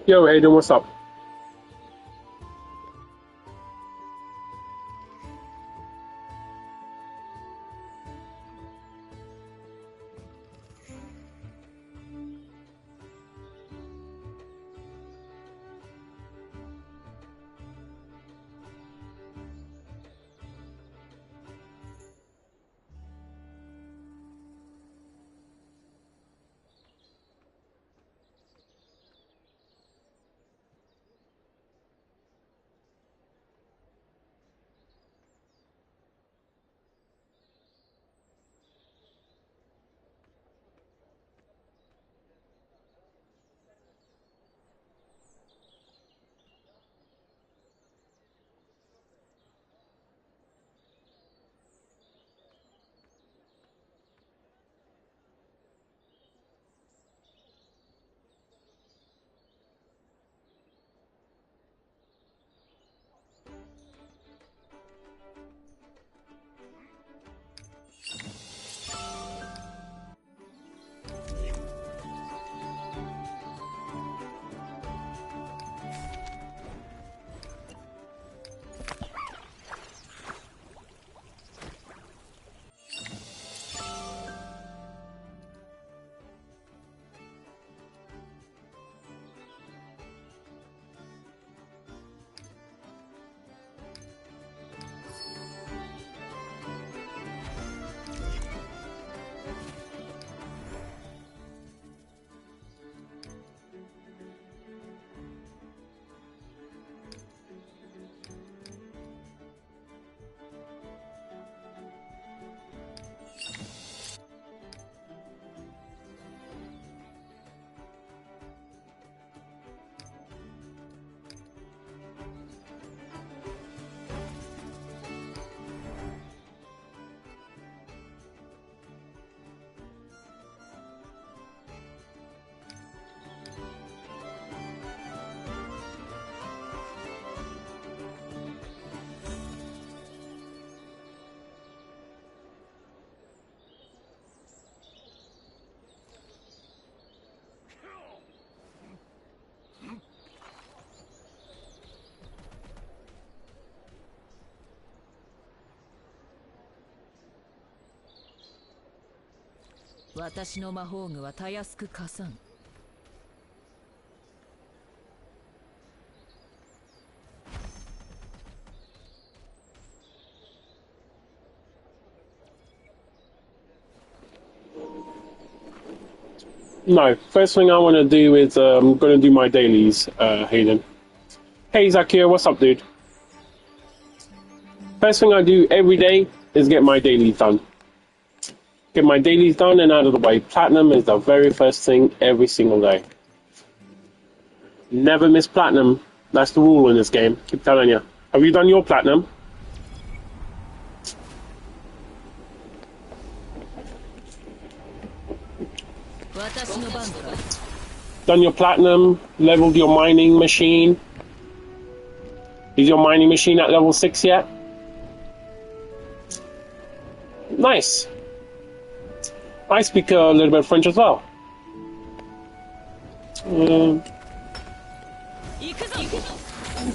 Yo, Hayden, what's up? No, first thing I want to do is I'm going to do my dailies, Hayden. Hey, Zakia, what's up, dude? First thing I do every day is get my dailies done. Get my dailies done and out of the way. Platinum is the very first thing every single day. Never miss platinum. That's the rule in this game. Keep telling you. Have you done your platinum? Done your platinum? Leveled your mining machine? Is your mining machine at level 6 yet? Nice. I speak a little bit of French as well.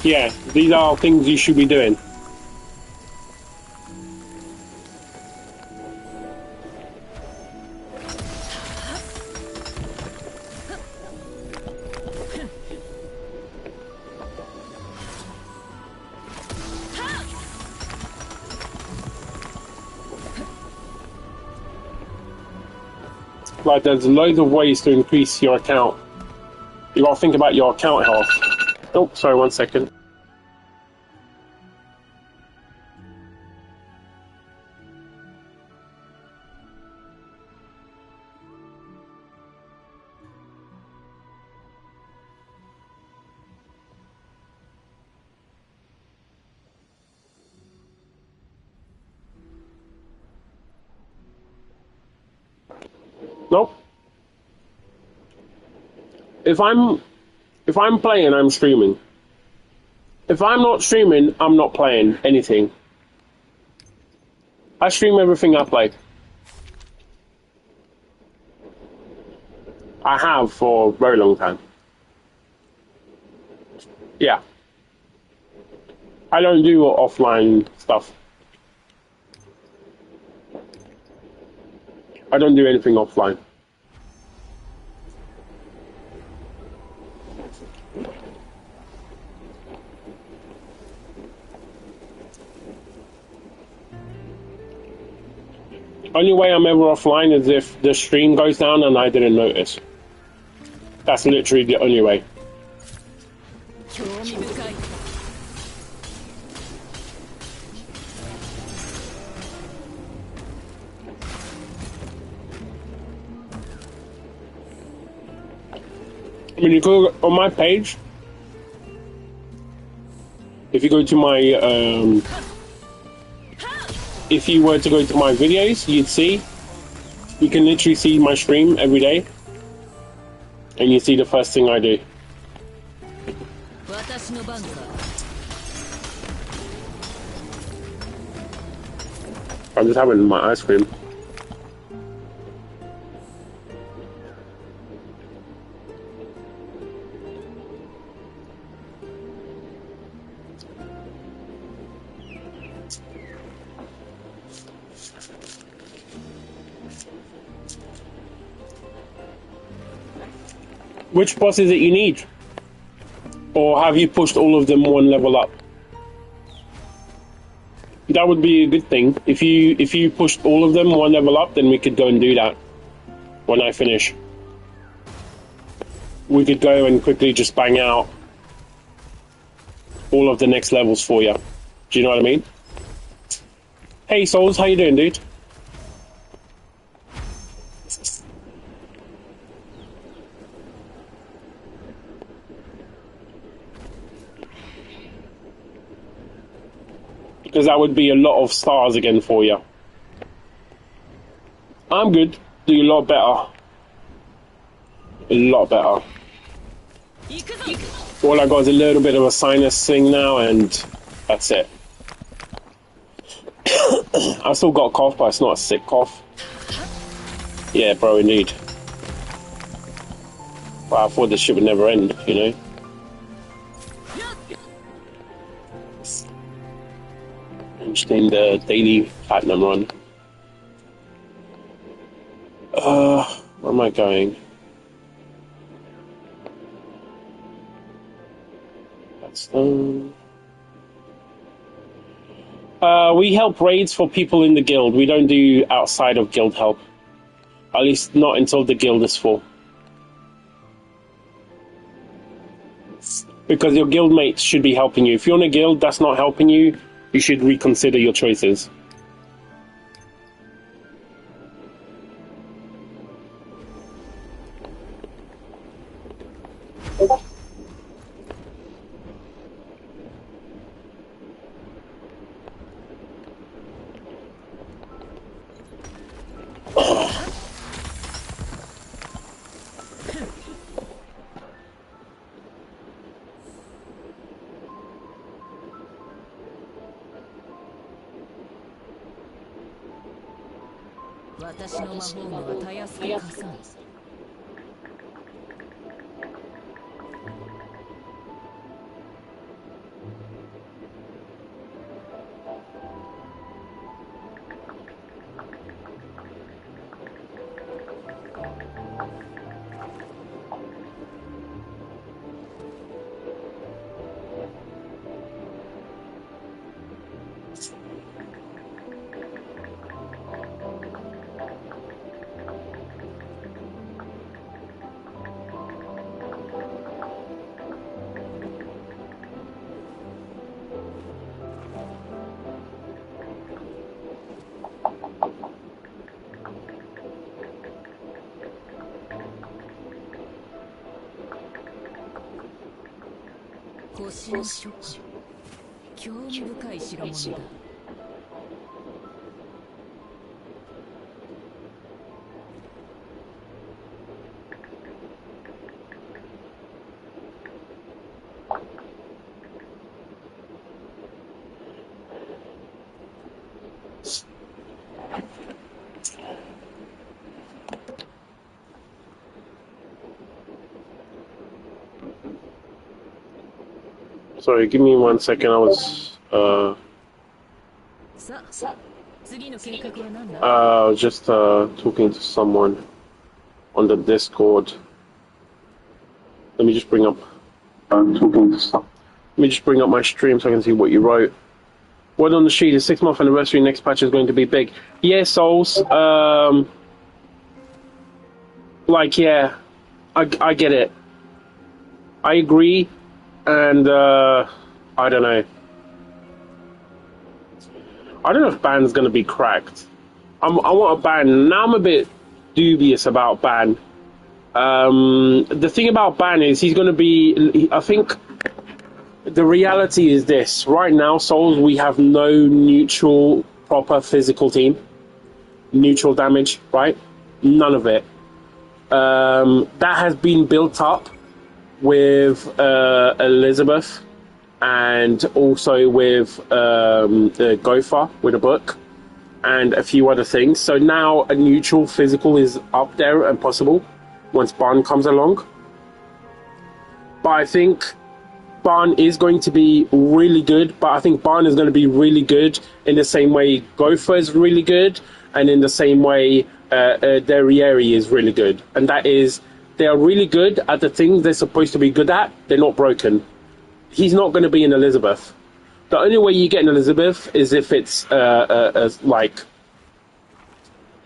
Yeah, these are things you should be doing. Like, there's loads of ways to increase your account. You gotta think about your account health. Oh, sorry, 1 second. Nope. If I'm playing, I'm streaming. If I'm not streaming, I'm not playing anything. I stream everything I play. I have for a very long time. Yeah. I don't do offline stuff. I don't do anything offline. Only way I'm ever offline is if the stream goes down and I didn't notice. That's literally the only way. When you go on my page, if you go to my, if you were to go to my videos, you'd see, you can literally see my stream every day, and you see the first thing I do. I'm just having my ice cream. Which boss is it you need? Or have you pushed all of them one level up? That would be a good thing. If you pushed all of them one level up, then we could go and do that when I finish. We could go and quickly just bang out all of the next levels for you. Do you know what I mean? Hey Souls, how you doing, dude? Because that would be a lot of stars again for you. I'm good. Do a lot better. A lot better. All I got is a little bit of a sinus thing now, and that's it. I still got a cough, but it's not a sick cough. Yeah, bro, indeed. But I thought this shit would never end, you know? I'm just in the daily platinum run. Where am I going? That's we help raids for people in the guild. We don't do outside of guild help. At least not until the guild is full. Because your guild mates should be helping you. If you're in a guild that's not helping you, you should reconsider your choices. Sorry, give me 1 second. I was just talking to someone on the Discord. Let me just bring up. Let me just bring up my stream so I can see what you wrote. Word on the street, the 6-month anniversary next patch is going to be big. Yeah, Souls. Like, yeah, I get it. I agree, and I don't know. I don't know if ban's going to be cracked. I want a ban. Now I'm a bit dubious about ban. The thing about ban is he's going to be... I think the reality is this. Right now, Souls, we have no neutral, proper physical team. Neutral damage, right? None of it. That has been built up with Elizabeth and also with Gopher with a book and a few other things. So now a neutral physical is up there and possible once Barn comes along. But I think Barn is going to be really good, but I think Barn is going to be really good in the same way Gopher is really good, and in the same way Derriere is really good. And that is, they are really good at the things they're supposed to be good at. They're not broken. He's not going to be an Elizabeth. The only way you get an Elizabeth is if it's like...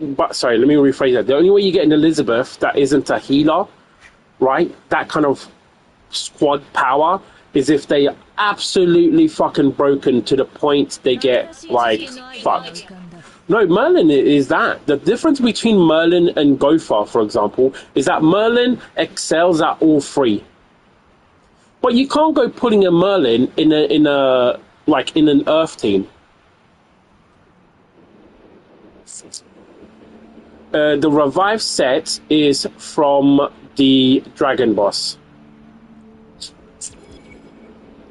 But sorry, let me rephrase that. The only way you get an Elizabeth that isn't a healer, right? That kind of squad power is if they are absolutely fucking broken to the point they get, like, fucked. No, Merlin is that. The difference between Merlin and Gopher, for example, is that Merlin excels at all three. But you can't go putting a Merlin in an Earth team. The revive set is from the Dragon Boss.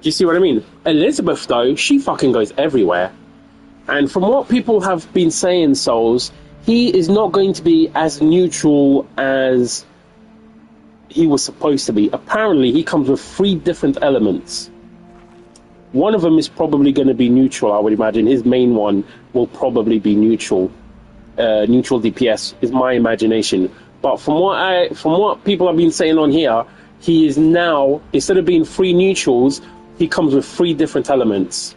Do you see what I mean? Elizabeth, though, she fucking goes everywhere. And from what people have been saying, Souls, he is not going to be as neutral as he was supposed to be. Apparently, he comes with 3 different elements. One of them is probably going to be neutral, I would imagine. His main one will probably be neutral. Neutral DPS is my imagination. But from what people have been saying on here, he is now, instead of being 3 neutrals, he comes with 3 different elements.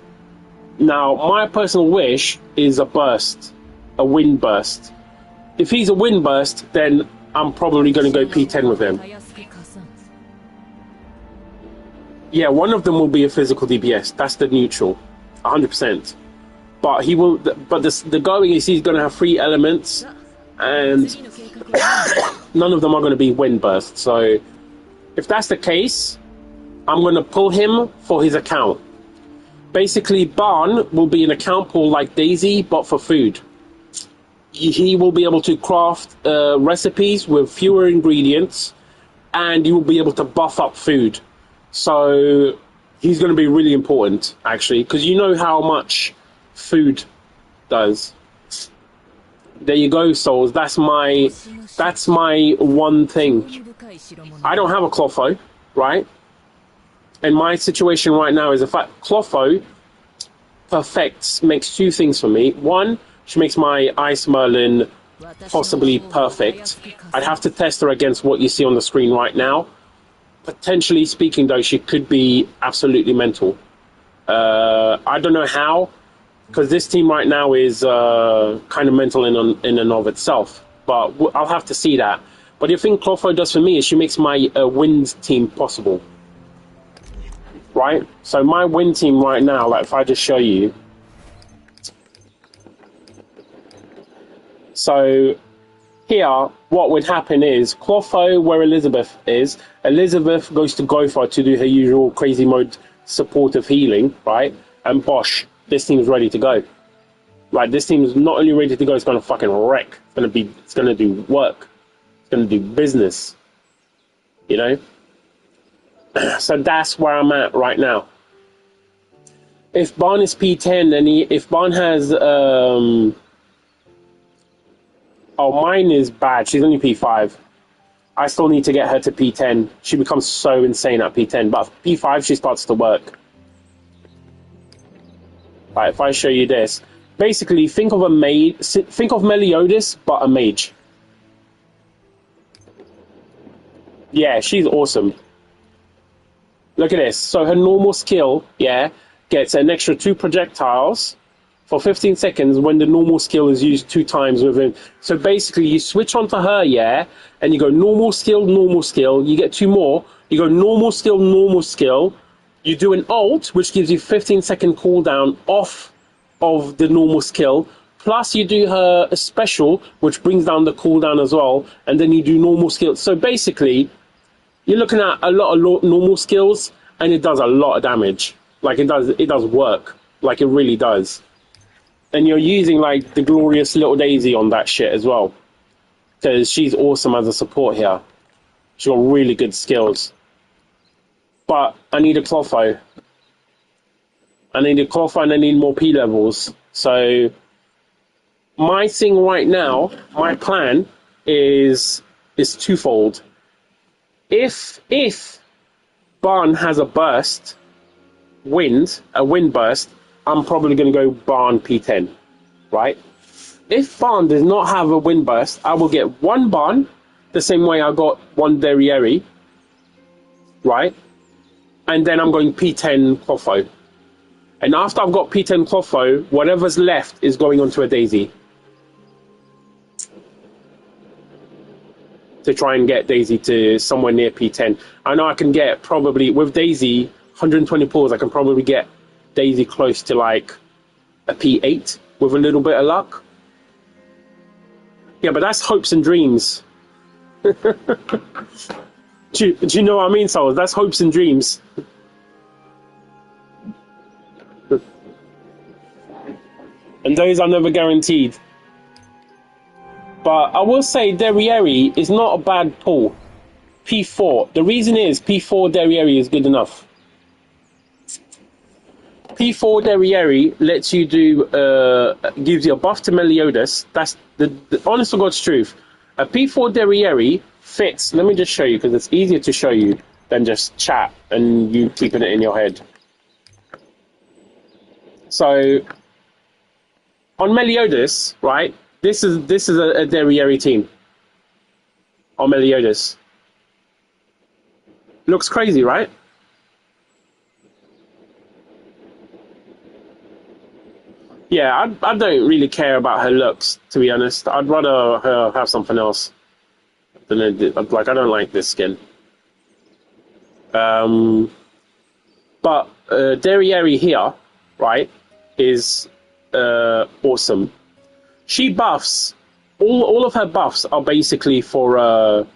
Now, my personal wish is a burst, a wind burst. If he's a wind burst, then I'm probably going to go P10 with him. Yeah, one of them will be a physical DPS. That's the neutral, 100%. But he will. But the going is he's going to have 3 elements, and none of them are going to be wind burst. So, if that's the case, I'm going to pull him for his account. Basically, Barn will be an account pool like Daisy, but for food. He will be able to craft recipes with fewer ingredients, and you will be able to buff up food. So he's going to be really important, actually, because you know how much food does. There you go, Souls. That's my one thing. I don't have a Clotho, right? And my situation right now is the fact Clotho makes 2 things for me. One, she makes my Ice Merlin possibly perfect. I'd have to test her against what you see on the screen right now. Potentially speaking, though, she could be absolutely mental. I don't know how, because this team right now is kind of mental in and of itself. But I'll have to see that. But the thing Clotho does for me is she makes my wind team possible. Right? So my win team right now, like if I just show you. So here, what would happen is Clotho, where Elizabeth is, Elizabeth goes to Gopher to do her usual crazy mode supportive healing, right? And Bosch, this team's ready to go. Like, this team's not only ready to go, it's going to fucking wreck. It's going to do work. It's going to do business. You know? So that's where I'm at right now. If Barn is P10 and if Barn has oh, mine is bad. She's only P5. I still need to get her to P10. She becomes so insane at P10, but P5 she starts to work. Right, if I show you this, basically think of a mage, think of Meliodas, but a mage. Yeah, she's awesome. Look at this. So her normal skill, yeah, gets an extra 2 projectiles for 15 seconds when the normal skill is used 2 times within. So basically, you switch onto her, yeah, and you go normal skill, you get 2 more. You go normal skill. You do an ult, which gives you 15-second cooldown off of the normal skill. Plus, you do her a special, which brings down the cooldown as well. And then you do normal skill. So basically, you're looking at a lot of normal skills, and it does a lot of damage. Like, it does work. Like, it really does. And you're using, like, the glorious little Daisy on that shit as well. Because she's awesome as a support here. She's got really good skills. But I need a Clotho. And I need more P levels. So my thing right now, my plan is twofold. If Barn has a wind burst, I'm probably going to go Barn P10, right? If Barn does not have a wind burst, I will get 1 Barn, the same way I got 1 Derriere, right? And then I'm going P10 Clotho. And after I've got P10 Clotho, whatever's left is going onto a Daisy. To try and get Daisy to somewhere near P10. I know I can get probably, with Daisy, 120 pulls, I can probably get Daisy close to like a P8 with a little bit of luck. Yeah, but that's hopes and dreams. Do you know what I mean, Souls? That's hopes and dreams. And those are never guaranteed. But I will say Derriere is not a bad pull. P4. The reason is P4 Derriere is good enough. P4 Derriere lets you do, gives you a buff to Meliodas. That's the honest to God's truth. A P4 Derriere fits. Let me just show you because it's easier to show you than just chat and you keeping it in your head. So on Meliodas, right? This is a Derriere team. On Meliodas. Looks crazy, right? Yeah, I don't really care about her looks, to be honest. I'd rather her have something else. I don't like this skin. But Derriere here, right, is awesome. She buffs. All of her buffs are basically for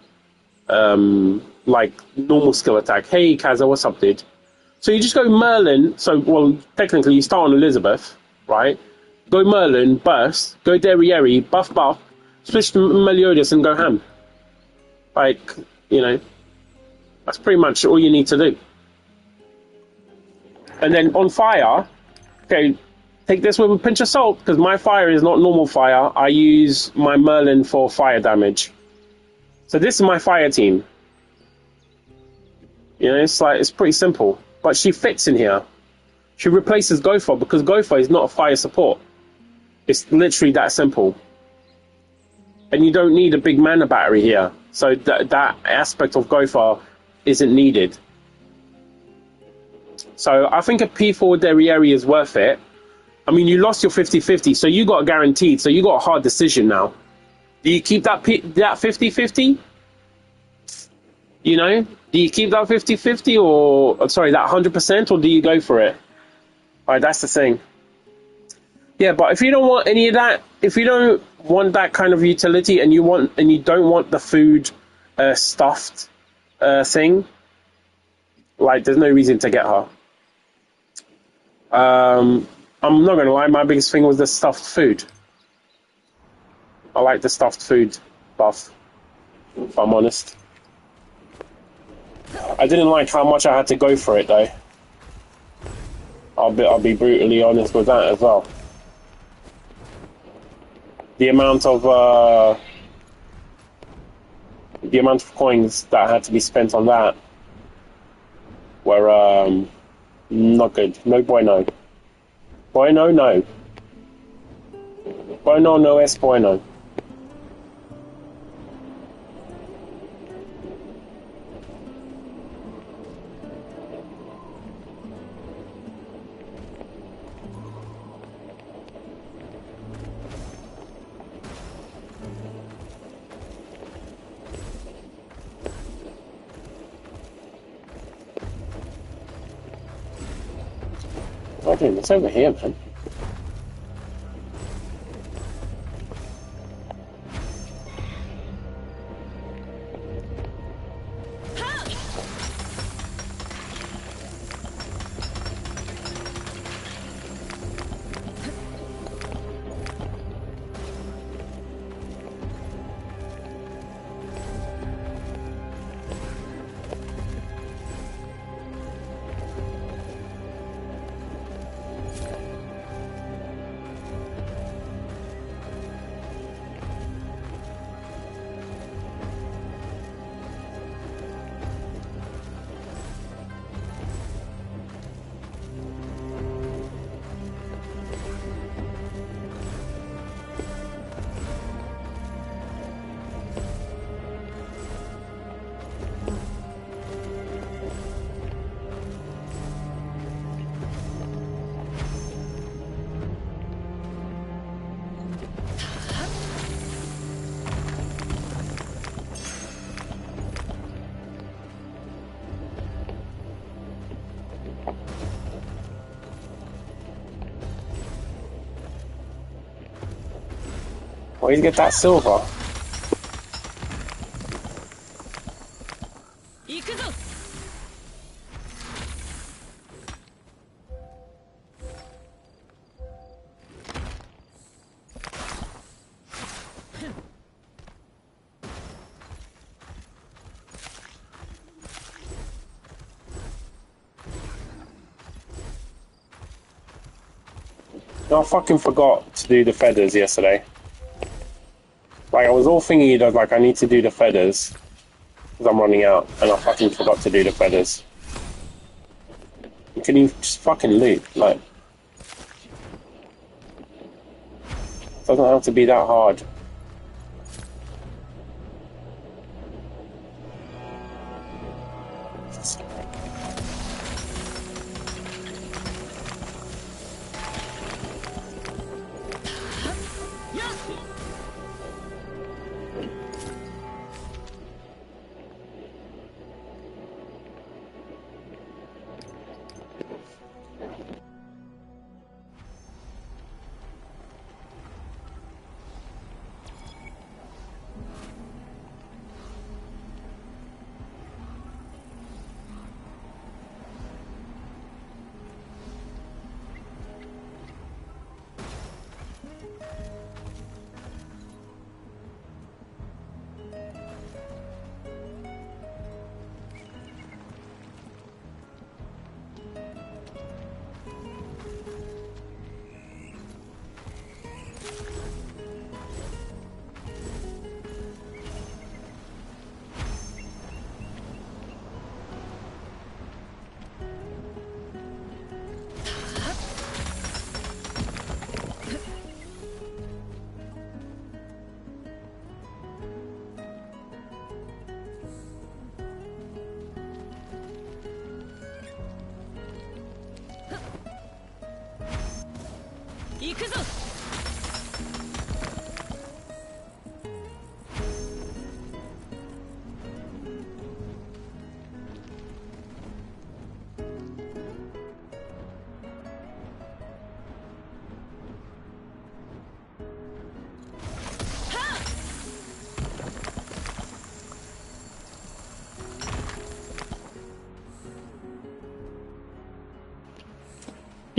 like normal skill attack. Hey, Kaza, what's up, dude? So you just go Merlin. So, well, technically you start on Elizabeth, right? Go Merlin, burst, go Derriere, buff, switch to Meliodas and go ham. Like, you know, that's pretty much all you need to do. And then on fire, okay, take this with a pinch of salt, because my fire is not normal fire. I use my Merlin for fire damage. So this is my fire team. You know, it's pretty simple. But she fits in here. She replaces Gopher, because Gopher is not a fire support. It's literally that simple. And you don't need a big mana battery here. So that aspect of Gopher isn't needed. So I think a P4 Derriere is worth it. I mean, you lost your 50-50, so you got a guaranteed. So you got a hard decision now. Do you keep that 50-50? You know? Do you keep that 50-50 or, sorry, that 100%, or do you go for it? All right, that's the thing. Yeah, but if you don't want any of that, if you don't want that kind of utility and you don't want the food stuffed thing, like, there's no reason to get her. I'm not gonna lie, my biggest thing was the stuffed food. I like the stuffed food buff, if I'm honest. I didn't like how much I had to go for it though. I'll be brutally honest with that as well. The amount of coins that had to be spent on that were not good. No bueno. Bueno, no. Bueno, no es bueno. Okay, it's over here, man. Where you get that silver? No, I fucking forgot to do the feathers yesterday. Like, I was all thinking that, like, I need to do the feathers because I'm running out, and I fucking forgot to do the feathers. Can you just fucking loot? Like, it doesn't have to be that hard.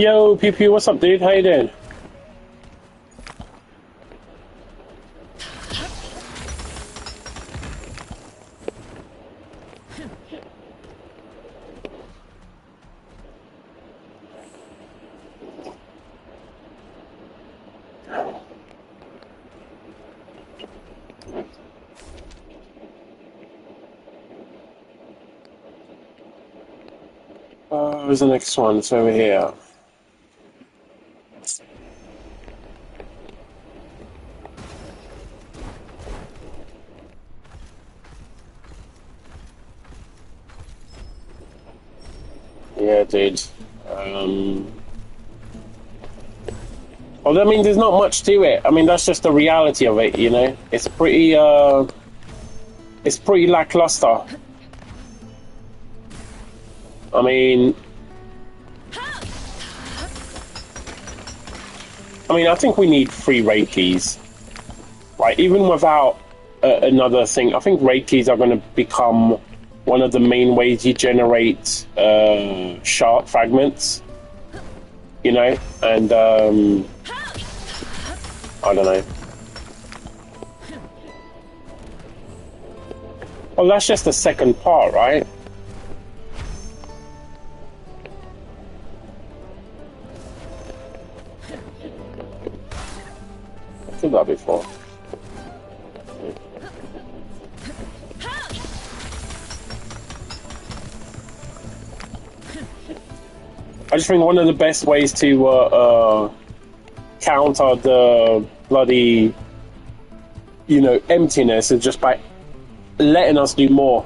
Yo, Pew Pew, what's up, dude? How you doing? Where's the next one? It's over here. Yeah, dude. Well, I mean, there's not much to it. I mean, that's just the reality of it, you know? It's pretty lackluster. I mean, I think we need 3 raid keys. Right, even without another thing, I think raid keys are going to become one of the main ways you generate shard fragments. You know, and I don't know. Well, that's just the second part, right? I've done that before. I just think one of the best ways to counter the bloody, you know, emptiness is just by letting us do more.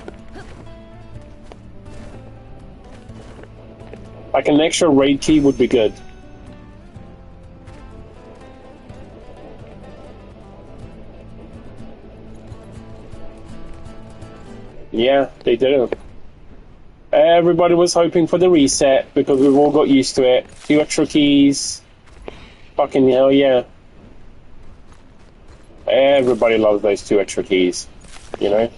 Like an extra raid key would be good. Yeah, they did. Everybody was hoping for the reset because we've all got used to it. 2 extra keys. Fucking hell, yeah. Everybody loves those 2 extra keys, you know?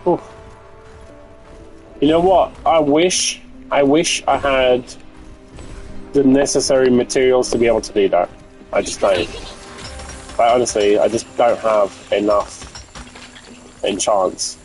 Oof. You know what? I wish I had the necessary materials to be able to do that. I just don't. Like, honestly, I just don't have enough enchants.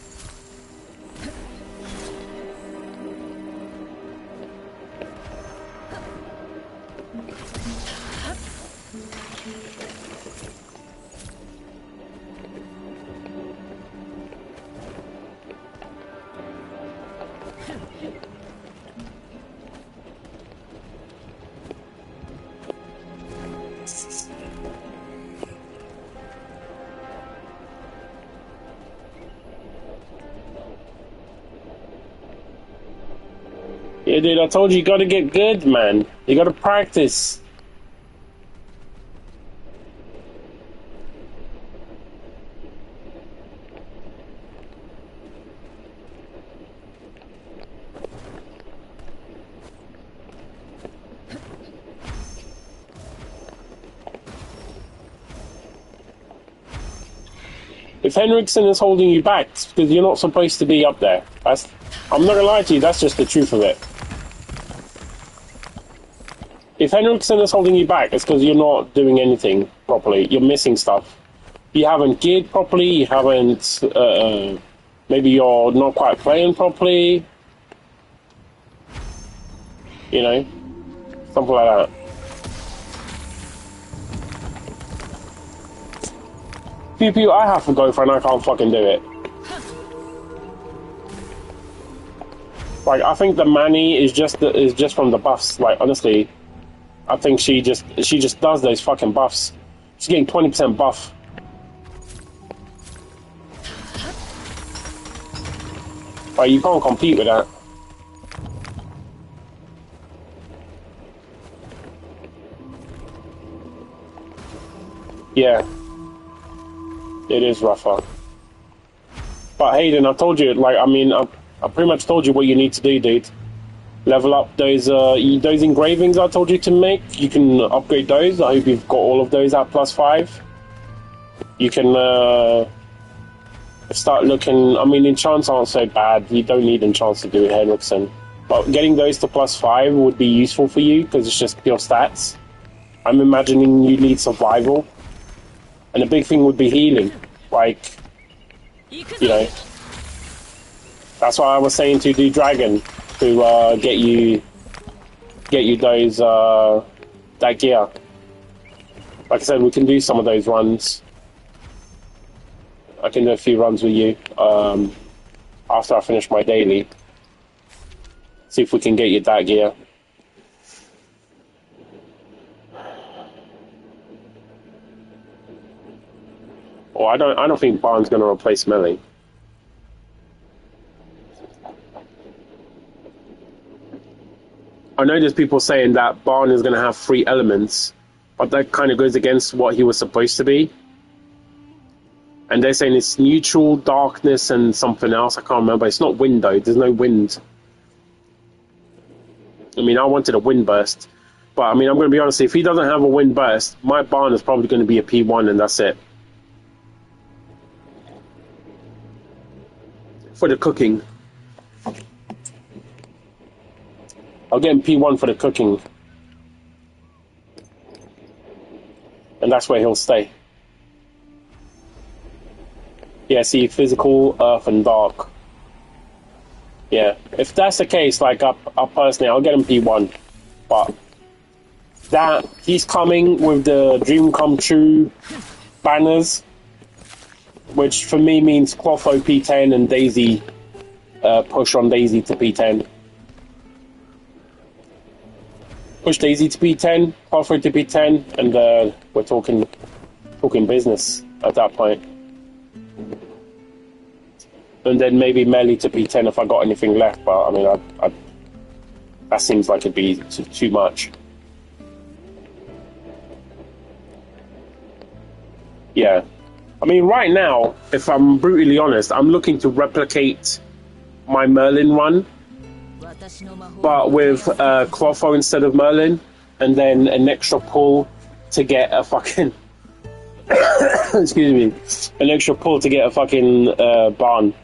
Yeah, dude, I told you, you gotta get good, man. You gotta practice. If Henriksen is holding you back, it's because you're not supposed to be up there. I'm not gonna lie to you, that's just the truth of it. If Henriksen is holding you back, it's because you're not doing anything properly. You're missing stuff. You haven't geared properly, you haven't... maybe you're not quite playing properly. You know? Something like that. Pew pew, I have to go for and I can't fucking do it. Like, I think the Manny is just from the buffs. Like, honestly, I think she just does those fucking buffs. She's getting 20% buff. Like, you can't compete with that. Yeah. It is rougher. But Hayden, I told you, like, I mean, I pretty much told you what you need to do, dude. Level up those engravings I told you to make. You can upgrade those. I hope you've got all of those at +5. You can start looking. I mean, enchants aren't so bad. You don't need enchants to do it, Henriksen. But getting those to +5 would be useful for you because it's just pure stats. I'm imagining you need survival. And the big thing would be healing. Like, you know. That's why I was saying to do Dragon to get you those that gear. Like I said, we can do some of those runs. I can do a few runs with you after I finish my daily. See if we can get you that gear. Or I don't think Barn's going to replace Melee. I know there's people saying that Barn is going to have 3 elements, but that kind of goes against what he was supposed to be. And they're saying it's neutral, darkness, and something else. I can't remember. It's not wind, though. There's no wind. I mean, I wanted a wind burst. But, I mean, I'm going to be honest. If he doesn't have a wind burst, my Barn is probably going to be a P1, and that's it. For the cooking. I'll get him P1 for the cooking. And that's where he'll stay. Yeah, see, physical, earth, and dark. Yeah, if that's the case, like, I personally, I'll get him P1. But that, he's coming with the Dream Come True banners, which for me means Clotho P10 and Daisy, push on Daisy to P10. Push Daisy to P10, Clotho to P10, and we're talking business at that point. And then maybe Melee to P10 if I got anything left, but I mean, that seems like it'd be too much. Yeah. I mean, right now, if I'm brutally honest, I'm looking to replicate my Merlin run, but with Clotho instead of Merlin, and then an extra pull to get a fucking... excuse me. An extra pull to get a fucking barn.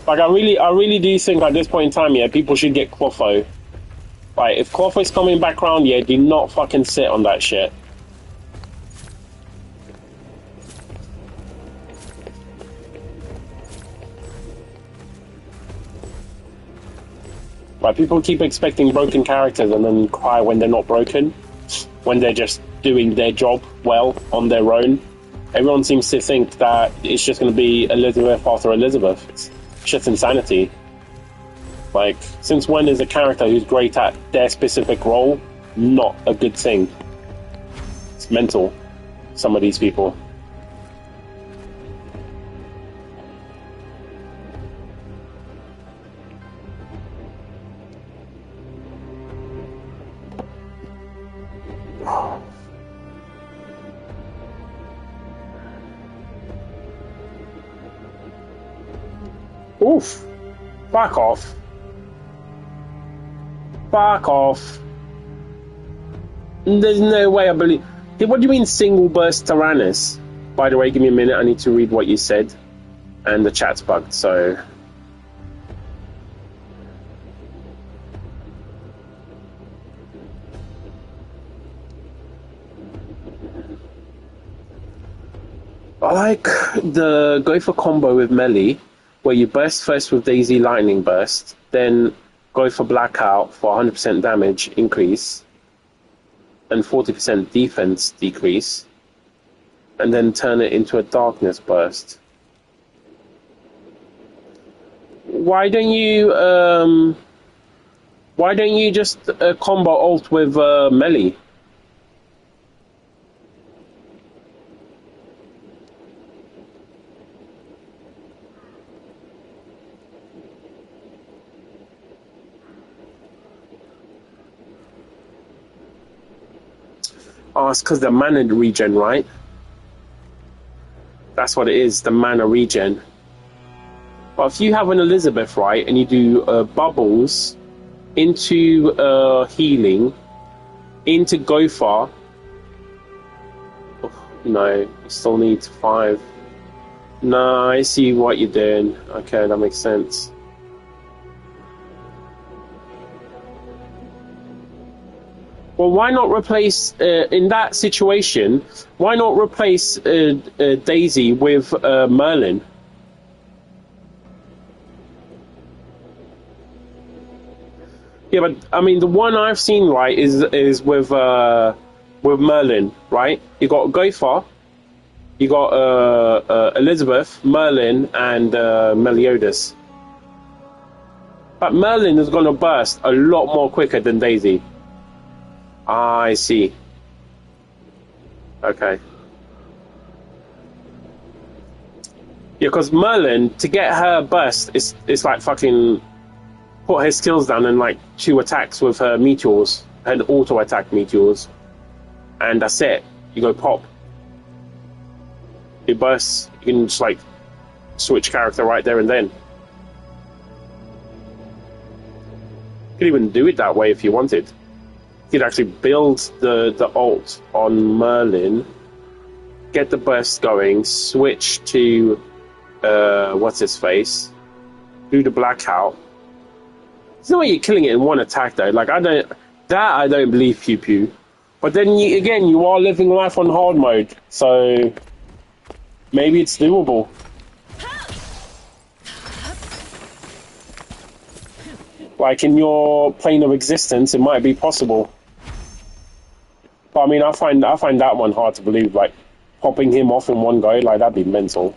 Like, I really do think at this point in time, yeah, people should get Clotho. Like, if Clotho's coming back around, yeah, do not fucking sit on that shit. Like, people keep expecting broken characters and then cry when they're not broken, when they're just doing their job well on their own. Everyone seems to think that it's just going to be Elizabeth after Elizabeth. It's just insanity. Like, since when is a character who's great at their specific role not a good thing? It's mental, some of these people. Oof. Fuck off. Fuck off. There's no way I believe... What do you mean single burst Tyrannus? By the way, give me a minute. I need to read what you said. And the chat's bugged, so... I like the go for combo with Melee, where you burst first with Daisy Lightning Burst, then go for Blackout for 100% damage increase and 40% defense decrease, and then turn it into a Darkness Burst. Why don't you just combo ult with Melee? Oh, it's because the mana regen, right? That's what it is, the mana regen. But if you have an Elizabeth, right, and you do bubbles into healing, into Gopher, oh, no, you still need 5. No, I see what you're doing. Okay, that makes sense. Well, why not replace, in that situation, why not replace Daisy with Merlin? Yeah, but I mean, the one I've seen, right, is with Merlin, right? You got Gopher, you got Elizabeth, Merlin, and Meliodas. But Merlin is going to burst a lot more quicker than Daisy. I see. Okay. Yeah, because Merlin, to get her burst, it's like fucking put her skills down and like 2 attacks with her meteors, and auto attack meteors, and that's it. You go pop. It bursts. You can just like switch character right there and then. You could even do it that way if you wanted. You could actually build the ult on Merlin, get the burst going, switch to what's his face, do the blackout. There's no way you're killing it in one attack though. Like I don't believe Pew Pew. But then you are living life on hard mode, so maybe it's doable. Like in your plane of existence, it might be possible. But I mean, I find that one hard to believe. Like popping him off in one go, like that'd be mental.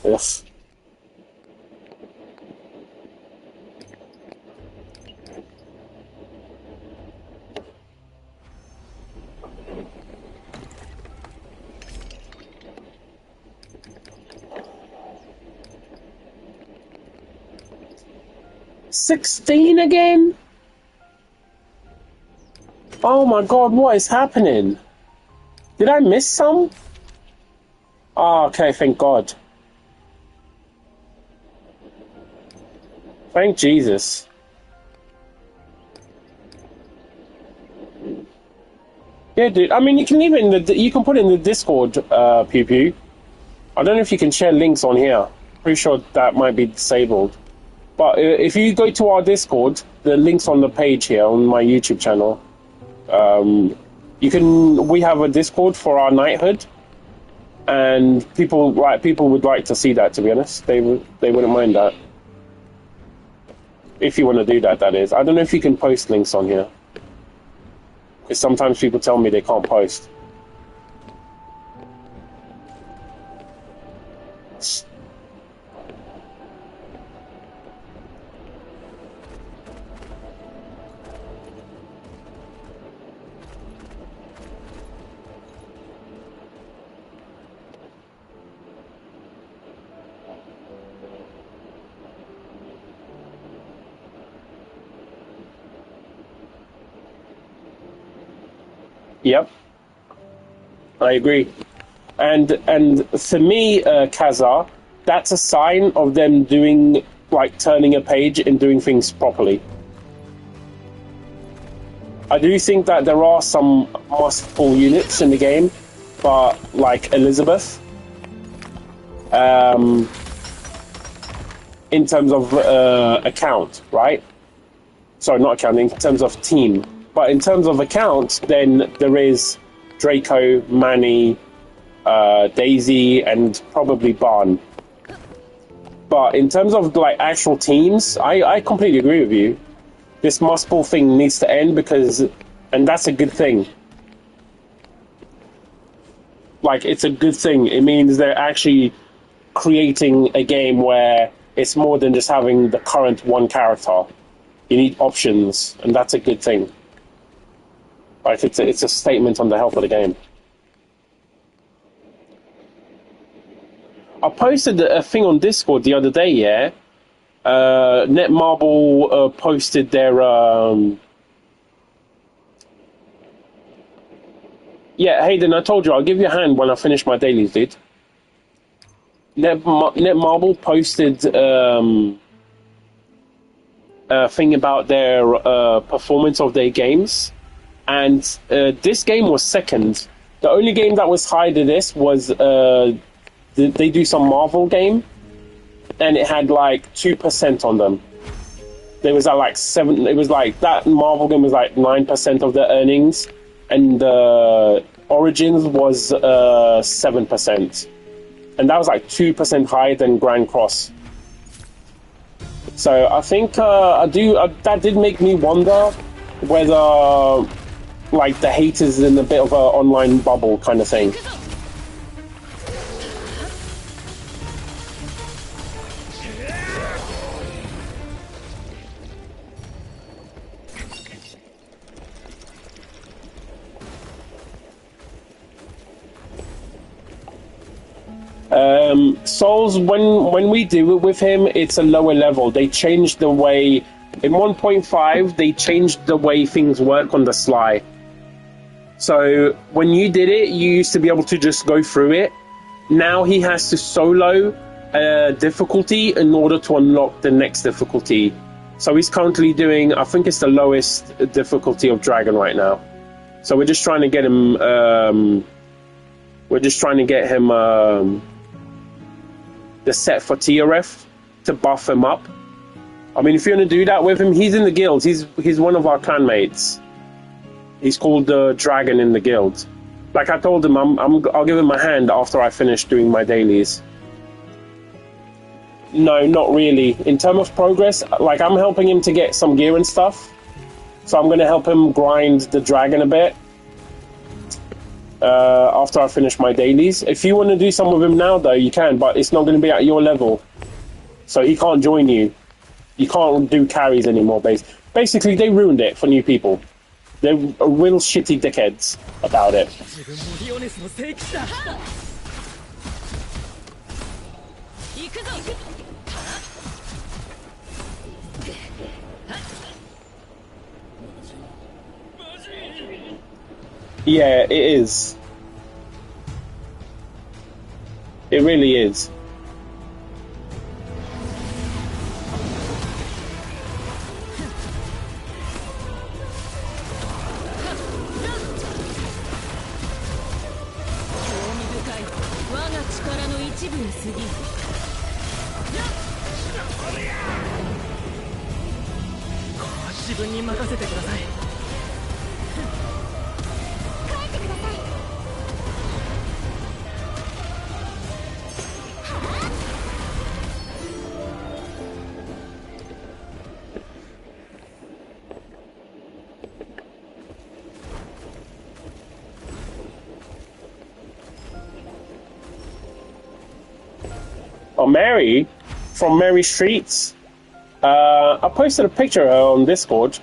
Yes. $16 again? Oh my god, what is happening? Did I miss some? Oh, okay, thank God. Thank Jesus. Yeah, dude. I mean, you can leave it in you can put it in the Discord, Pew Pew. I don't know if you can share links on here. Pretty sure that might be disabled. But if you go to our Discord, the link's on the page here on my YouTube channel. We have a Discord for our knighthood, and people would like to see that. To be honest, they wouldn't mind that. If you want to do that, that is. I don't know if you can post links on here, because sometimes people tell me they can't post. Yep, I agree. And for me, Kazar, that's a sign of them doing, like, turning a page and doing things properly. I do think that there are some must-pull units in the game, but like Elizabeth, in terms of account, right? Sorry, not account, in terms of team. But in terms of account, then there is Draco, Manny, Daisy, and probably Barn. But in terms of like actual teams, I completely agree with you. This must-pull thing needs to end and that's a good thing. Like, it's a good thing. It means they're actually creating a game where it's more than just having the current one character. You need options, and that's a good thing. Like, it's a statement on the health of the game. I posted a thing on Discord the other day, yeah? Netmarble posted their... Yeah, Hayden, I told you, I'll give you a hand when I finish my dailies, dude. Netmarble posted a thing about their performance of their games, and this game was second. The only game that was higher than this was they do some Marvel game, and it had like 2% on them. There was like 7. It was like that Marvel game was like 9% of their earnings, and Origins was 7%, and that was like 2% higher than Grand Cross. So I think that did make me wonder whether like the haters in a bit of a online bubble kind of thing. Souls, when we do it with him, it's a lower level. They changed the way in 1.5. They changed the way things work on the sly. So when you did it, you used to be able to just go through it. Now he has to solo difficulty in order to unlock the next difficulty. So he's currently doing, I think it's the lowest difficulty of Dragon right now. So we're just trying to get him. The set for TRF to buff him up. I mean, if you're gonna do that with him, he's in the guild. He's one of our clan mates. He's called the Dragon in the guild. Like I told him, I'll give him a hand after I finish doing my dailies. No, not really. In terms of progress, like I'm helping him to get some gear and stuff. So I'm gonna help him grind the Dragon a bit. After I finish my dailies. If you want to do some with him now, though, you can, but it's not going to be at your level. So he can't join you. You can't do carries anymore, basically, they ruined it for new people. They're real shitty dickheads about it. Yeah, it is. It really is. Oh, Mary from MarysTreats. I posted a picture of her on Discord.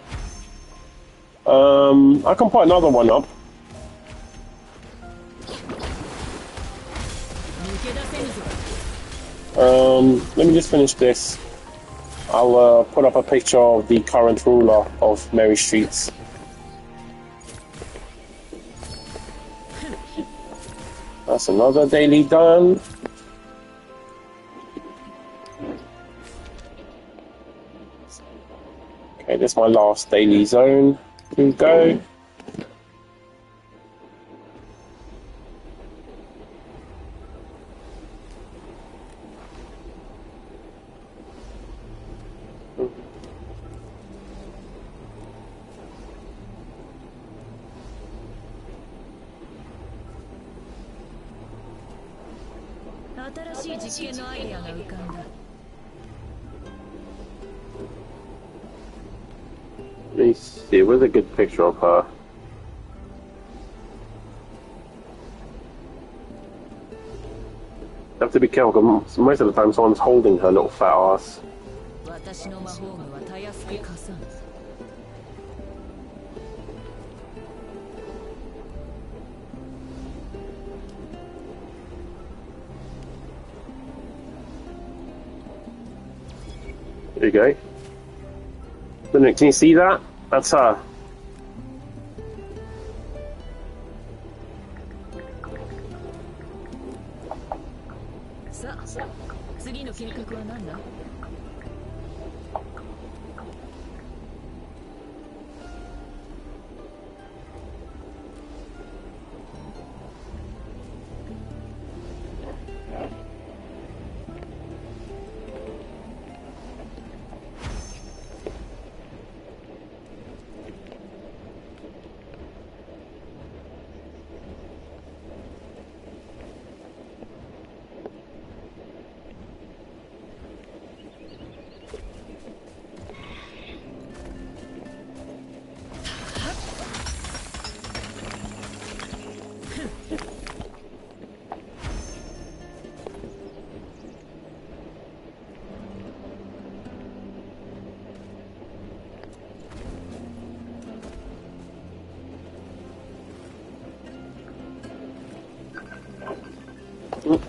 I can put another one up. Let me just finish this. I'll put up a picture of the current ruler of MarysTreats. That's another daily done. Okay, this is my last daily zone. Here we go. Let me see, where's a good picture of her? You have to be careful, because most of the time someone's holding her little fat ass. There you go. Then can you see that? That's her.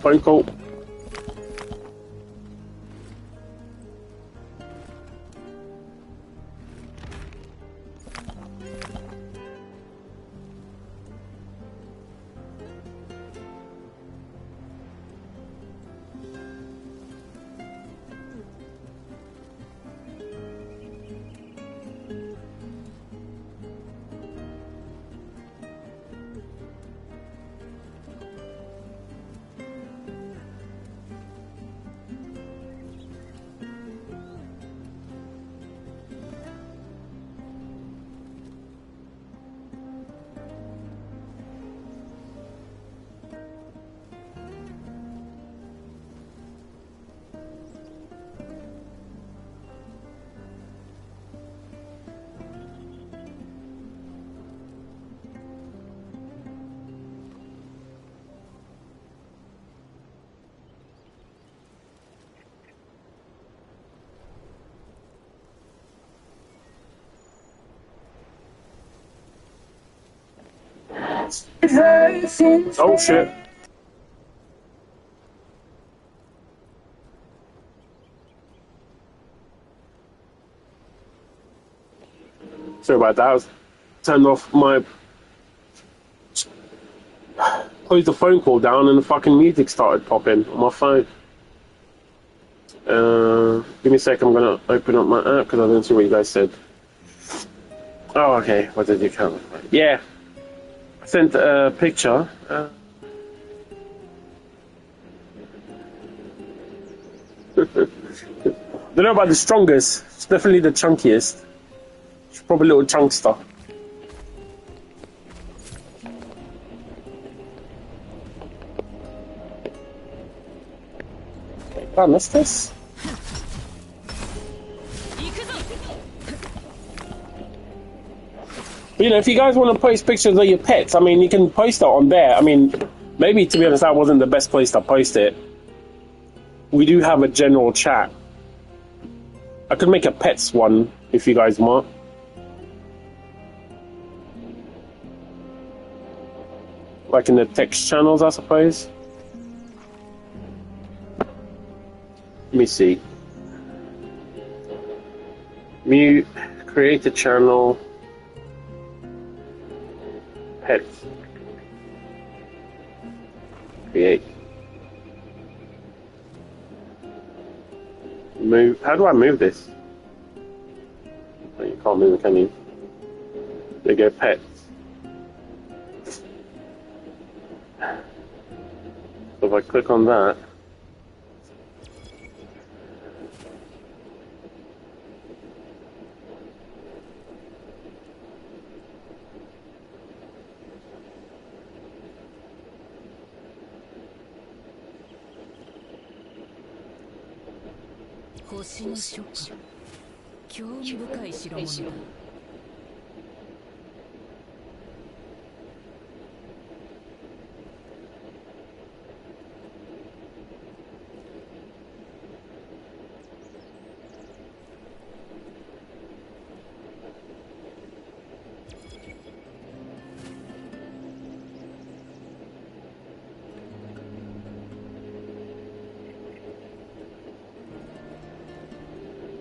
Phone call. Oh shit. Sorry about that. I was turned off my closed the phone call down and the fucking music started popping on my phone. Give me a sec, I'm gonna open up my app because I didn't see what you guys said. Oh, okay. What did you count? Yeah. I sent a picture. Don't know about the strongest. It's definitely the chunkiest. It's probably a little chunkster. Did I miss this? You know, if you guys want to post pictures of your pets, I mean, you can post it on there. I mean, maybe, to be honest, that wasn't the best place to post it. We do have a general chat. I could make a pets one if you guys want. Like in the text channels, I suppose. Let me see. Mute, create a channel. Pets. Create. Move. How do I move this? Oh, you can't move it, can you? There you go, pets. So if I click on that.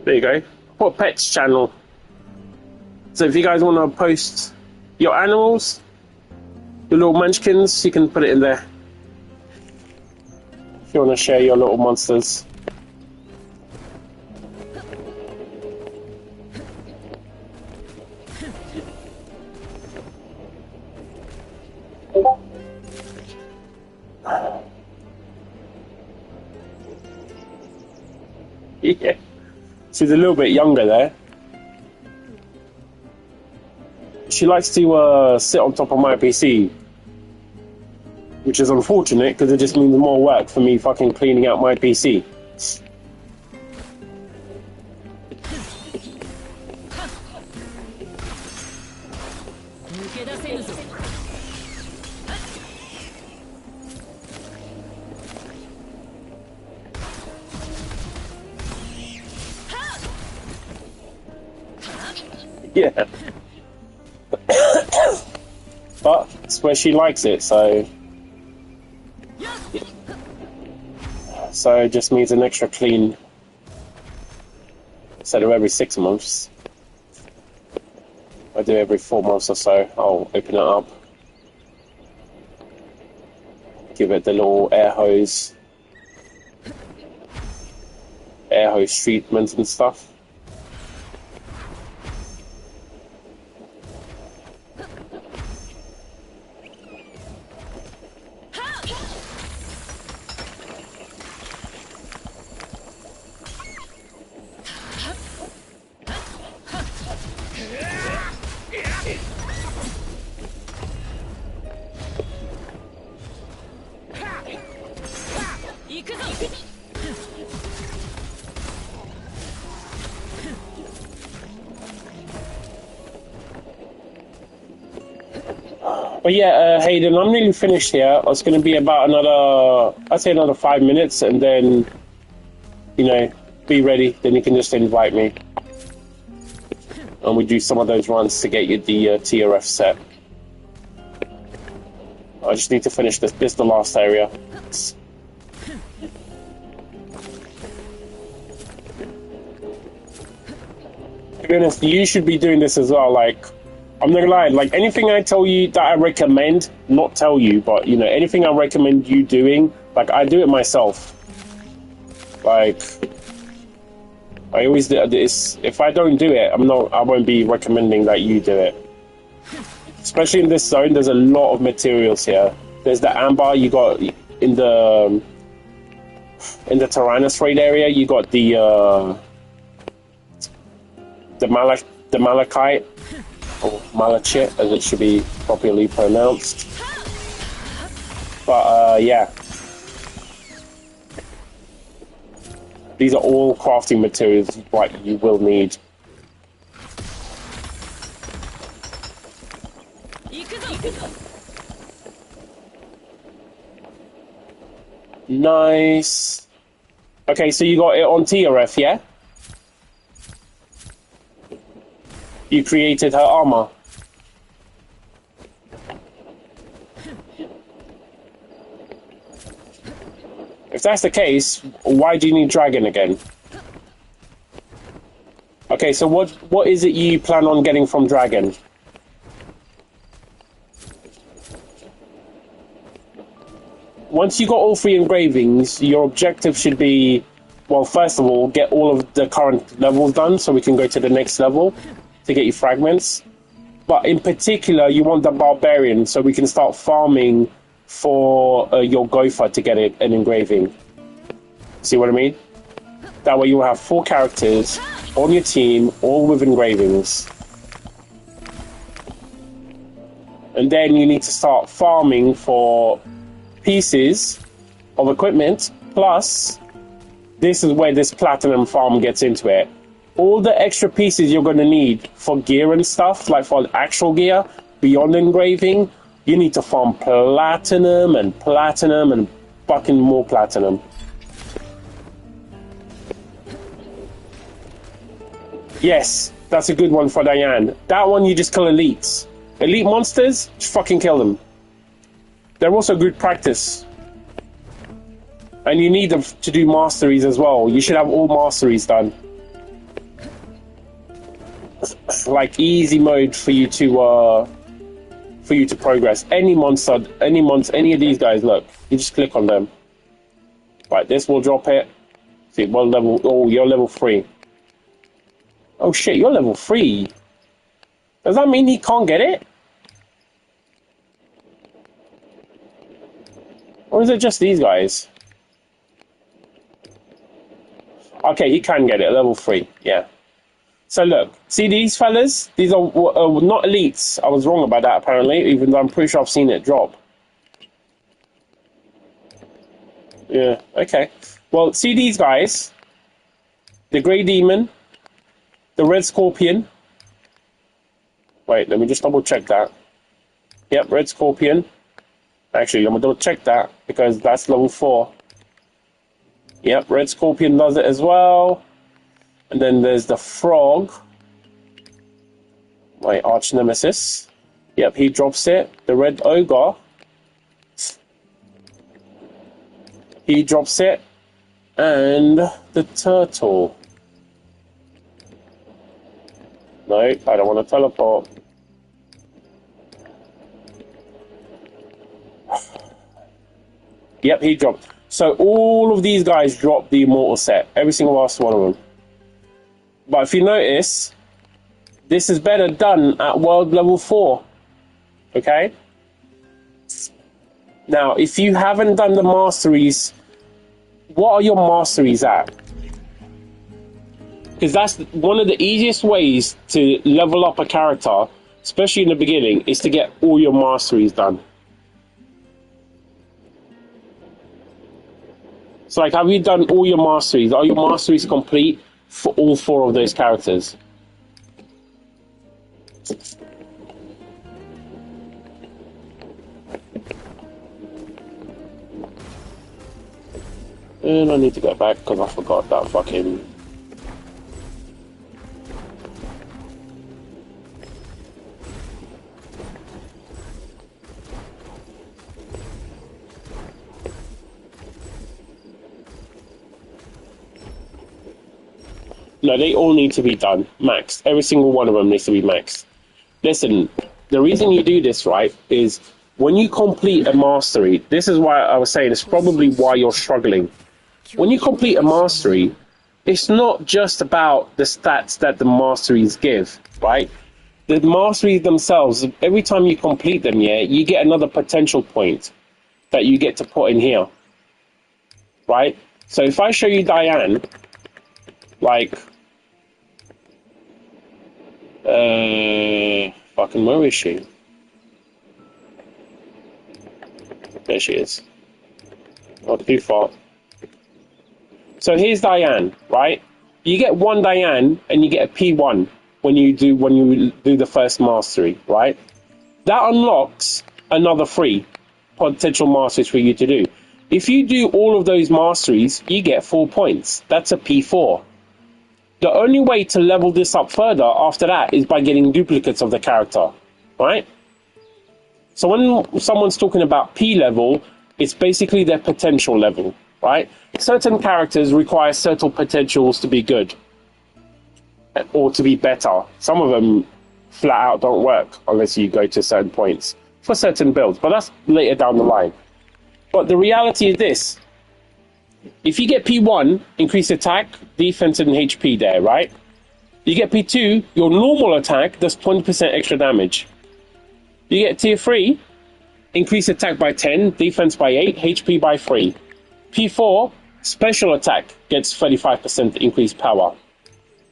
There you go. Put pets channel. So if you guys want to post your animals, your little munchkins, you can put it in there. If you want to share your little monsters. Yeah. She's a little bit younger there. She likes to sit on top of my PC, which is unfortunate because it just means more work for me fucking cleaning out my PC. Yeah. But it's where she likes it, so it just needs an extra clean instead of every 6 months. I do every 4 months or so. I'll open it up, give it the little air hose treatment and stuff. But yeah, Hayden, I'm nearly finished here. It's going to be about I'd say another 5 minutes, and then, you know, be ready. Then you can just invite me. And we do some of those runs to get you the TRF set. I just need to finish this. This is the last area. To be honest, you should be doing this as well. Like, I'm not gonna lie, like anything I tell you that I recommend, not tell you, but you know, anything I recommend you doing, like I do it myself. Like, I always do this. If I don't do it, I won't be recommending that you do it. Especially in this zone, there's a lot of materials here. There's the amber, you got in the Tyrannus raid area, you got the malachite. Or malachite, as it should be properly pronounced. But yeah, these are all crafting materials what you will need. Nice. Okay, so you got it on TRF, yeah? You created her armor. If that's the case, why do you need dragon again? Okay, so what is it you plan on getting from dragon? Once you got all 3 engravings, your objective should be, well, first of all, get all of the current levels done so we can go to the next level to get you fragments. But in particular, you want the barbarian so we can start farming for your gopher to get an engraving. See what I mean? That way you will have 4 characters on your team, all with engravings. And then you need to start farming for pieces of equipment, plus this is where this platinum farm gets into it. All the extra pieces you're going to need for gear and stuff, like for actual gear, beyond engraving, you need to farm platinum and fucking more platinum. Yes, that's a good one for Diane. That one you just kill elites. Elite monsters, just fucking kill them. They're also good practice. And you need them to do masteries as well. You should have all masteries done. like easy mode for you to progress. Any monster, any of these guys. Look, you just click on them. Right, this will drop it. See, one level. Oh, you're level 3. Oh shit, you're level 3. Does that mean he can't get it? Or is it just these guys? Okay, he can get it, level 3, yeah. So look, see these fellas? These are not elites. I was wrong about that apparently, even though I'm pretty sure I've seen it drop. Yeah, okay. Well, see these guys? The Grey Demon, the Red Scorpion. Wait, let me just double check that. Yep, Red Scorpion. Actually, I'm gonna double check that because that's level 4. Yep, Red Scorpion does it as well. And then there's the Frog, my arch nemesis. Yep, he drops it. The Red Ogre, he drops it. And the Turtle. No, I don't want to teleport. Yep, he dropped. So all of these guys dropped the Immortal set. Every single last one of them. But if you notice, this is better done at world level 4. Okay? Now, if you haven't done the masteries, what are your masteries at? Because that's one of the easiest ways to level up a character, especially in the beginning, is to get all your masteries done. So, like, have you done all your masteries? Are your masteries complete for all 4 of those characters? And I need to go back because I forgot that fucking... No, they all need to be done. Maxed. Every single one of them needs to be maxed. Listen, the reason you do this, right, is when you complete a mastery, this is why I was saying it's probably why you're struggling. When you complete a mastery, it's not just about the stats that the masteries give, right? The masteries themselves, every time you complete them, yeah, you get another potential point that you get to put in here, right? So if I show you Diane, like... fucking where is she? There she is. Not too far. So here's Diane, right? You get 1 Diane and you get a P1 when you do the first mastery, right? That unlocks another 3 potential masteries for you to do. If you do all of those masteries, you get 4 points. That's a P4. The only way to level this up further after that is by getting duplicates of the character, right? So when someone's talking about P level, it's basically their potential level, right? Certain characters require certain potentials to be good or to be better. Some of them flat out don't work unless you go to certain points for certain builds, but that's later down the line. But the reality is this. If you get P1, increase attack, defense, and HP there, right? You get P2, your normal attack does 20% extra damage. You get tier 3, increase attack by 10, defense by 8, HP by 3. P4, special attack gets 35% increased power,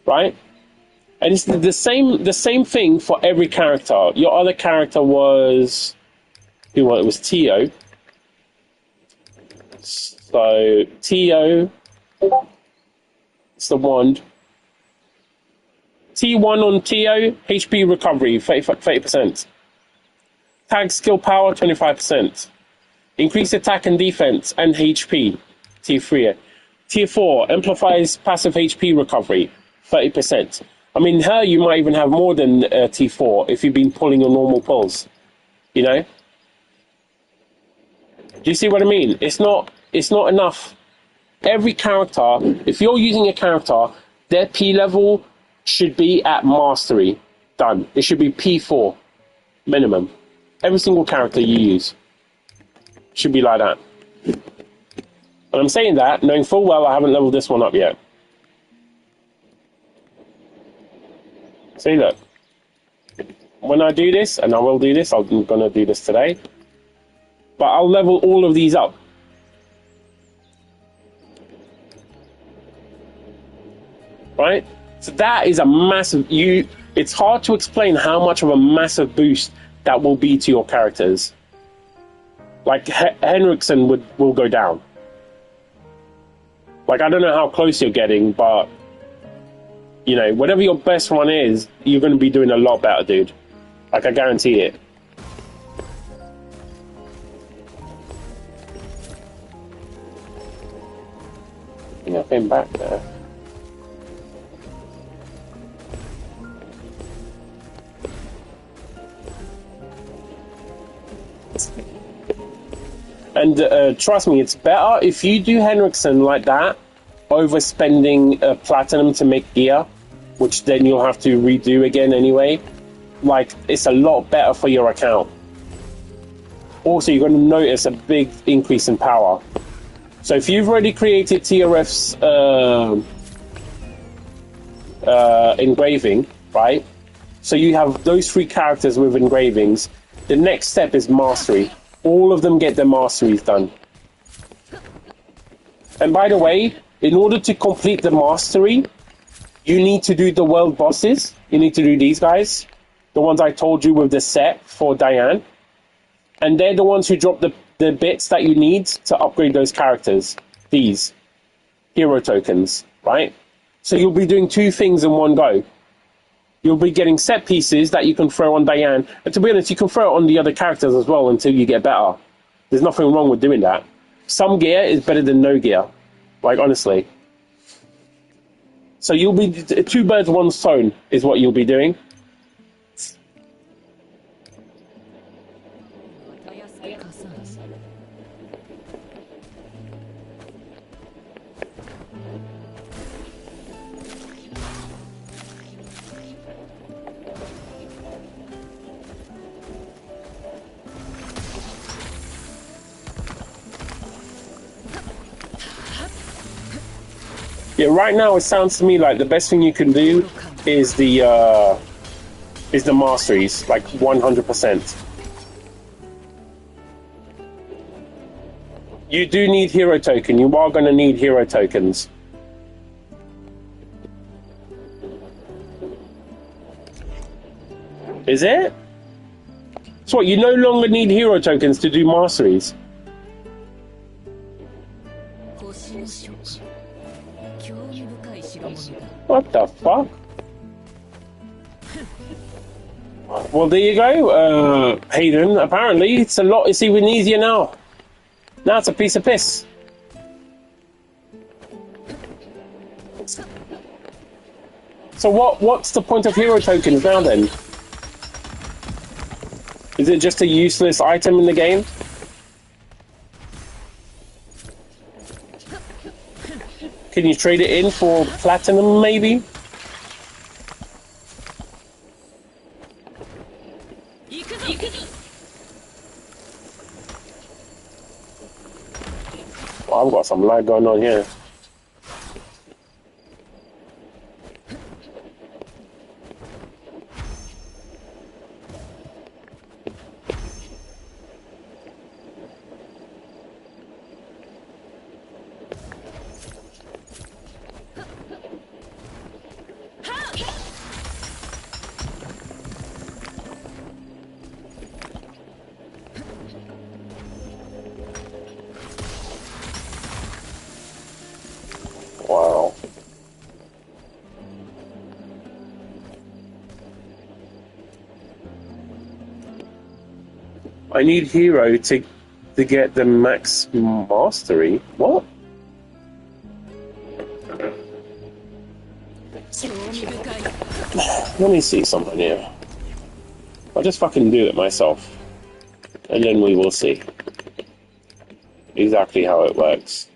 right? And it's the same thing for every character. Your other character was... It was Tio. So, Tio, it's the wand. T1 on Tio, HP recovery, 30%. Tag skill power, 25%. Increase attack and defense and HP, T3. Tier 4, amplifies passive HP recovery, 30%. I mean, her, you might even have more than T4 if you've been pulling your normal pulls, you know? Do you see what I mean? It's not enough. Every character, if you're using a character, their P level should be at mastery. Done. It should be P4 minimum. Every single character you use should be like that. And I'm saying that knowing full well I haven't leveled this one up yet. See, look. When I do this, and I will do this, I'm going to do this today, but I'll level all of these up. Right? So that is a massive... It's hard to explain how much of a massive boost that will be to your characters. Like, Henriksen will go down. Like, I don't know how close you're getting, but... You know, whatever your best one is, you're going to be doing a lot better, dude. Like, I guarantee it. I think I've been back there. And trust me, it's better if you do Henriksen like that, over spending platinum to make gear, which then you'll have to redo again anyway. Like, it's a lot better for your account. Also, you're going to notice a big increase in power. So if you've already created TRF's engraving, right? So you have those 3 characters with engravings. The next step is mastery. All of them get their masteries done. And by the way, in order to complete the mastery, you need to do the world bosses. You need to do these guys. The ones I told you with the set for Diane. And they're the ones who drop the bits that you need to upgrade those characters. These. Hero tokens, right? So you'll be doing 2 things in one go. You'll be getting set pieces that you can throw on Diane. And to be honest, you can throw it on the other characters as well until you get better. There's nothing wrong with doing that. Some gear is better than no gear. Like, honestly. So you'll be... 2 birds, 1 stone is what you'll be doing. Yeah, right now it sounds to me like the best thing you can do is the masteries, like 100%. You do need hero token. You are going to need hero tokens. Is it? So what, you no longer need hero tokens to do masteries? What the fuck? Well, there you go, Hayden. Apparently, it's even easier now. Now it's a piece of piss. So what's the point of hero tokens now then? Is it just a useless item in the game? Can you trade it in for platinum, maybe? Well, I've got some lag going on here. Wow. I need hero to get the max mastery. What? Let me see something here. I'll just fucking do it myself. And then we will see exactly how it works.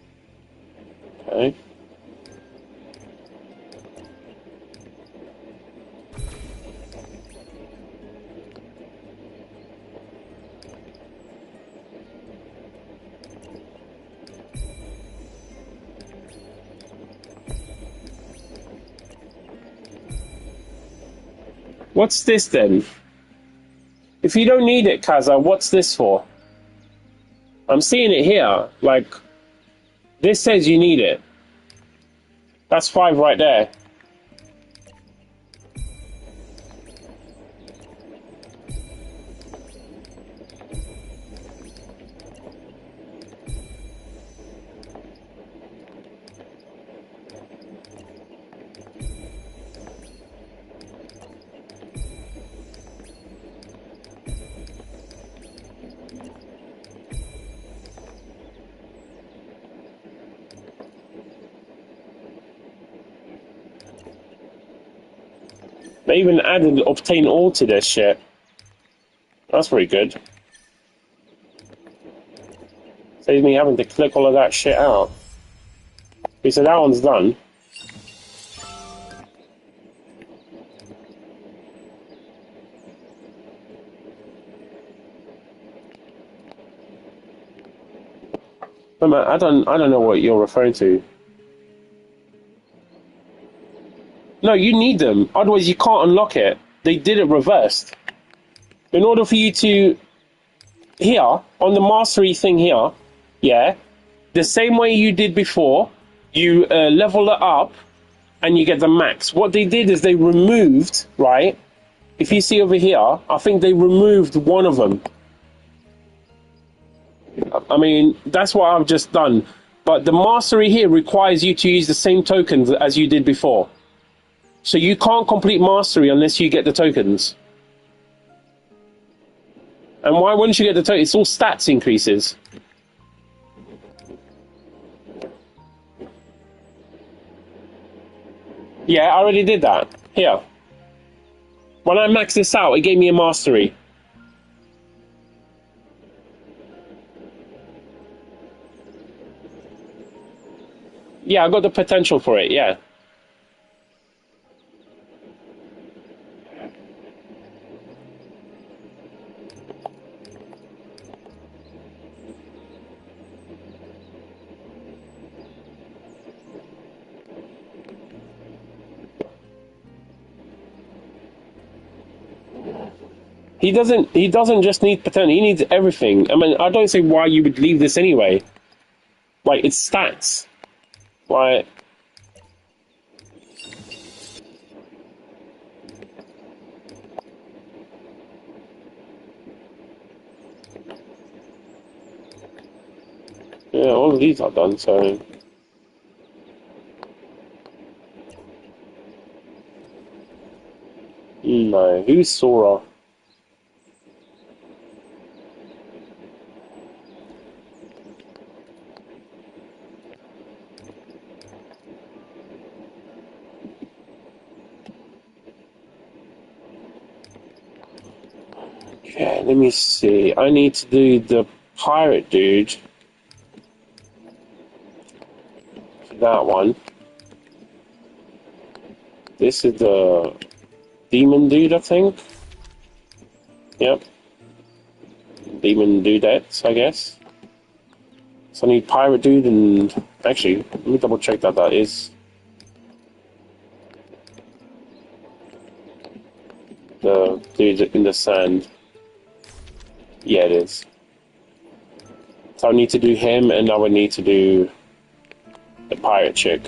Okay. What's this then? If you don't need it, Kaza, what's this for? I'm seeing it here. Like, this says you need it. That's 5 right there. They even added obtain all to this shit. That's pretty good. Saves me having to click all of that shit out. Okay, so that one's done. But man, I don't know what you're referring to. No, you need them. Otherwise, you can't unlock it. They did it reversed. In order for you to... Here, on the mastery thing here, yeah, the same way you did before, you level it up and you get the max. What they did is they removed, right? If you see over here, I think they removed one of them. I mean, that's what I've just done. But the mastery here requires you to use the same tokens as you did before. So you can't complete mastery unless you get the tokens. And why wouldn't you get the tokens? It's all stats increases. Yeah, I already did that. Here. When I maxed this out, it gave me a mastery. Yeah, I got the potential for it, yeah. He doesn't just need potential, he needs everything. I mean, I don't see why you would leave this anyway. Like, it's stats. Like... Yeah, all of these are done, so... No, who's Sora? Okay, let me see. I need to do the pirate dude. That one. This is the demon dude, I think. Yep. Demon dudettes, I guess. So I need pirate dude and... Actually, let me double check that is... The dude in the sand. Yeah, it is. So I need to do him, and I would need to do the pirate chick.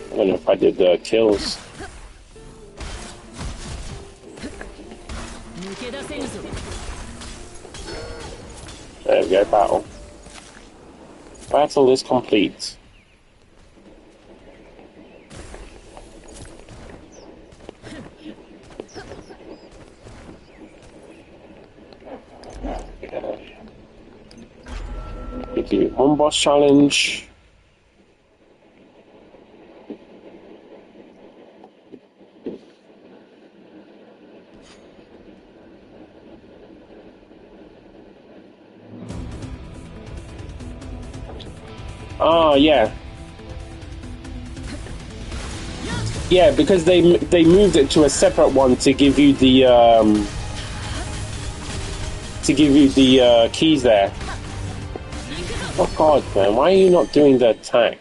I don't know if I did the kills. There we go, battle. Battle is complete. We do one boss challenge. Oh yeah. Yeah, because they moved it to a separate one to give you the keys there. Oh god, man, why are you not doing the attack?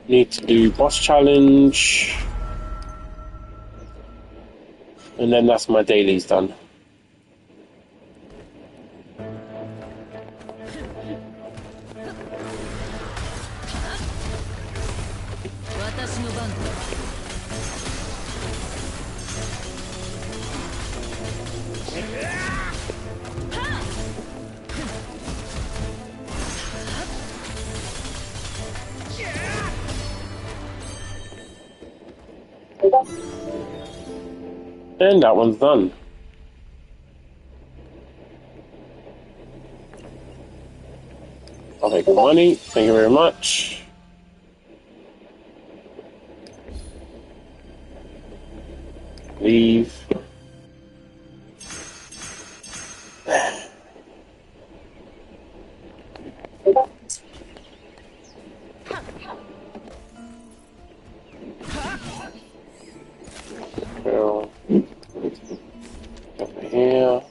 Need to do boss challenge. And then that's my dailies done. And that one's done. I'll take the money. Thank you very much. Leave. Go over here.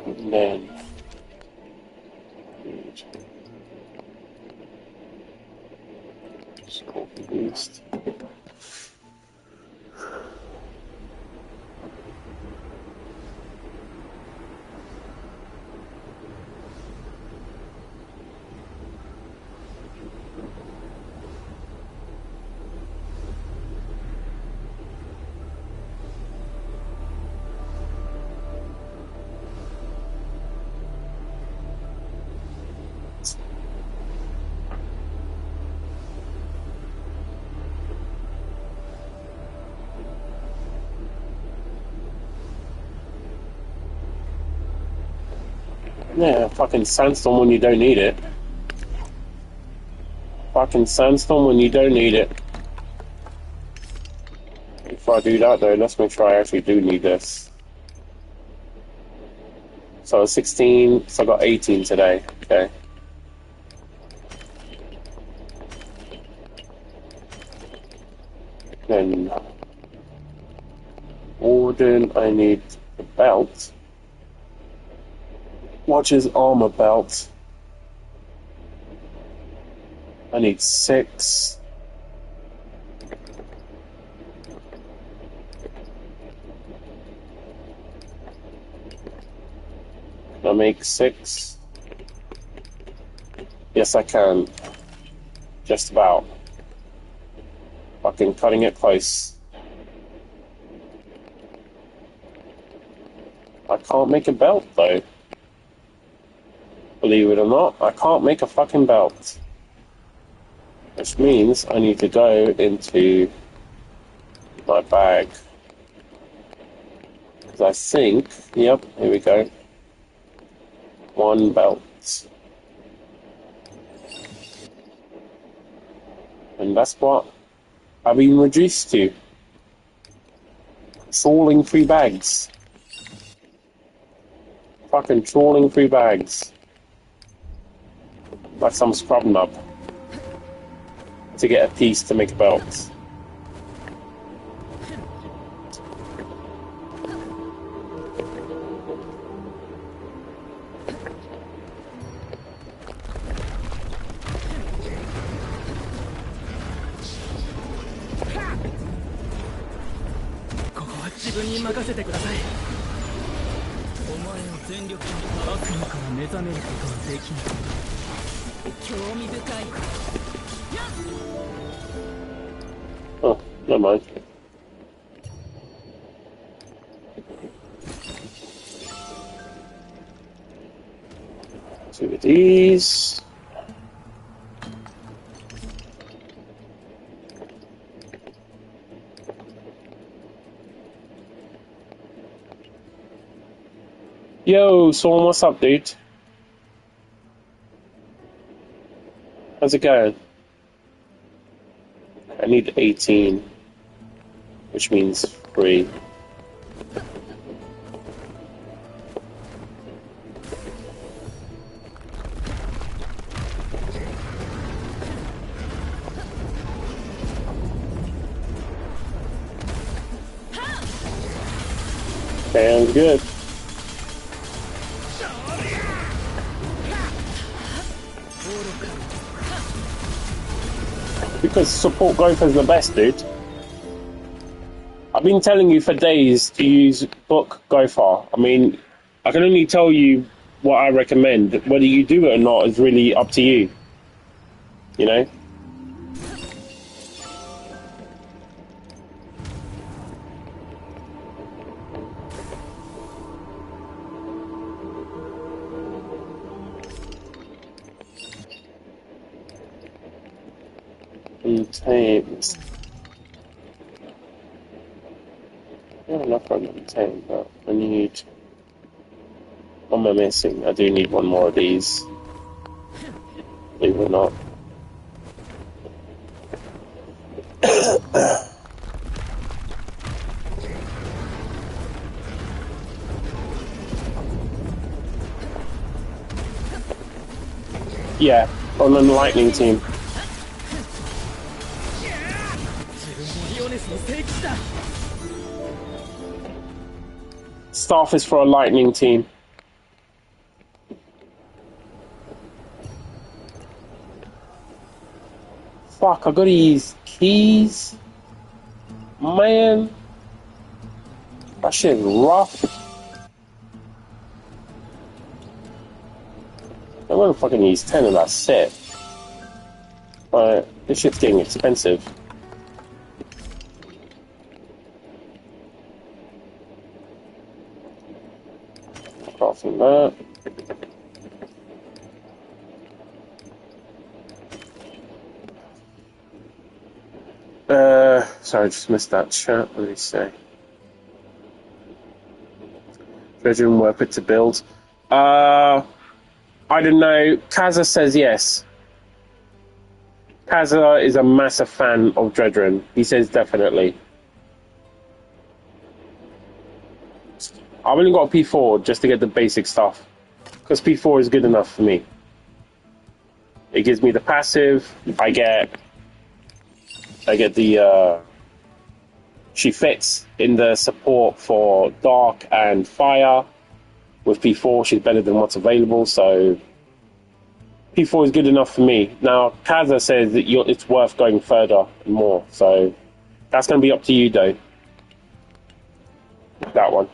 And then Scorpion Beast. Yeah, fucking sandstorm when you don't need it. Fucking sandstorm when you don't need it. Before I do that though, let's make sure I actually do need this. So 16, so I got 18 today. Okay. Then Warden, I need the belt. Watch's armor belt. I need 6. Can I make 6? Yes, I can. Just about. Fucking cutting it close. I can't make a belt though. Believe it or not, I can't make a fucking belt. Which means I need to go into my bag. Because I think, yep, here we go. 1 belt. And that's what I've been reduced to. Trawling 3 bags. Fucking trawling 3 bags. Like some scrub nub. To get a piece to make a belt. Oh, never mind. these. Yo, Storm, what's up, dude? How's it going? I need 18, which means 3. Sounds good. Because support growth is the best, dude. I've been telling you for days to use book Gopher. I mean, I can only tell you what I recommend. Whether you do it or not is really up to you. You know? Tames. I don't know if I'm going to tame, but I need. What am I missing? I do need one more of these. Believe it or not. Yeah, on the lightning team. Staff is for a lightning team. Fuck, I gotta use keys. Man. That shit is rough. I'm gonna fucking use 10 of that set. But this shit's getting expensive. From that. Sorry, I just missed that chat. What did he say? Bedroom worth it to build. I don't know. Kaza says yes. Kaza is a massive fan of Dredren. He says definitely. I've only got P4 just to get the basic stuff, because P4 is good enough for me. It gives me the passive. I get the. She fits in the support for dark and fire. With P4, she's better than what's available. So P4 is good enough for me. Now Kaza says that it's worth going further and more. So that's going to be up to you, though. That one.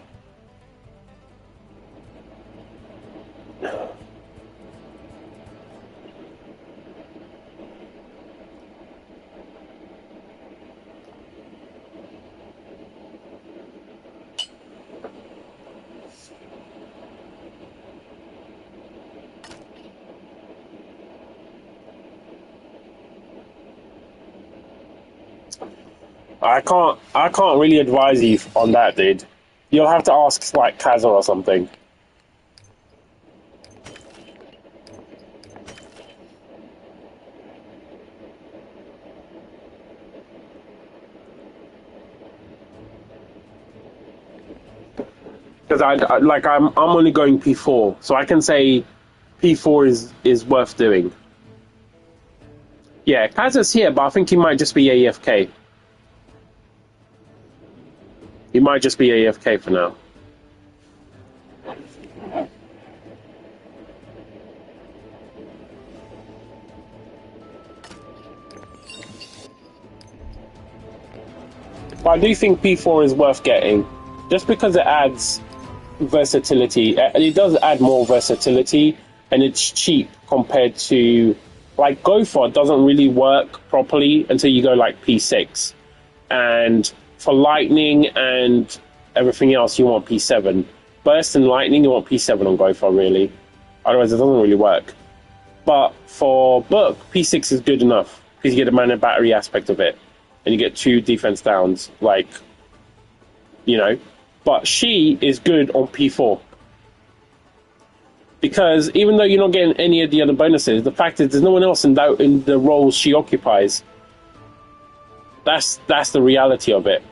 I can't really advise you on that, dude. You'll have to ask like Kaza or something. Because I'm only going P4, so I can say P4 is worth doing. Yeah, Kaza's here, but I think he might just be AFK. He might just be AFK for now. But I do think P4 is worth getting, just because it adds versatility. It does add more versatility, and it's cheap compared to, like, Gopher doesn't really work properly until you go like P6, and for lightning and everything else you want P7. Burst and lightning you want P7 on Gopher, really. Otherwise, it doesn't really work. But for Book, P6 is good enough because you get the mana battery aspect of it, and you get 2 defense downs, like, you know. But she is good on P4 because even though you're not getting any of the other bonuses, the fact is there's no one else in the roles she occupies. That's the reality of it,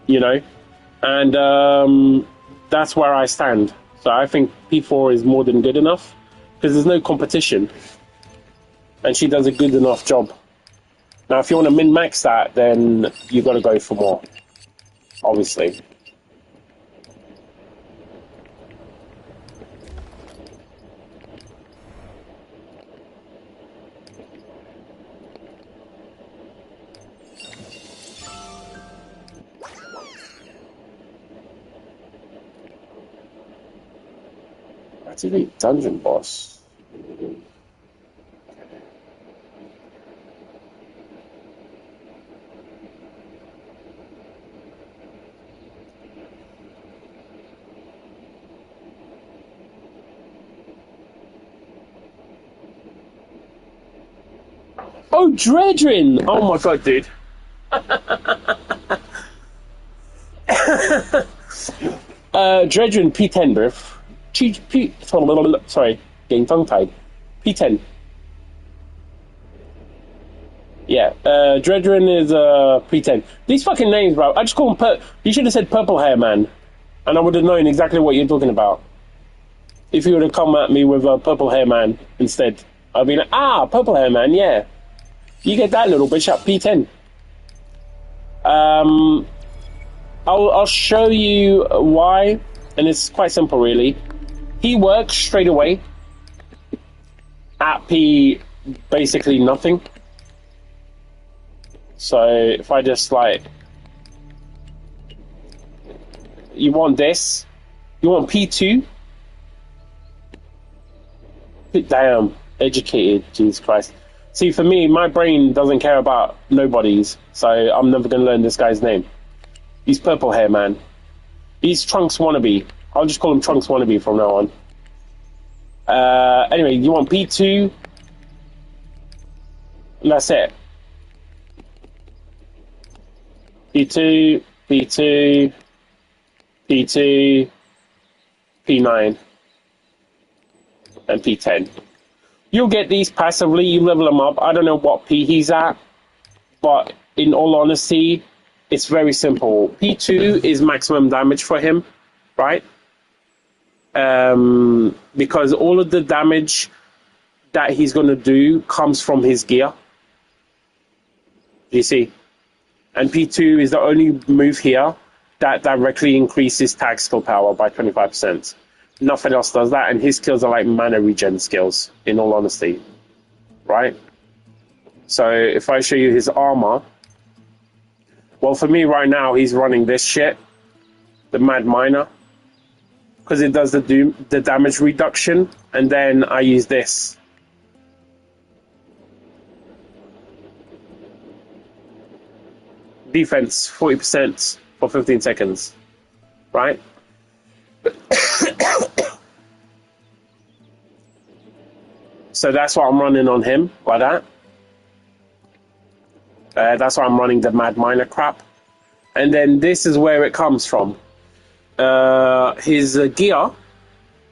you know, and that's where I stand. So I think P4 is more than good enough because there's no competition, and she does a good enough job. Now, if you want to min-max that, then you got to go for more, obviously. That's a dungeon boss. Oh, Dredrin! Oh my god, dude. Dredrin P10, bruv. Sorry, getting tongue-tied. P10. Yeah, Dredrin is P10. These fucking names, bro. I just call him you should have said Purple Hair Man, and I would have known exactly what you're talking about. If you would have come at me with Purple Hair Man instead, I'd be like, Purple Hair Man, yeah. You get that little bitch at P10. I'll show you why, and it's quite simple, really. He works straight away at P basically nothing. So if I just like, you want this, you want P2. Damn, educated, Jesus Christ. See, for me, my brain doesn't care about nobodies, so I'm never going to learn this guy's name. He's Purple Hair Man. He's Trunks Wannabe. I'll just call him Trunks Wannabe from now on. Anyway, you want P2. And that's it. P2, P2, P2, P9, and P10. You'll get these passively, you level them up. I don't know what P he's at, but in all honesty, it's very simple. P2 is maximum damage for him, right? Because all of the damage that he's going to do comes from his gear. You see? And P2 is the only move here that directly increases tag skill power by 25%. Nothing else does that, and his skills are like mana regen skills, in all honesty. Right? So if I show you his armor, well, for me right now, he's running this shit, the Mad Miner, because it does the damage reduction, and then I use this. Defense 40% for 15 seconds, right? So that's what I'm running on him, like that. That's why I'm running the Mad Miner crap. And then this is where it comes from. His gear,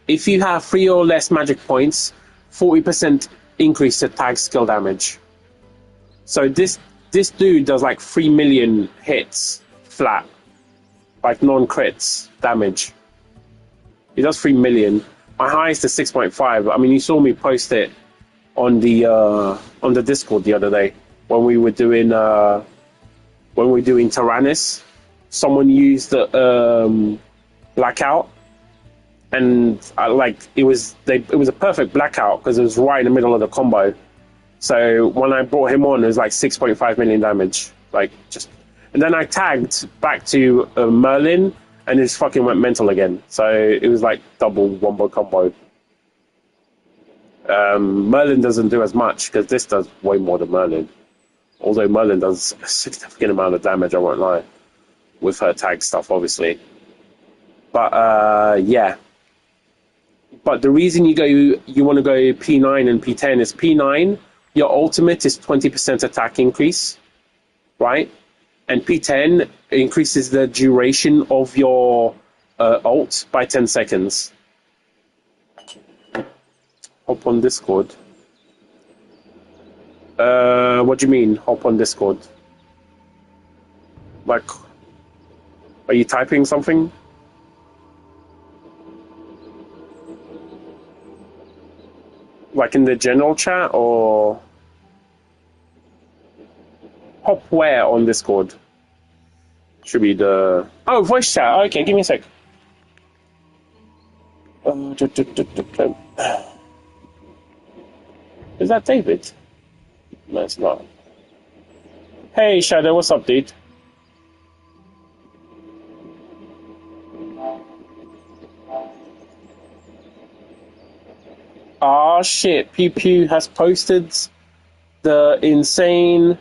if you have 3 or less magic points, 40% increase to tag skill damage. So this dude does like 3 million hits flat, like non-crits damage. He does 3 million. My highest is 6.5. I mean, you saw me post it on the Discord the other day when we were doing Tyrannus. Someone used the blackout, and it was a perfect blackout because it was right in the middle of the combo. So when I brought him on, it was like 6.5 million damage, and then I tagged back to Merlin, and it just fucking went mental again. So it was like double wombo combo. Merlin doesn't do as much because this does way more than Merlin. Although Merlin does a significant amount of damage, I won't lie, with her tag stuff, obviously. But yeah, But the reason you want to go P9 and P10 is P9, your ultimate is 20% attack increase, right? And P10 increases the duration of your ult by 10 seconds. Hop on Discord. What do you mean, hop on Discord? Like, are you typing something? Like in the general chat, or hop where on Discord? Should be the... Oh, voice chat. Okay, give me a sec. Is that David? No, it's not. Hey, Shadow, what's up, dude? Ah, shit. Pew Pew has posted the insane...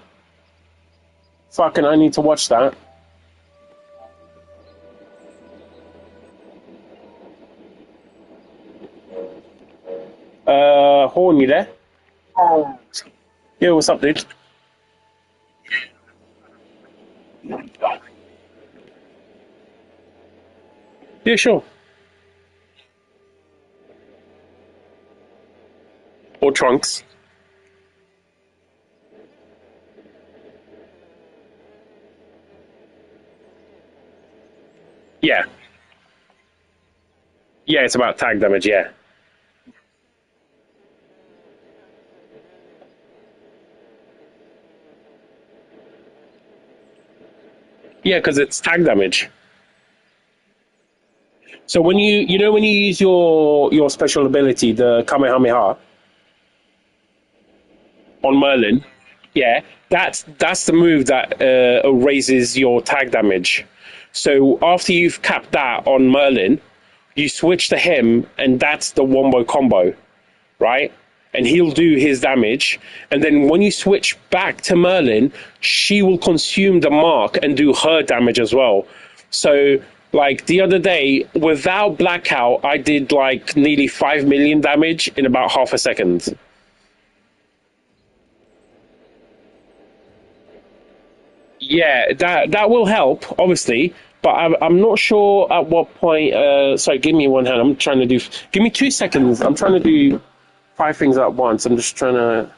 Fucking, I need to watch that. Horn, you there? Oh. Yo, what's up, dude? Yeah, sure. Or Trunks. Yeah. Yeah, it's about tag damage, yeah. Yeah, because it's tag damage. So when when you use your special ability, the Kamehameha on Merlin, yeah, that's the move that raises your tag damage. So after you've capped that on Merlin, you switch to him, and that's the wombo combo, right? And he'll do his damage. And then when you switch back to Merlin, she will consume the mark and do her damage as well. So, like the other day, without Blackout, I did like nearly 5 million damage in about half a second. Yeah, that will help, obviously, but I'm not sure at what point. Sorry, give me one hand. I'm trying to do. Give me 2 seconds. I'm trying to do 5 things at once. I'm just trying to.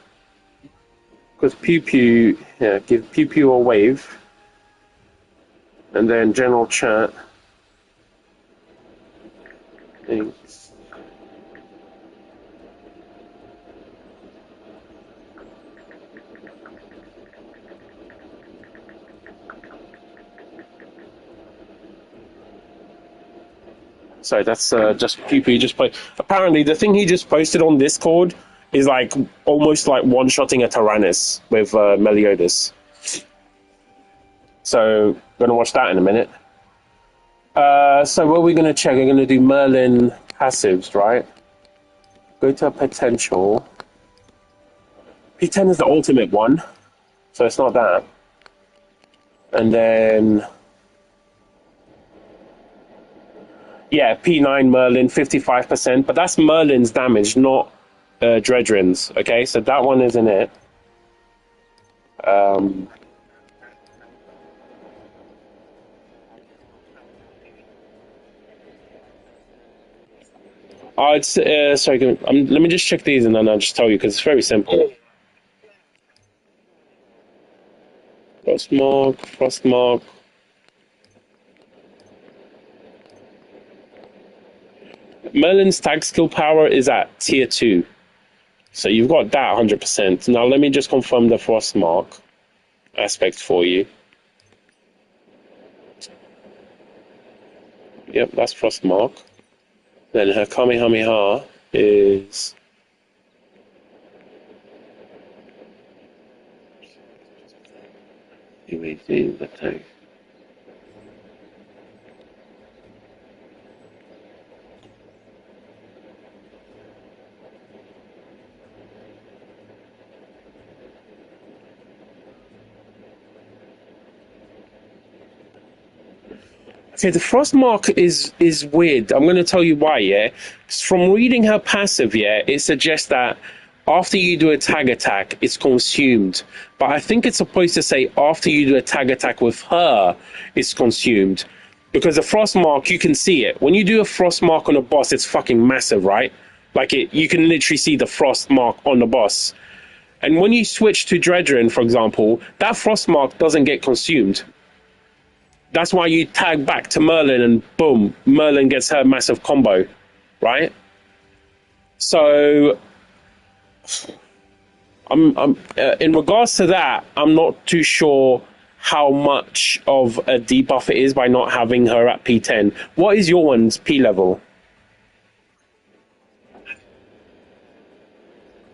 Because Pew Pew, yeah, give Pew Pew a wave, and then general chat. Thanks. Sorry, that's just Pew Pew just play. Apparently, the thing he just posted on Discord is like almost like one-shotting a Tyrannus with Meliodas. So, gonna watch that in a minute. So what are we gonna check? We're gonna do Merlin passives, right? Go to potential. P10 is the ultimate one, so it's not that. And then, yeah, P9 Merlin, 55%, but that's Merlin's damage, not Dredrin's, okay? So that one isn't it. Sorry, let me just check these and then I'll just tell you because it's very simple. Frostmark. Merlin's tag skill power is at tier 2. So you've got that 100%. Now let me just confirm the Frostmark aspect for you. Yep, that's Frostmark. Then her Kamehameha is... UAD attack. Okay, the frost mark is weird. I'm going to tell you why. Yeah, from reading her passive, yeah, it suggests that after you do a tag attack, it's consumed. But I think it's supposed to say after you do a tag attack with her, it's consumed. Because the frost mark, you can see it. When you do a frost mark on a boss, it's fucking massive, right? Like you can literally see the frost mark on the boss. And when you switch to Dredrin, for example, that frost mark doesn't get consumed. That's why you tag back to Merlin and boom, Merlin gets her massive combo, right? So, in regards to that, I'm not too sure how much of a debuff it is by not having her at P10. What is your one's P level?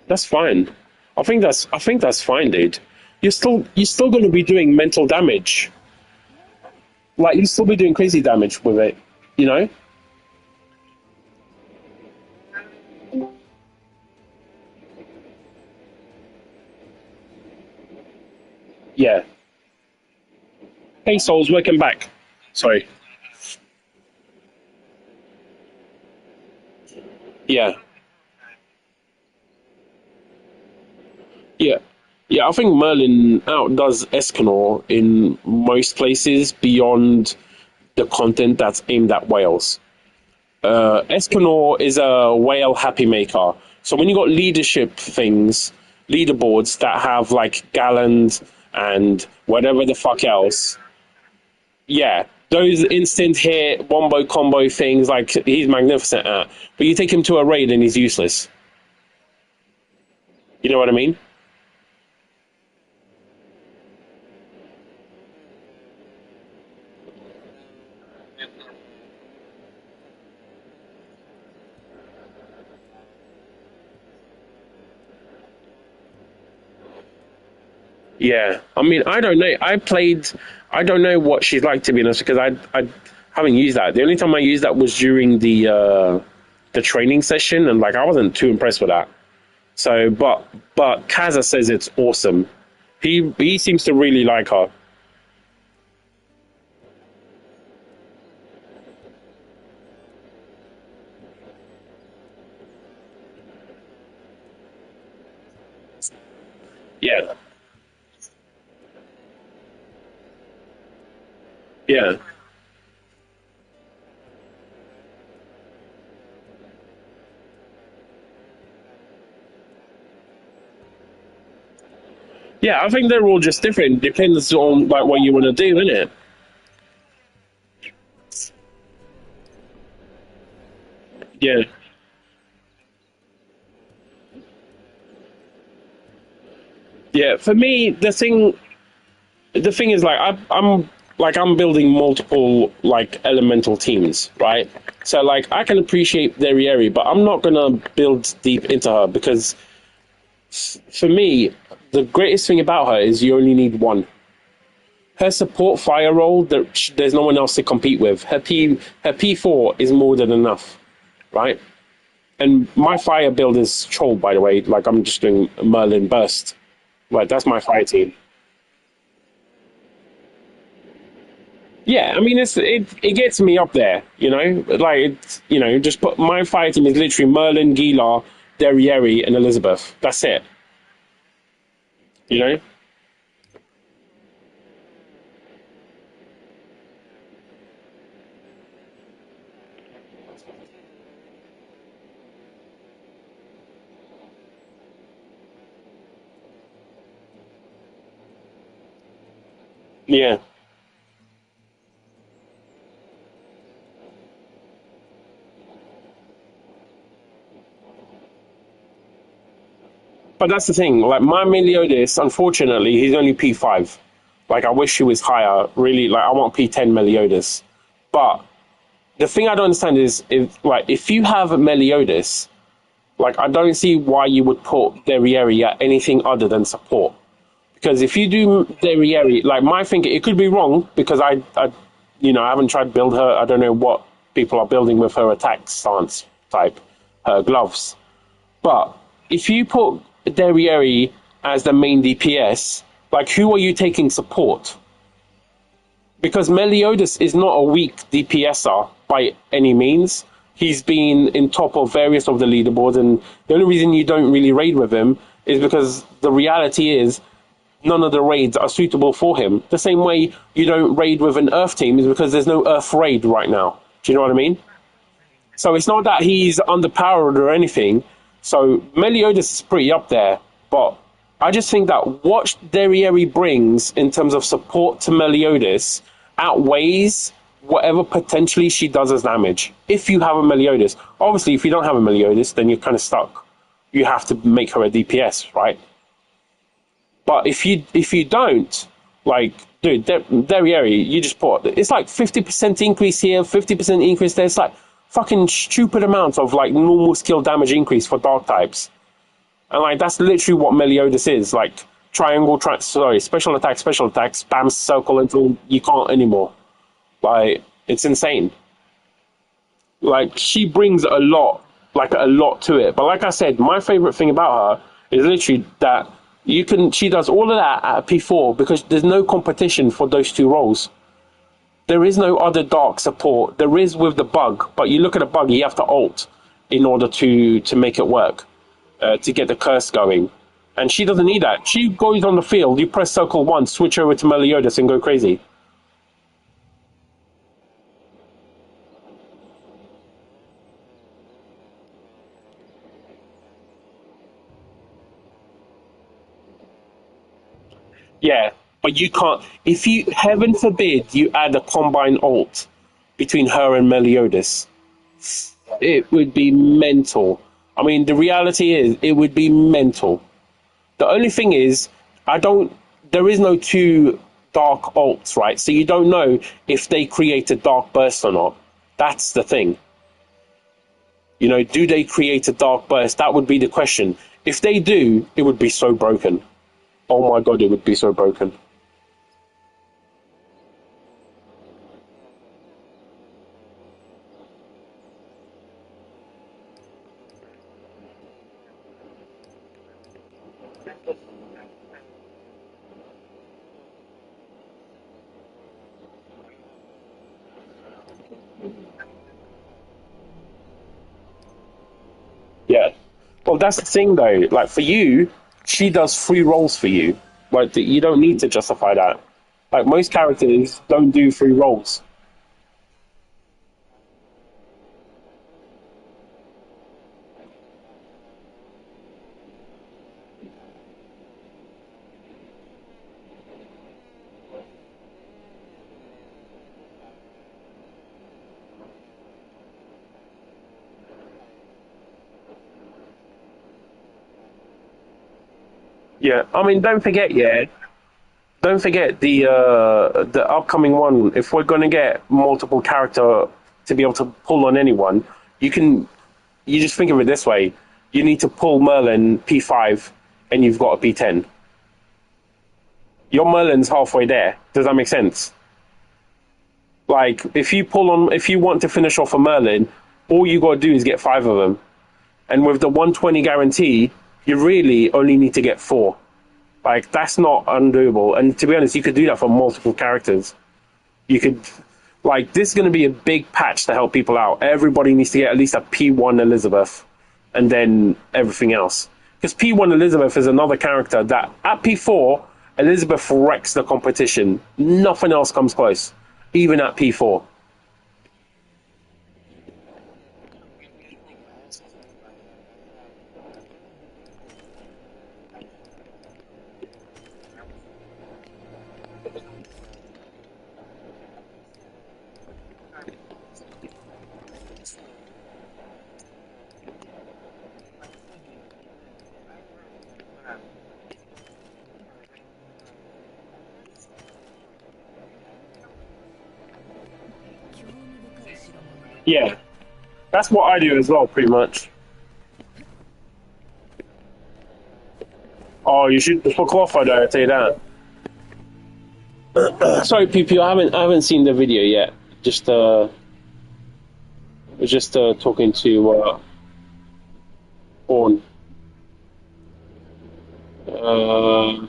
That's fine. I think that's fine, dude. You're still going to be doing mental damage. Like you still be doing crazy damage with it, you know? Yeah. Hey, souls, welcome back. Sorry. Yeah. Yeah. Yeah, I think Merlin outdoes Escanor in most places beyond the content that's aimed at whales. Escanor is a whale happy maker. So when you got leadership things, leaderboards that have like gallons and whatever the fuck else, yeah, those instant hit wombo combo things, like he's magnificent at. But you take him to a raid and he's useless. You know what I mean? Yeah, I mean, I don't know. I don't know what she's like to be honest, because I haven't used that. The only time I used that was during the training session, and like I wasn't too impressed with that. So, but Kaza says it's awesome. He seems to really like her. Yeah, yeah, yeah. I think they're all just different. Depends on like what you want to do, innit? Yeah, yeah. For me, the thing is like I'm building multiple like elemental teams, right? So like I can appreciate Derriere, but I'm not gonna build deep into her because for me, the greatest thing about her is you only need one. Her support fire role, there's no one else to compete with. Her P4 is more than enough, right? And my fire build is troll, by the way. Like I'm just doing Merlin burst. Right, that's my fire team. Yeah, I mean it gets me up there, you know. Like it's just put my fire team is literally Merlin, Gilar, Derriere, and Elizabeth. That's it, you know. Yeah, but that's the thing. Like my Meliodas, unfortunately, he's only P5. Like I wish he was higher. Really, like I want P10 Meliodas. But the thing I don't understand is if you have Meliodas, like I don't see why you would put Derriere at anything other than support. Because if you do Derriere, like my thinking, it could be wrong because I haven't tried to build her. I don't know what people are building with her attack stance type, her gloves. But if you put Derriere as the main DPS, like who are you taking support? because Meliodas is not a weak DPSer by any means. He's been in top of various of the leaderboards, and the only reason you don't really raid with him is because the reality is none of the raids are suitable for him. The same way you don't raid with an Earth team is because there's no Earth raid right now. Do you know what I mean? So it's not that he's underpowered or anything. So Meliodas is pretty up there, but I just think that what Derriere brings in terms of support to Meliodas outweighs whatever potentially she does as damage. If you have a Meliodas, obviously, if you don't have a Meliodas, then you're kind of stuck. You have to make her a DPS, right? But if you don't, like, dude, Derriere, you just put it's like 50% increase here, 50% increase there. It's like fucking stupid amounts of like normal skill damage increase for dark types. And like that's literally what Meliodas is. Like triangle, special attack, spam circle until you can't anymore. Like it's insane. Like she brings a lot to it. But like I said, my favorite thing about her is literally that she does all of that at P4 because there's no competition for those two roles. There is no other dark support. There is with the bug, but you look at a bug, you have to ult in order to make it work, to get the curse going. And she doesn't need that. She goes on the field, you press circle 1, switch over to Meliodas and go crazy. Yeah, but you can't. If you, heaven forbid, you add a combine ult between her and Meliodas, it would be mental. I mean, the reality is, it would be mental. The only thing is, there is no two dark ults, right? So you don't know if they create a dark burst or not. That's the thing. You know, do they create a dark burst? That would be the question. If they do, it would be so broken. Oh my god, it would be so broken. Yeah. Well, that's the thing, though. Like for you, she does 3 roles for you. Like you don't need to justify that. Like most characters don't do 3 roles. Yeah. I mean, don't forget the upcoming one. If we're gonna get multiple character to be able to pull on anyone, you can. You just think of it this way: you need to pull Merlin P5, and you've got a P10. Your Merlin's halfway there. Does that make sense? Like if you want to finish off a Merlin, all you got to do is get 5 of them, and with the 120 guarantee, you really only need to get 4. Like that's not undoable. And to be honest, you could do that for multiple characters. You could, like, this is going to be a big patch to help people out. Everybody needs to get at least a P1 Elizabeth, and then everything else. Because P1 Elizabeth is another character that at P4 Elizabeth wrecks the competition. Nothing else comes close, even at P4. Yeah, that's what I do as well, pretty much. Oh, you should for qualify though. I tell you that. Sorry, PP. I haven't seen the video yet. Just talking to Orn. Uh,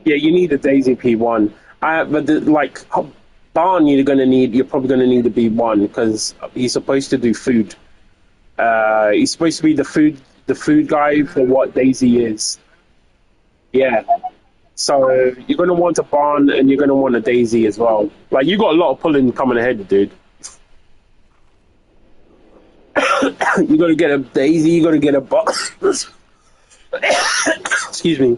Yeah, you need a Daisy P1. But like Barn, you're probably gonna need a B1 because he's supposed to do food. He's supposed to be the food guy for what Daisy is. Yeah. So you're gonna want a Barn and you're gonna want a Daisy as well. Like you got a lot of pulling coming ahead, dude. You gotta get a Daisy. You gotta get a Barn. Excuse me.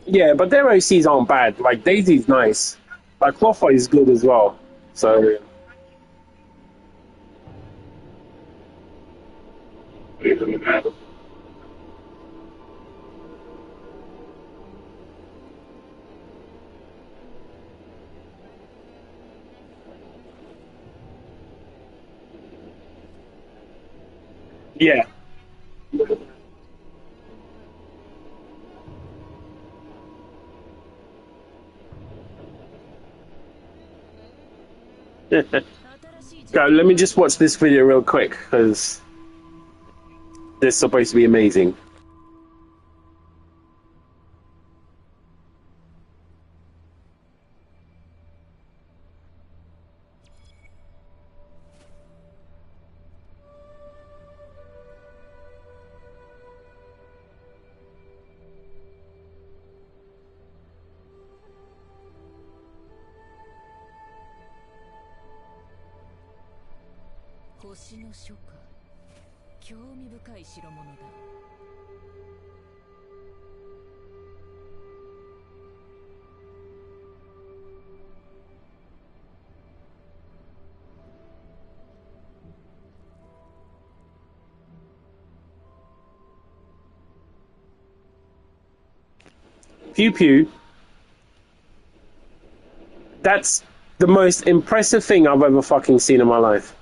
Yeah, but their OCs aren't bad. Like Daisy's nice. Like Cloffa is good as well. So yeah. God, let me just watch this video real quick because this is supposed to be amazing. Pew pew. That's the most impressive thing I've ever fucking seen in my life.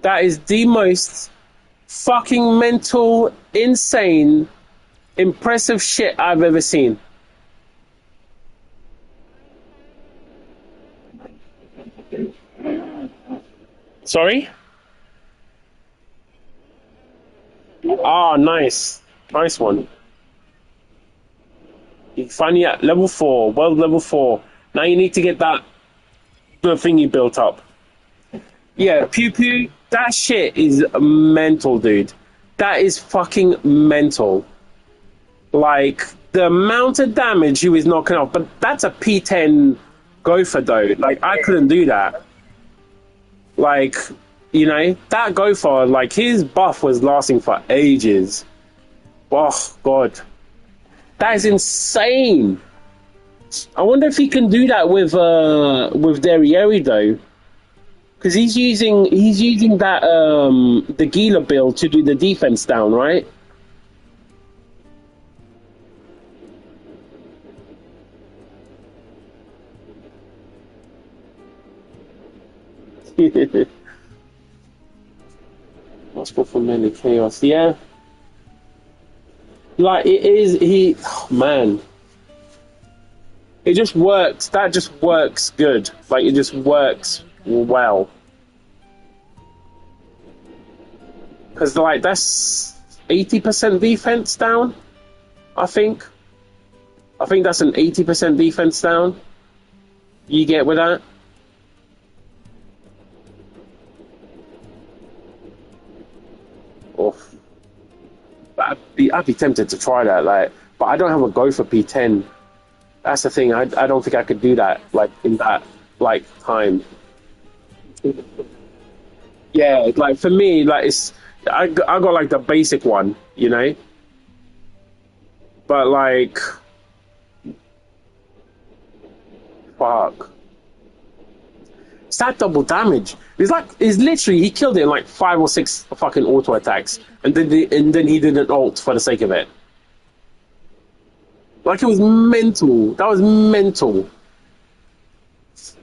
That is the most fucking mental, insane, impressive shit I've ever seen. Sorry? Ah, nice. Nice one. You finally at level 4, world level 4. Now you need to get that the thingy built up. Yeah, pew pew. That shit is mental, dude. That is fucking mental. Like the amount of damage he was knocking off, but that's a P10 gopher though. Like I couldn't do that. Like, you know, that gopher, like his buff was lasting for ages. Oh god. That is insane. I wonder if he can do that with Derriere though. Because he's using that the Gila build to do the defense down, right? Possible for many chaos, yeah. Like it is oh, man. It just works. That just works good. Like it just works well. Because like that's 80% defense down, I think. I think that's an 80% defense down. You get with that? Oh, I'd be tempted to try that, like, but I don't have a go for P10. That's the thing. I don't think I could do that like in that like time. Yeah, like for me, like I got like the basic one, you know. But like, fuck, it's that double damage. It's literally he killed it in like 5 or 6 fucking auto attacks, and then he did an ult for the sake of it. Like it was mental. That was mental.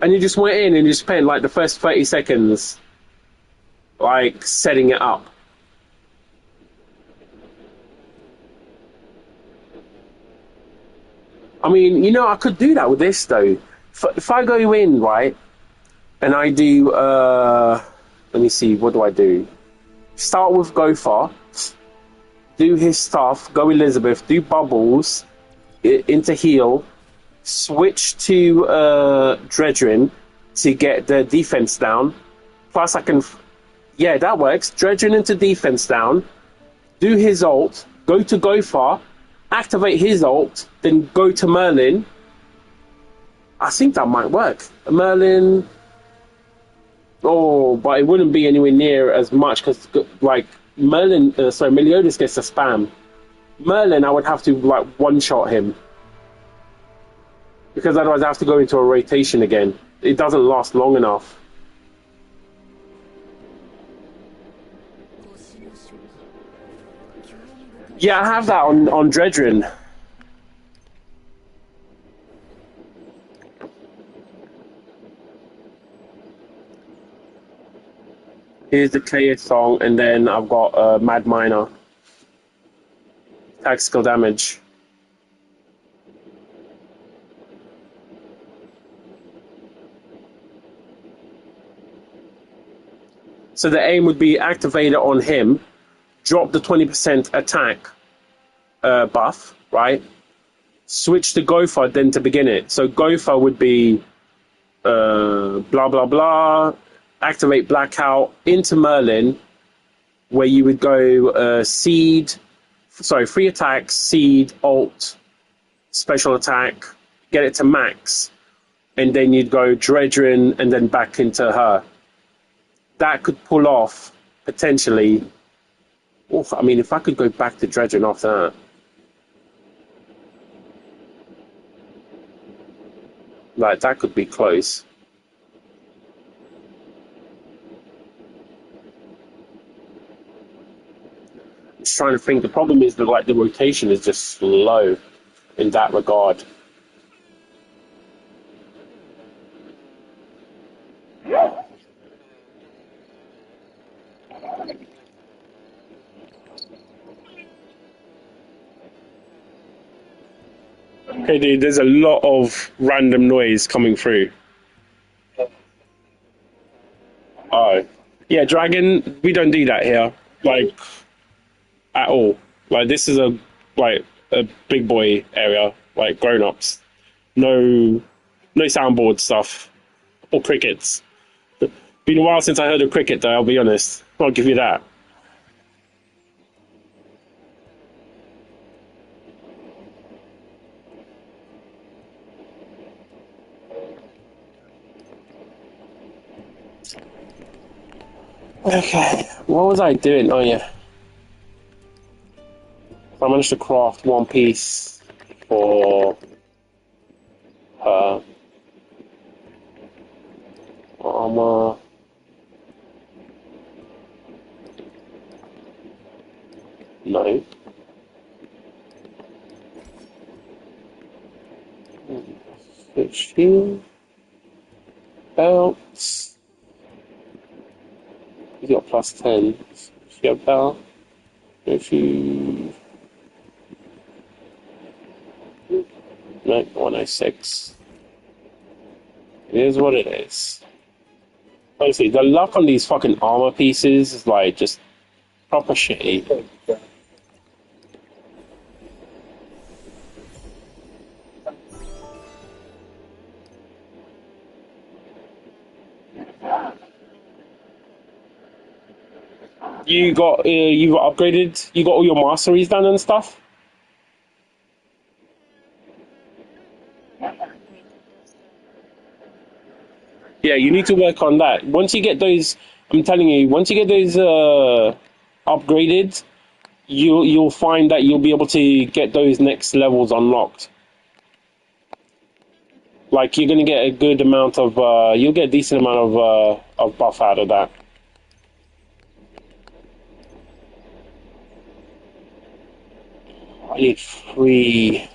And you just went in and you spent like the first 30 seconds like setting it up. I mean, you know, I could do that with this though. If I go in, right, and I do Let me see, what do I do? Start with Gopher, do his stuff, go Elizabeth, do Bubbles, into heal, switch to Dredrin to get the defense down. Plus I can... Yeah, that works. Dredrin into defense down, do his ult, go to Gopher, activate his ult, then go to Merlin. I think that might work. Merlin... Oh, but it wouldn't be anywhere near as much because, like, Meliodas gets a spam. Merlin, I would have to, like, one-shot him. Because otherwise I have to go into a rotation again. It doesn't last long enough. Yeah, I have that on Dredrin. Here's the clear song, and then I've got Mad Miner. Tactical damage. So the aim would be activated on him, drop the 20% attack buff, right? Switch to Gopher then to begin it. So Gopher would be blah, blah, blah, activate Blackout into Merlin, where you would go free attack, seed, ult, special attack, get it to max, and then you'd go Dredrin and then back into her. That could pull off, potentially. Oof, I mean, if I could go back to Dredrin after that. Like, that could be close. I'm just trying to think. The problem is that, like, the rotation is just slow in that regard. Okay, dude, there's a lot of random noise coming through. Oh. Yeah, Dragon, we don't do that here. Like, at all. Like, this is a big boy area. Like, grown-ups. No soundboard stuff. Or crickets. Been a while since I heard of cricket, though, I'll be honest. I'll give you that. Okay, what was I doing? Oh, yeah. I managed to craft one piece for her armor. No. Switch here. Belts. He's got plus 10. She got belt. If you... No, 106. It is what it is. Honestly, the luck on these fucking armor pieces is like just proper shitty. You got upgraded. You got all your masteries done and stuff. Yeah, you need to work on that. Once you get those, I'm telling you, once you get those upgraded, you'll find that you'll be able to get those next levels unlocked. Like, you're gonna get a good amount of, you'll get a decent amount of buff out of that. I need 3.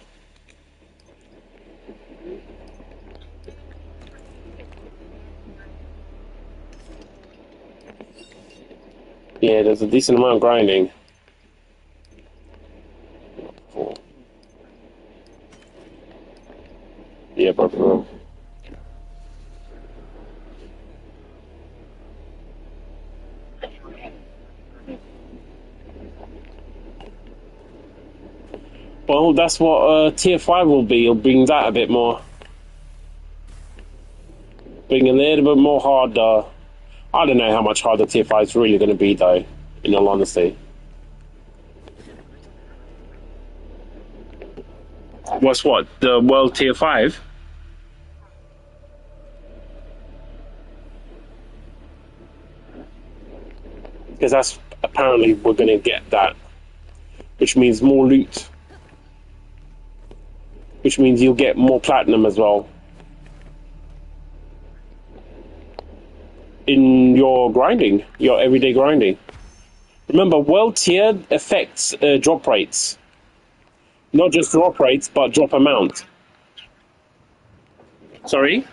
Yeah, there's a decent amount of grinding. 4. Yeah, bro. Well, that's what tier 5 will be. It'll bring that a bit more. Bring a little bit more harder. I don't know how much harder tier 5 is really going to be, though, in all honesty. What's what? The world tier 5? Because that's apparently we're going to get that, which means more loot, which means you'll get more platinum as well in your grinding, your everyday grinding. Remember, world tier affects drop rates, not just drop rates, but drop amount. Sorry?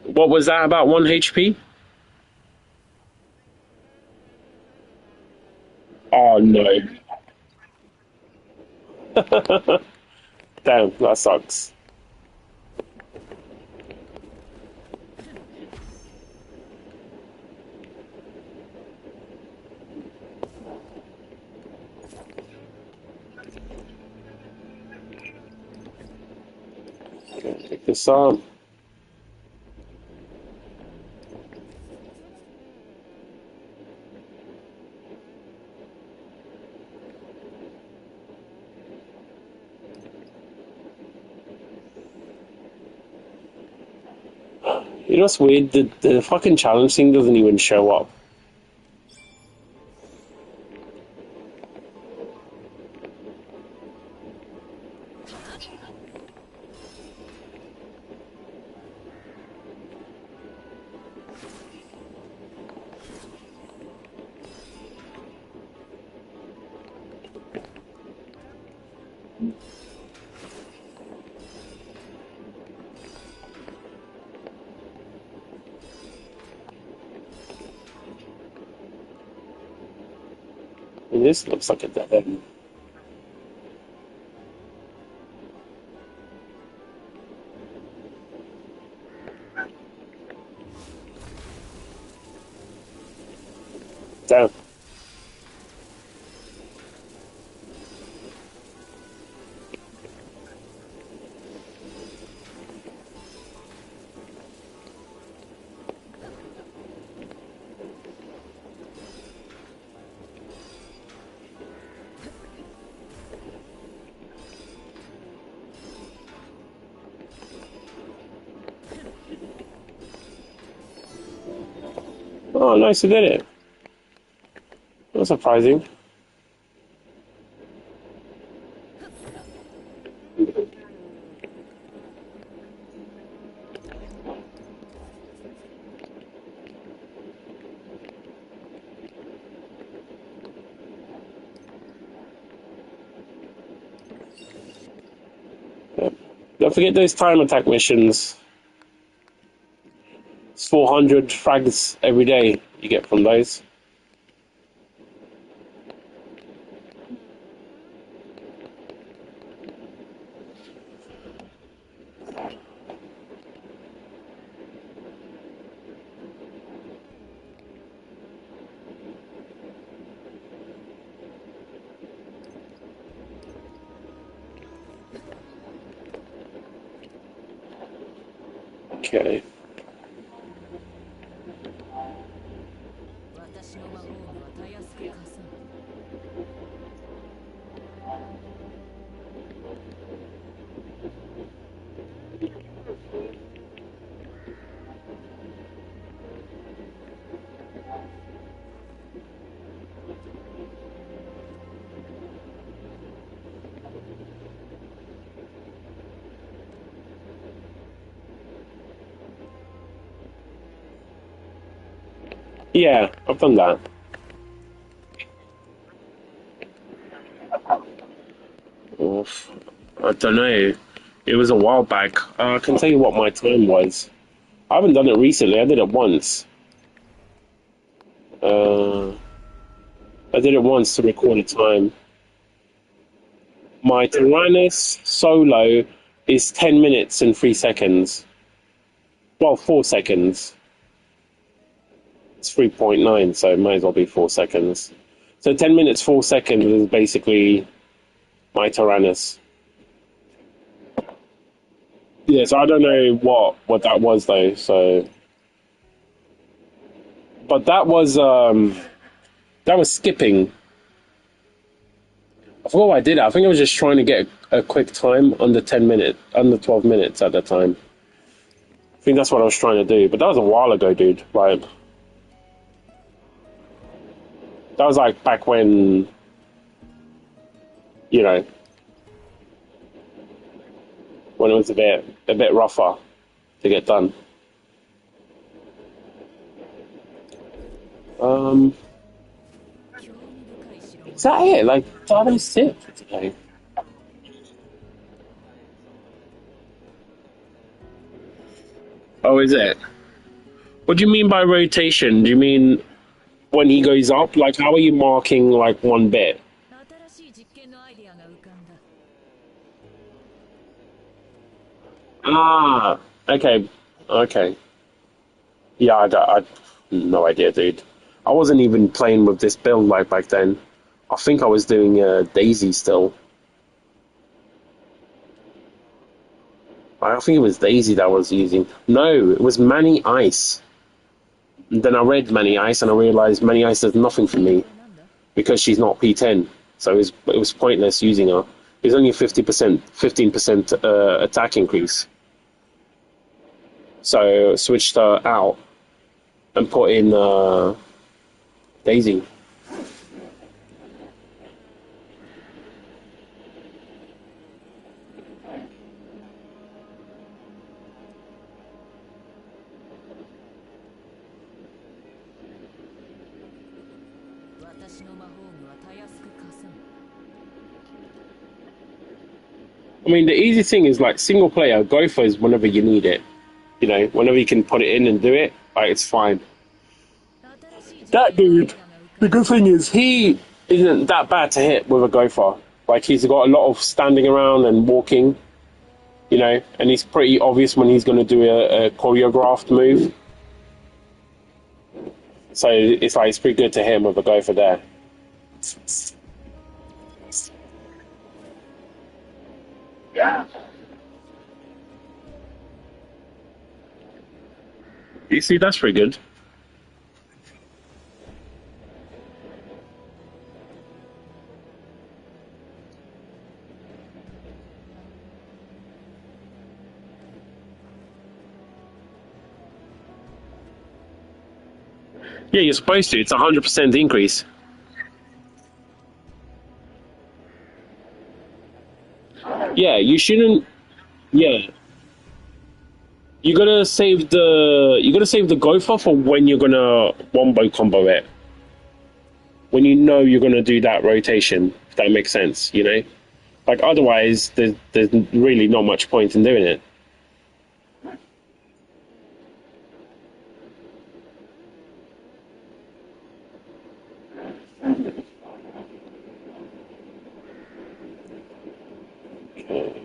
What was that about 1 HP? Oh no. Damn, that sucks. Pick this up. You know what's weird? The fucking challenge thing doesn't even show up. And this looks like a dead end. Damn. Oh, nice, I did it. That's surprising. Yep. Don't forget those time attack missions. It's 400 frags every day you get from those. Okay. Yeah, I've done that. Oof. I don't know. It was a while back. I can tell you what my time was. I haven't done it recently. I did it once. Uh, I did it once to record a time. My Tyrannus solo is 10 minutes and 3 seconds. Well, 4 seconds. It's 3.9, so it might as well be 4 seconds. So 10 minutes, 4 seconds is basically my Tyrannus. Yeah, so I don't know what that was though. So, but that was skipping. I forgot why I did it. I think I was just trying to get a quick time under under 12 minutes at the time. I think that's what I was trying to do. But that was a while ago, dude. Like, that was like back when, you know, when it was a bit rougher to get done. Is that it? Like, are they sick for today? Oh, is it? What do you mean by rotation? Do you mean when he goes up? Like, how are you marking like one bit? Ah, okay, okay. Yeah, I no idea, dude. I wasn't even playing with this build like back then. I think I was doing Daisy still. I think it was Daisy that I was using. No, it was Manny Ice. And then I read Manny Ice and I realized Manny Ice does nothing for me because she's not P10. So it was pointless using her. It was only a 50%, 15% attack increase. So switched her out and put in Daisy. I mean, the easy thing is like single player, go for is whenever you need it. You know, whenever you can put it in and do it, like it's fine. That dude, the good thing is he isn't that bad to hit with a gopher. Like he's got a lot of standing around and walking, you know, and he's pretty obvious when he's going to do a choreographed move. So it's like it's pretty good to hit him with a gopher there. Yeah. You see, that's pretty good. Yeah, you're supposed to. It's 100% increase. Yeah, you shouldn't. Yeah, you gotta save the gopher for when you're gonna wombo combo it. When you know you're gonna do that rotation, if that makes sense, you know. Like otherwise, there's really not much point in doing it. Okay.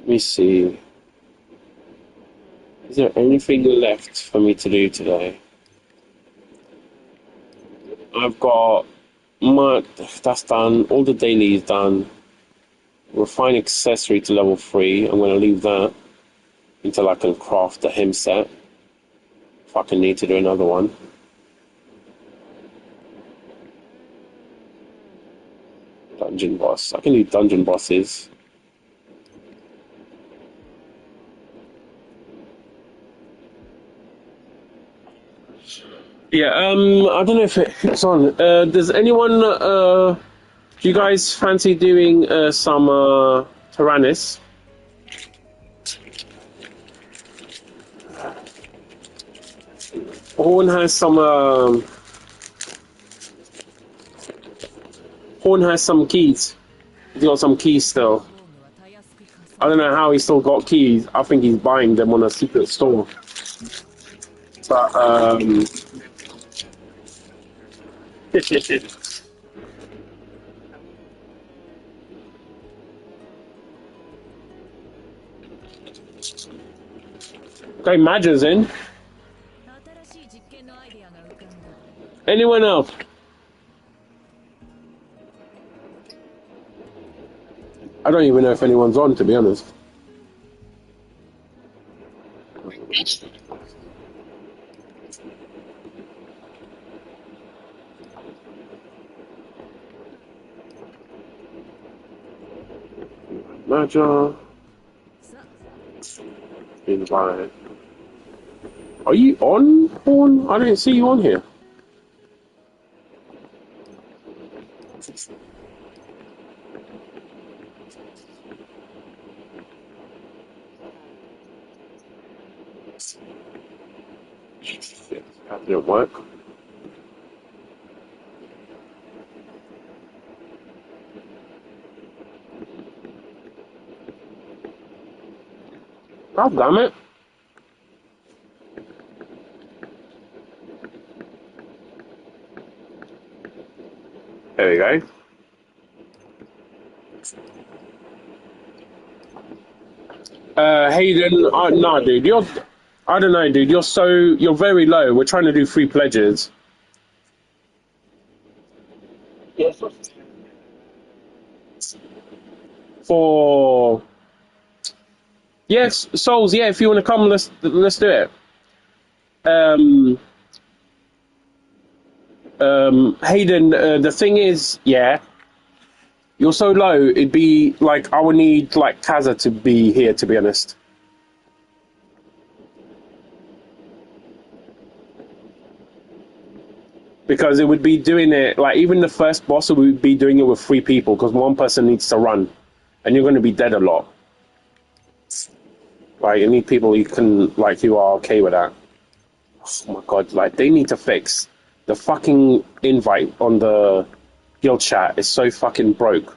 Let me see. Is there anything left for me to do today? I've got my that's done. All the dailies done. Refine accessory to level 3. I'm going to leave that until I can craft the him set. If I can need to do another one. Dungeon boss. I can do dungeon bosses. Yeah, I don't know if it's on. Does anyone, do you guys fancy doing some Tyrannus? Horn has some, Horn has some keys. He's got some keys still. I don't know how he's still got keys. I think he's buying them on a secret store. But, okay, Madger's in. Anyone else? I don't even know if anyone's on, to be honest. Matcha. Invite. Are you on, Pawn? I didn't see you on here. Shit, that didn't work. God damn it. There we go. Hayden, no, dude, I don't know, dude, you're very low. We're trying to do 3 pledges. Yes. For yes, souls. Yeah, if you want to come, let's do it. Hayden, the thing is, yeah, you're so low. It'd be like I would need like Kaza to be here, to be honest. Because it would be doing it like even the first boss would be doing it with 3 people because one person needs to run, and you're going to be dead a lot. Like you need people who are okay with that. Oh my god! Like they need to fix the fucking invite on the guild chat. Is so fucking broke.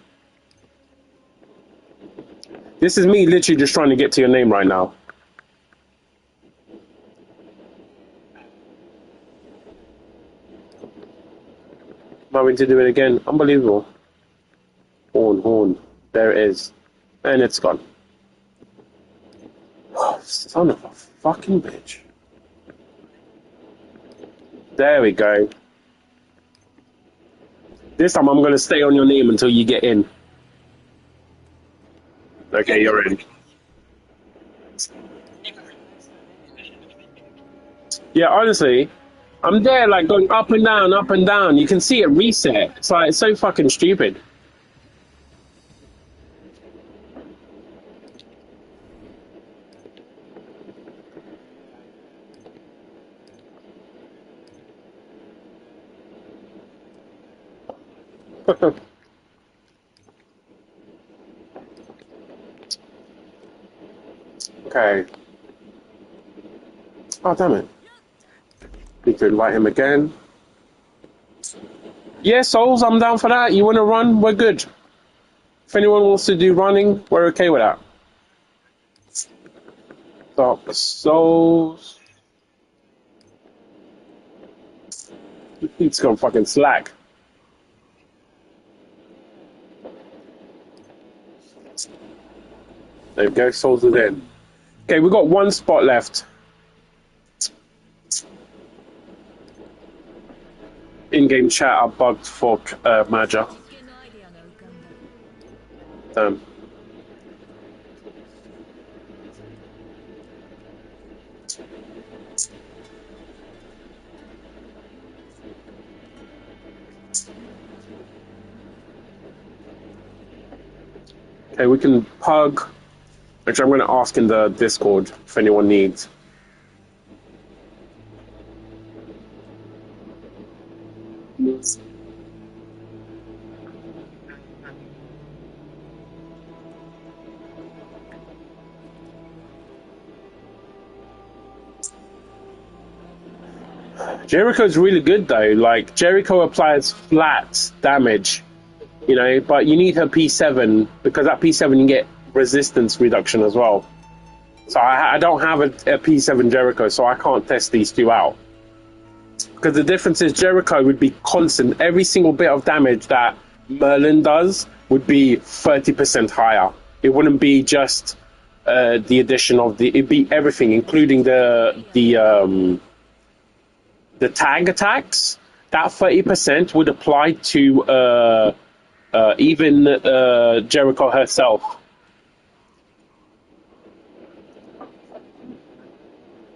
This is me literally just trying to get to your name right now. Having to do it again. Unbelievable. Horn. There it is. And it's gone. Oh, son of a fucking bitch. There we go. This time I'm going to stay on your name until you get in. Okay, you're in. Yeah, honestly, I'm there like going up and down, up and down. You can see it reset. It's like it's so fucking stupid. Okay. Oh, damn it. Need to invite him again. Yeah, Souls, I'm down for that. You want to run? We're good. If anyone wants to do running, we're okay with that. Stop. Souls. He's gonna fucking slack. There we go, Souls is in. Okay, we've got 1 spot left. In-game chat are bugged for Maja. Damn. Okay, we can pug, which I'm going to ask in the Discord if anyone needs. Jericho's really good though. Like Jericho applies flat damage, you know, but you need her P7 because that P7 you get resistance reduction as well. So I don't have a P7 Jericho, so I can't test these 2 out. Because the difference is Jericho would be constant. Every single bit of damage that Merlin does would be 30% higher. It wouldn't be just the addition of it'd be everything, including the tag attacks that 30% would apply to even Jericho herself.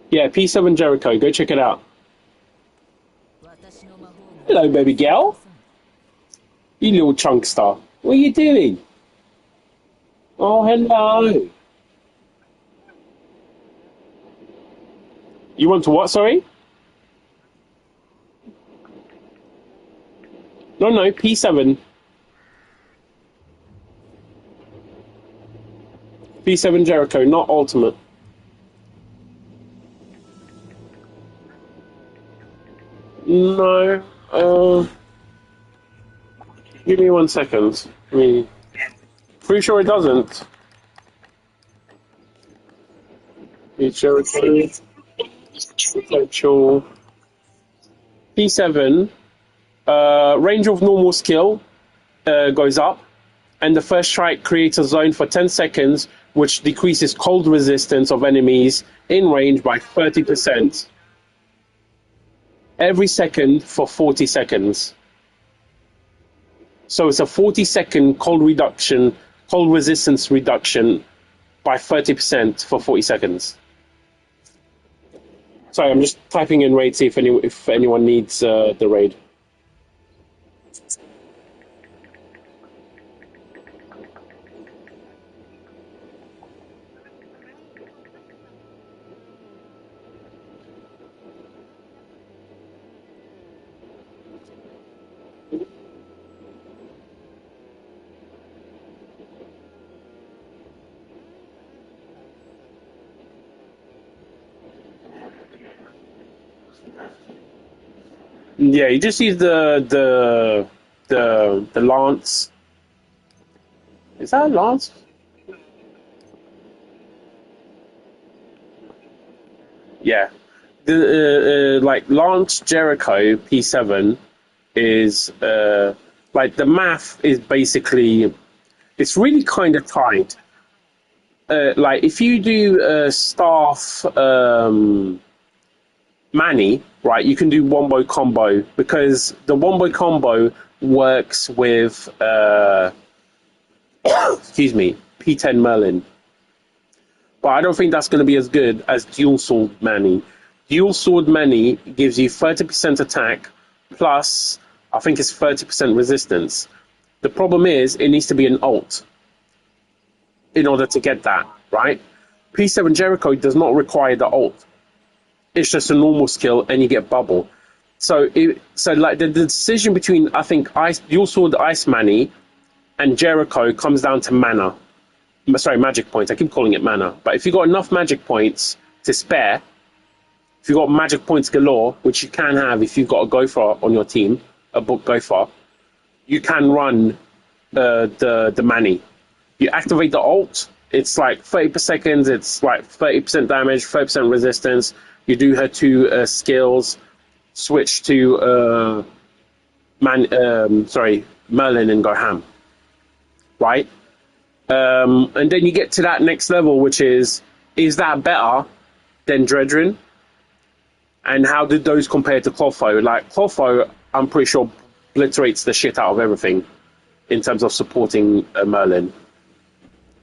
Yeah, P7 Jericho. Go check it out. Hello, baby girl. You little chunk star. What are you doing? Oh, hello. You want to what, sorry? No, P7. P7 Jericho, not Ultimate. No. Give me 1 second. I mean, pretty sure it doesn't. Jericho. Potential. P7. Range of normal skill goes up, and the first strike creates a zone for 10 seconds, which decreases cold resistance of enemies in range by 30%. Every second for 40 seconds. So it's a 40-second cold resistance reduction by 30% for 40 seconds. Sorry, I'm just typing in raid, see if anyone needs the raid. Yeah, you just use the lance. Is that a lance? Yeah, the like Lance Jericho P7 is like the math is basically it's really kind of tight. Like if you do staff Manny, right, you can do wombo combo because the wombo combo works with excuse me, P10 Merlin. But I don't think that's going to be as good as dual sword Manny. Dual sword Manny gives you 30% attack plus I think it's 30% resistance. The problem is it needs to be an ult in order to get that, right? P7 Jericho does not require the ult. It's just a normal skill, and you get bubble. So like the decision between I think dual sword Ice Manny and Jericho comes down to mana. Sorry, magic points. I keep calling it mana. But if you've got enough magic points to spare, if you've got magic points galore, which you can have if you've got a Gopher on your team, a book Gopher, you can run the Manny. You activate the ult. It's like 30 per second. It's like 30% damage, 30% resistance. You do her two skills, switch to Merlin and go ham, right? And then you get to that next level, which is that better than Dredrin? And how did those compare to Clotho? Like Clotho, I'm pretty sure obliterates the shit out of everything in terms of supporting Merlin.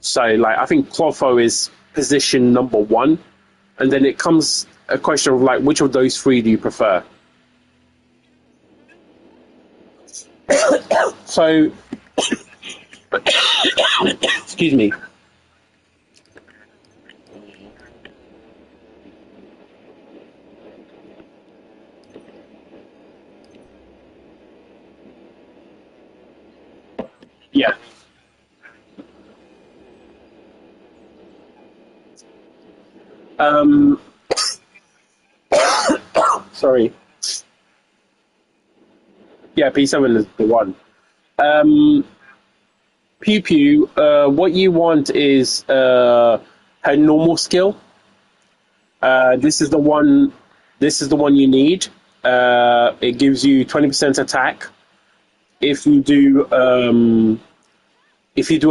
So like I think Clotho is position number 1, and then it comes a question of like which of those 3 do you prefer? So excuse me. Yeah. Sorry. Yeah, P7 is the one. Pew Pew, what you want is her normal skill. This is the one. This is the one you need. It gives you 20% attack. If you do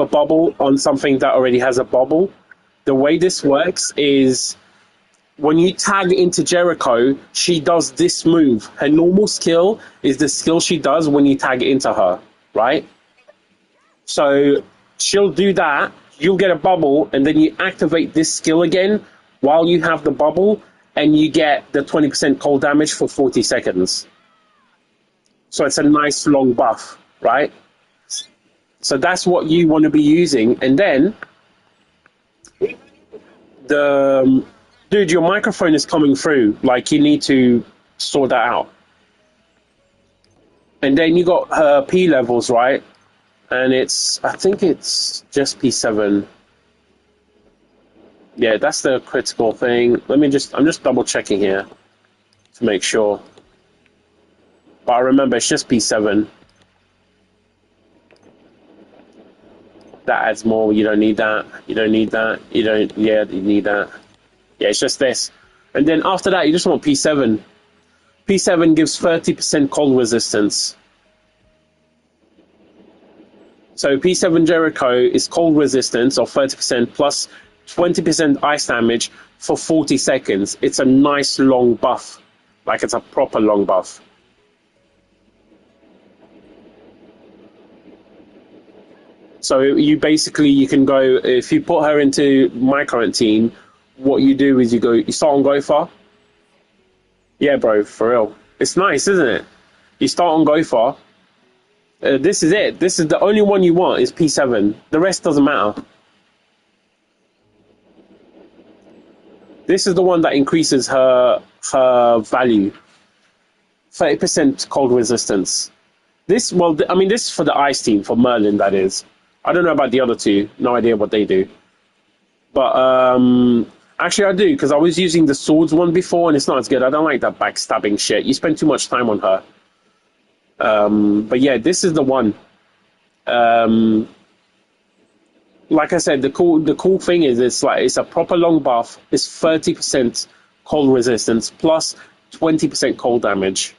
a bubble on something that already has a bubble, the way this works is when you tag into Jericho, she does this move. Her normal skill is the skill she does when you tag into her, right? So she'll do that. You'll get a bubble, and then you activate this skill again while you have the bubble, and you get the 20% cold damage for 40 seconds. So it's a nice long buff, right? So that's what you want to be using. And then the dude, your microphone is coming through. Like, you need to sort that out. And then you got her P levels, right? And I think it's just P7. Yeah, that's the critical thing. I'm just double checking here to make sure. But I remember it's just P7. That adds more. You don't need that. You don't need that. Yeah, you need that. Yeah, it's just this. And then after that, you just want P7. P7 gives 30% cold resistance. So P7 Jericho is cold resistance of 30% plus 20% ice damage for 40 seconds. It's a nice long buff. Like, it's a proper long buff. So you can go, if you put her into my current team, what you do is you start on Gopher. Yeah, bro, for real. It's nice, isn't it? You start on Gopher. This is it. This is the only one you want is P7. The rest doesn't matter. This is the one that increases her value. 30% cold resistance. This is for the ice team, for Merlin, that is. I don't know about the other two. No idea what they do. But actually I do, because I was using the swords one before, and it's not as good. I don't like that backstabbing shit. You spend too much time on her. But yeah, this is the one. Like I said, the cool thing is it's a proper long buff. It's 30% cold resistance plus 20% cold damage.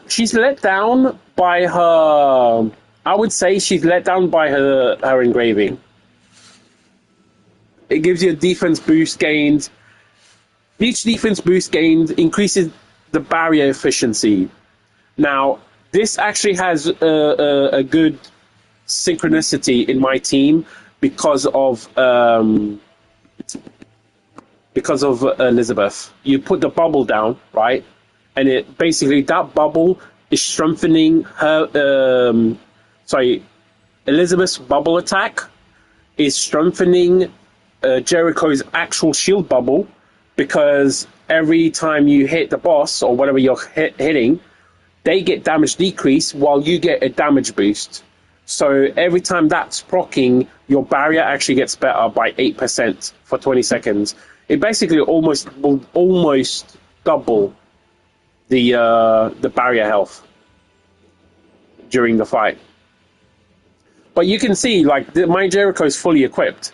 She's let down by her. I would say she's let down by her engraving. It gives you a defense boost gained. Each defense boost gained increases the barrier efficiency. Now, this actually has a good synchronicity in my team because of Elizabeth. You put the bubble down, right? And it basically, that bubble is strengthening her. Elizabeth's bubble attack is strengthening Jericho's actual shield bubble, because every time you hit the boss or whatever you're hitting, they get damage decrease while you get a damage boost. So every time that's proccing, your barrier actually gets better by 8% for 20 seconds. It basically will almost double the barrier health during the fight. But you can see, like, my Jericho is fully equipped.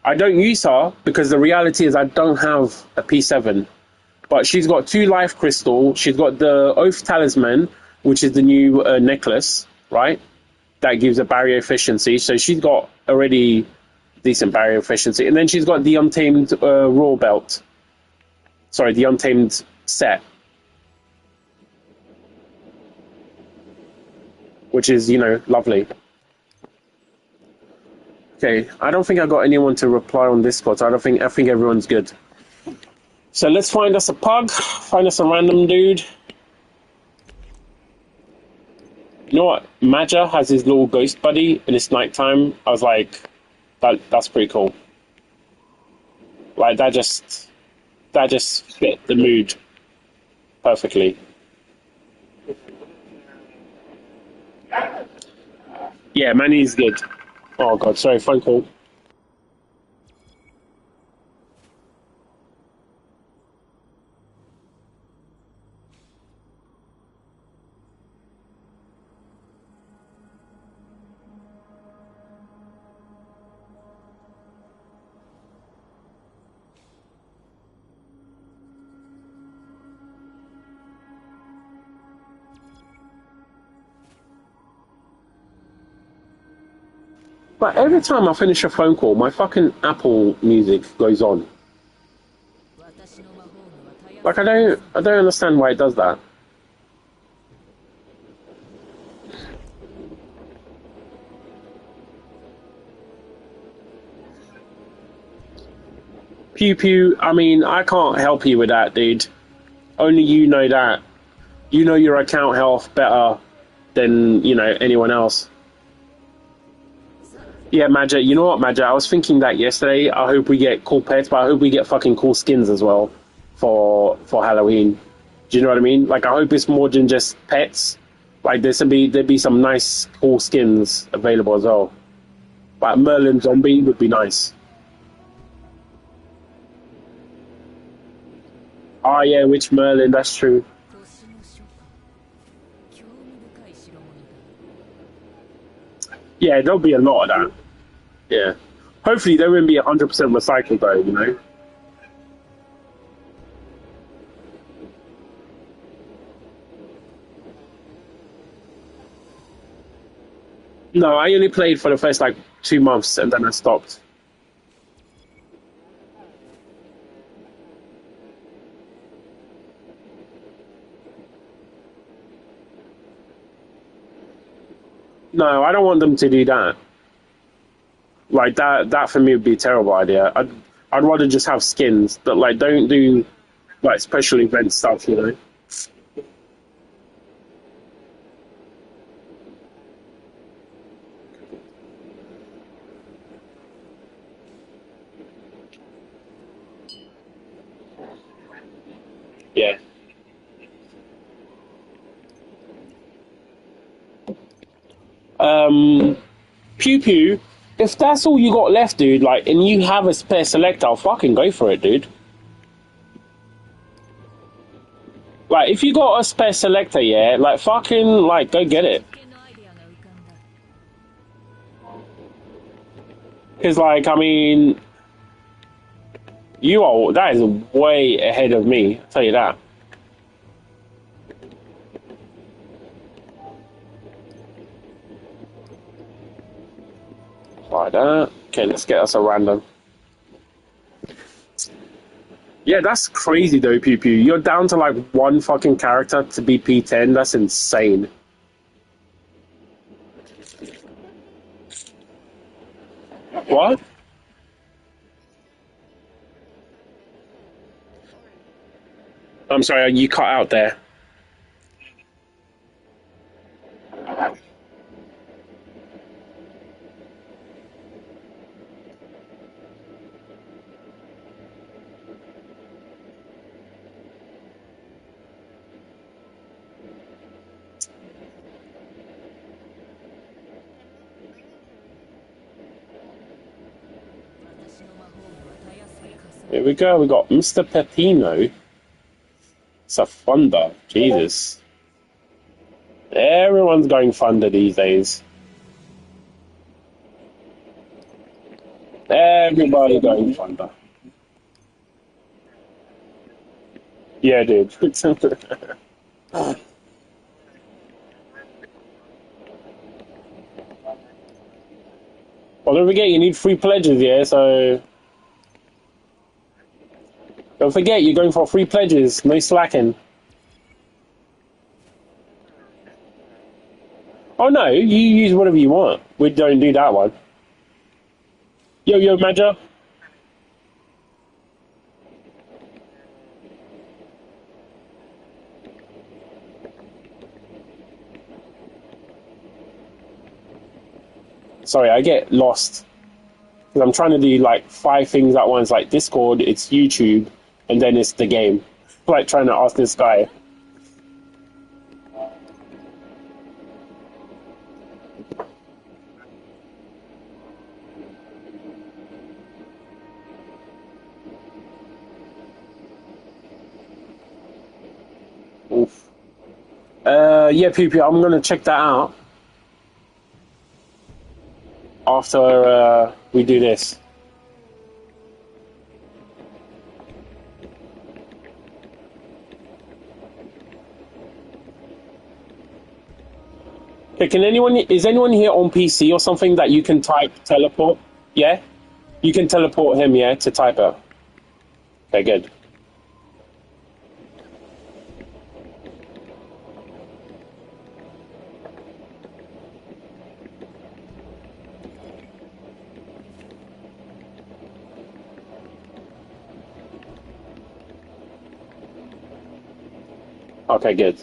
I don't use her because the reality is I don't have a P7. But she's got 2 life crystal. She's got the Oath Talisman, which is the new necklace, right? That gives a barrier efficiency. So she's got already decent barrier efficiency. And then she's got the Untamed Raw Belt. Sorry, the Untamed set. Which is, lovely. Okay, I don't think I got anyone to reply on Discord, so I think everyone's good. So let's find us a pug, find us a random dude. You know what? Maja has his little ghost buddy, and it's nighttime. I was like, that's pretty cool. Like, that just fit the mood perfectly. Yeah, Manny's good. Oh god, sorry, phone call. But every time I finish a phone call, my fucking Apple Music goes on. Like I don't understand why it does that. Pew pew. I mean, I can't help you with that, dude. Only you know that. You know your account health better than anyone else. Yeah, Madja. You know what, Madja? I was thinking that yesterday. I hope we get cool pets, but I hope we get fucking cool skins as well for Halloween. Do you know what I mean? Like, I hope it's more than just pets. Like, there'd be some nice cool skins available as well. Like Merlin Zombie would be nice. Oh yeah, which Merlin? That's true. Yeah, there'll be a lot of that. Yeah. Hopefully, they won't be 100% recycled though. No, I only played for the first like 2 months and then I stopped. No, I don't want them to do that. Like that for me would be a terrible idea. I'd rather just have skins, but like don't do like special event stuff. Yeah. Um, Pew pew. If that's all you got left, dude, like, and you have a spare selector, I'll fucking go for it, dude. Like, if you got a spare selector, yeah, like, fucking, like, go get it. Because, like, I mean, that is way ahead of me, I'll tell you that. Like that. Okay, let's get us a random. Yeah, that's crazy though, Pew Pew. You're down to like one fucking character to be P10. That's insane. What? I'm sorry, you cut out there. Here we go. We got Mr. Peppino. It's a Thunder. Jesus. Everyone's going Thunder these days. Everybody going Thunder. Yeah, dude. Well, don't forget you need free pledges, yeah. So don't forget you're going for free pledges. No slacking. Oh no, you use whatever you want. We don't do that one. Yo, Major. Sorry, I get lost because I'm trying to do like five things at once. Like Discord, it's YouTube, and then it's the game. Like trying to ask this guy. Oof. Yeah, PP, I'm gonna check that out after we do this. Okay, is anyone here on PC or something that you can type teleport? Yeah? You can teleport him, yeah, to type it. Okay, good. Okay, good.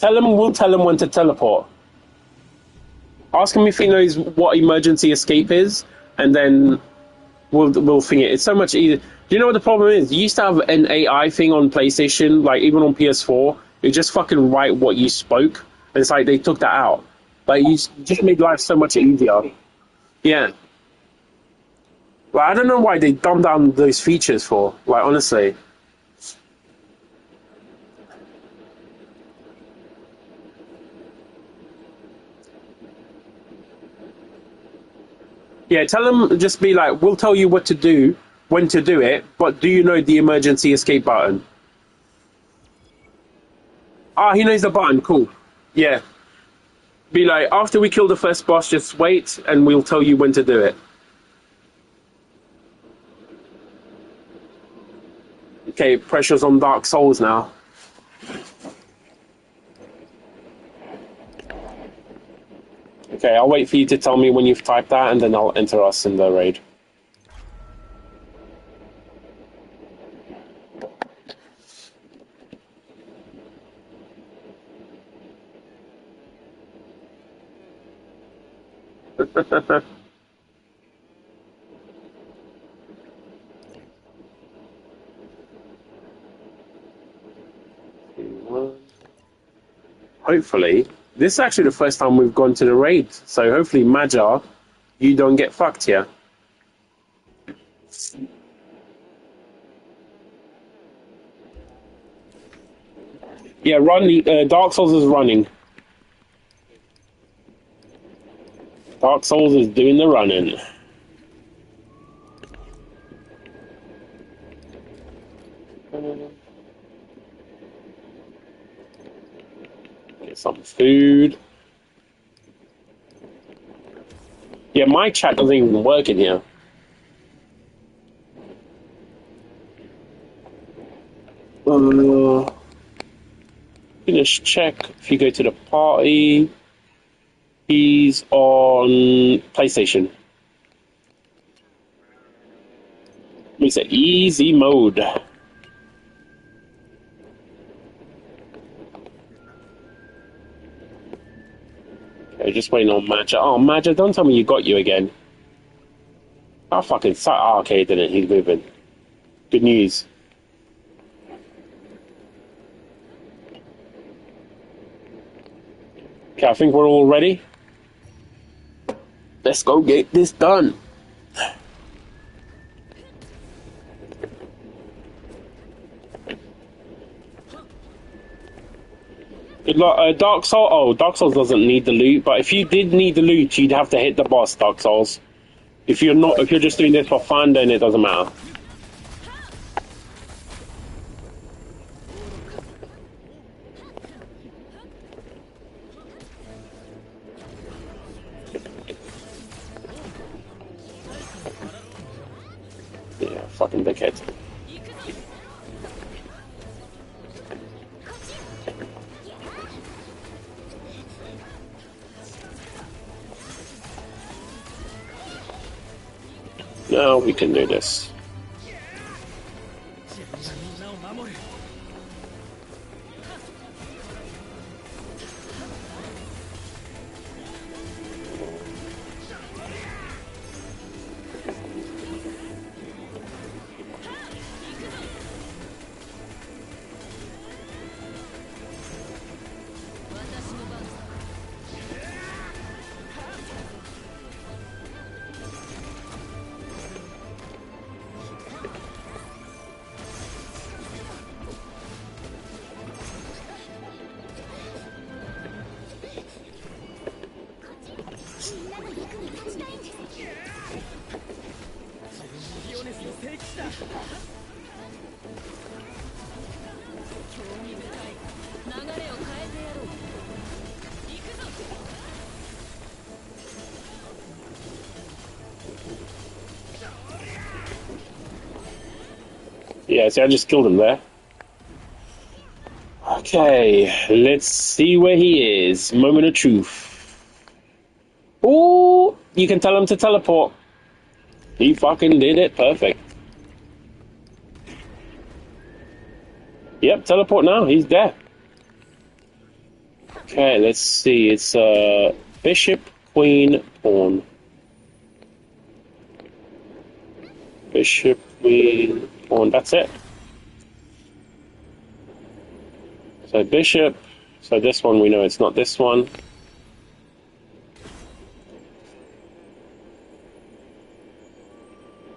We'll tell him when to teleport. Ask him if he knows what emergency escape is, and then we'll think it. It's so much easier. Do you know what the problem is? You used to have an AI thing on PlayStation, like even on PS4. You just fucking write what you spoke. And it's like they took that out. Like you just made life so much easier. Yeah. Like I don't know why they dumbed down those features for. Like honestly. Yeah, tell them just be like, we'll tell you what to do, when to do it, but do you know the emergency escape button? Ah, he knows the button. Cool. Yeah. Be like, after we kill the first boss, just wait, and we'll tell you when to do it. Okay, pressure's on Dark Souls now. Okay, I'll wait for you to tell me when you've typed that, and then I'll enter us in the raid. Hopefully, this is actually the first time we've gone to the raid, so hopefully, Maja, you don't get fucked here. Yeah, Dark Souls is running. Dark Souls is doing the running. Get some food. Yeah, my chat doesn't even work in here. Finish check. If you go to the party, he's on PlayStation. It's an easy mode. Okay, just waiting on Maja. Oh, Maja, don't tell me you got you again. Oh, fucking suck. Oh, okay, he didn't. He's moving. Good news. Okay, I think we're all ready. Let's go get this done. Good luck. Dark Souls. Oh, Dark Souls doesn't need the loot, but if you did need the loot, you'd have to hit the boss. Dark Souls. If you're just doing this for fun, then it doesn't matter. Yeah, fucking dickhead. No, we can do this. Yeah, see, I just killed him there. Okay, let's see where he is. Moment of truth. Ooh, you can tell him to teleport. He fucking did it. Perfect. Yep, teleport now. He's there. Okay, let's see. It's bishop, queen, pawn. Bishop, queen, pawn. That's it. So bishop. So this one we know it's not this one.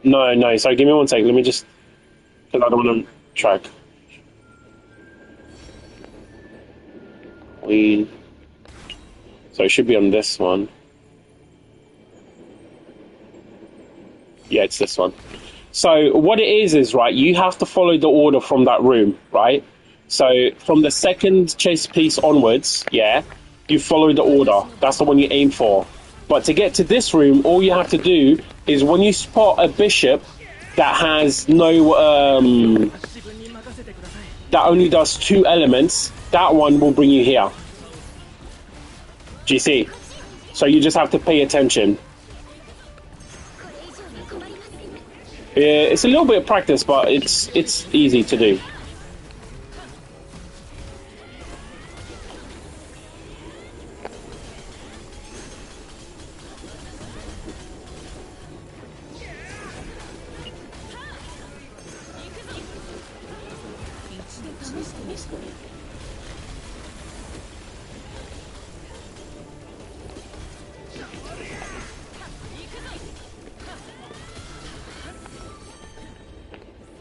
No, no. Sorry, give me one second. Let me just, because I don't want to track. Queen. So it should be on this one. Yeah, it's this one. So what it is right, you have to follow the order from that room, right? So from the second chess piece onwards, yeah, you follow the order. That's the one you aim for. But to get to this room, all you have to do is when you spot a bishop that has no, that only does 2 elements, that one will bring you here. Do you see? So you just have to pay attention. Yeah, it's a little bit of practice, but it's easy to do.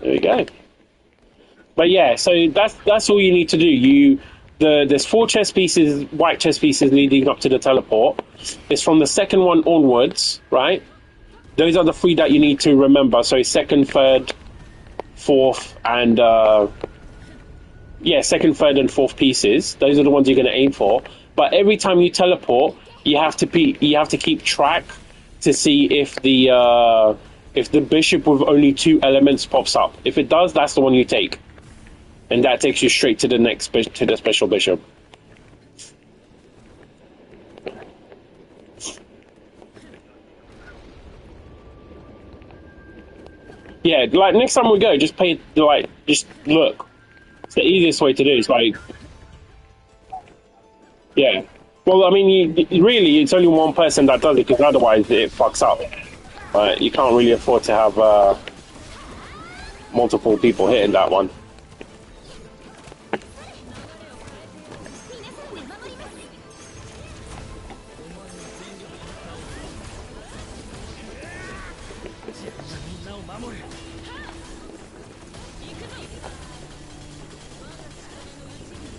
There we go. But yeah, so that's all you need to do. There's 4 chess pieces, white chess pieces leading up to the teleport. It's from the second one onwards, right? Those are the 3 that you need to remember. So second, third, fourth, and second, third, and fourth pieces. Those are the ones you're going to aim for. But every time you teleport, you have to keep track to see if the bishop with only 2 elements pops up. If it does, that's the one you take, and that takes you straight to the next to the special bishop. Yeah, like next time we go, just just look. It's the easiest way to do. It's like, yeah. Well, I mean, really, it's only one person that does it, because otherwise it fucks up. You can't really afford to have multiple people hitting that one.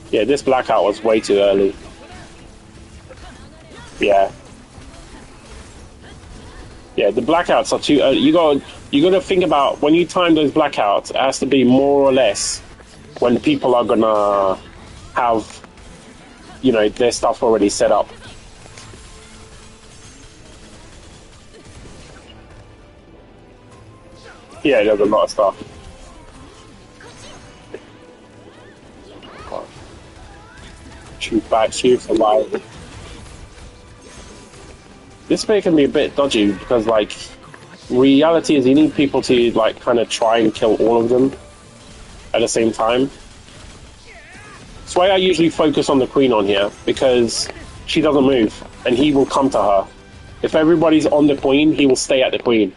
Yeah, this blackout was way too early. Yeah. Yeah, the blackouts are too early. You gotta think about when you time those blackouts. It has to be more or less when people are gonna have, their stuff already set up. Yeah, there's a lot of stuff. Shoot back, shoot for life. This bit can be a bit dodgy because, reality is you need people to, kind of try and kill all of them at the same time. That's why I usually focus on the queen on here, because she doesn't move, and he will come to her. If everybody's on the queen, he will stay at the queen.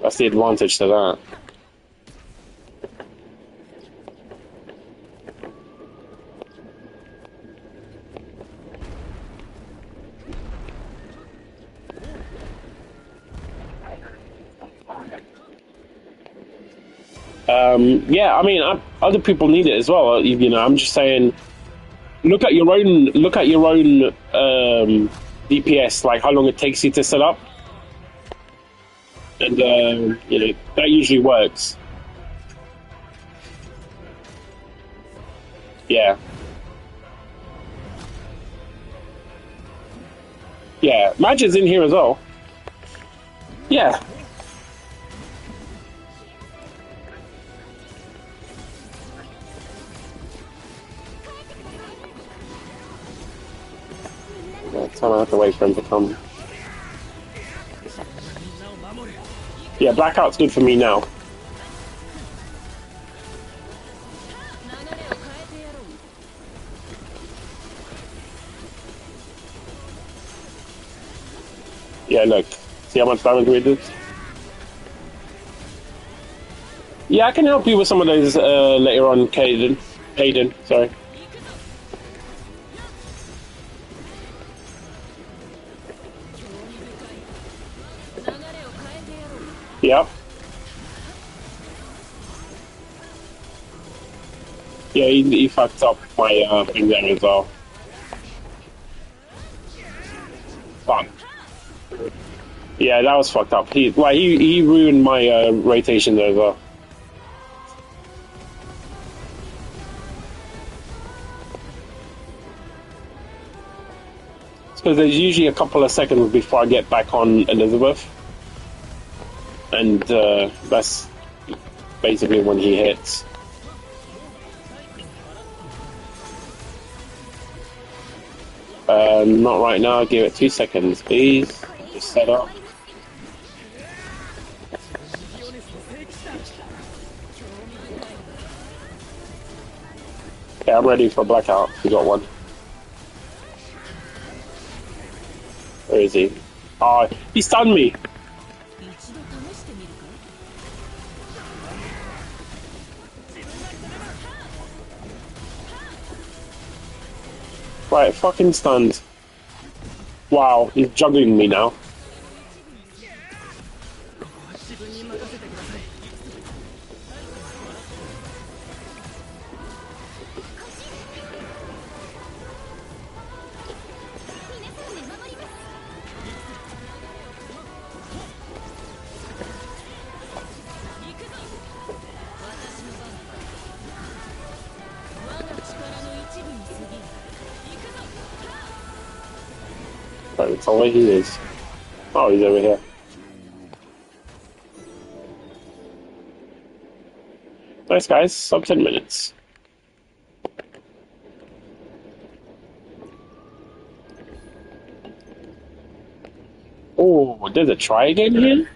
That's the advantage to that. Yeah, I mean, other people need it as well. I'm just saying, look at your own DPS, like how long it takes you to set up, and that usually works. Yeah. Yeah, Magic's in here as well. Yeah. So I have to wait for him to come. Yeah, blackout's good for me now. Yeah, look. See how much damage we did? Yeah, I can help you with some of those later on, Hayden, sorry. Yep. Yeah, he fucked up my thing there as well. Fuck. Yeah, that was fucked up. He ruined my rotation there as well. Because there's usually a couple of seconds before I get back on Elizabeth. And that's basically when he hits. Not right now, give it 2 seconds, please. Just set up. Okay, I'm ready for blackout. We got one. Where is he? Oh, he stunned me. Right, fucking stunned. Wow, he's juggling me now. Right, that's all he is. Oh, he's over here. Nice, guys. Sub 10 minutes. Oh, there's a try again here?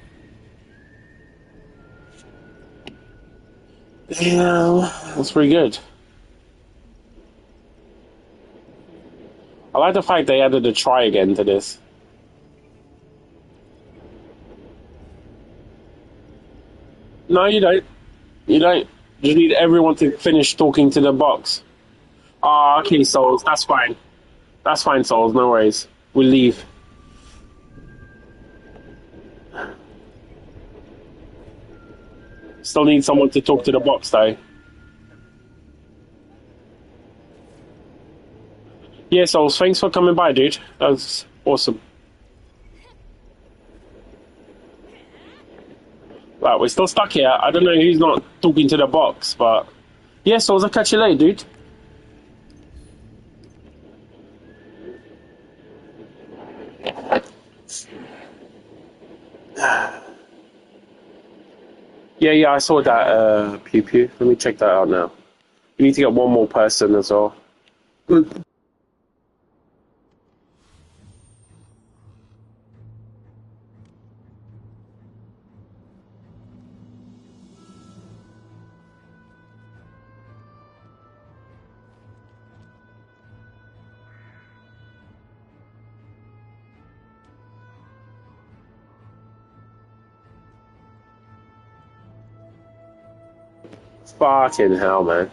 Yeah, that's pretty good. I like the fact they added a try again to this. No, you don't. You don't. You just need everyone to finish talking to the box. Ah, okay, Souls. That's fine. That's fine, Souls. No worries. We'll leave. Still need someone to talk to the box, though. Yeah, Souls. Thanks for coming by, dude. That was awesome. Right, we're still stuck here. I don't know who's not talking to the box, but... Yeah, Souls, I'll catch you later, dude. Yeah, I saw that, Pew Pew. Let me check that out now. We need to get one more person as well. Fucking hell, man.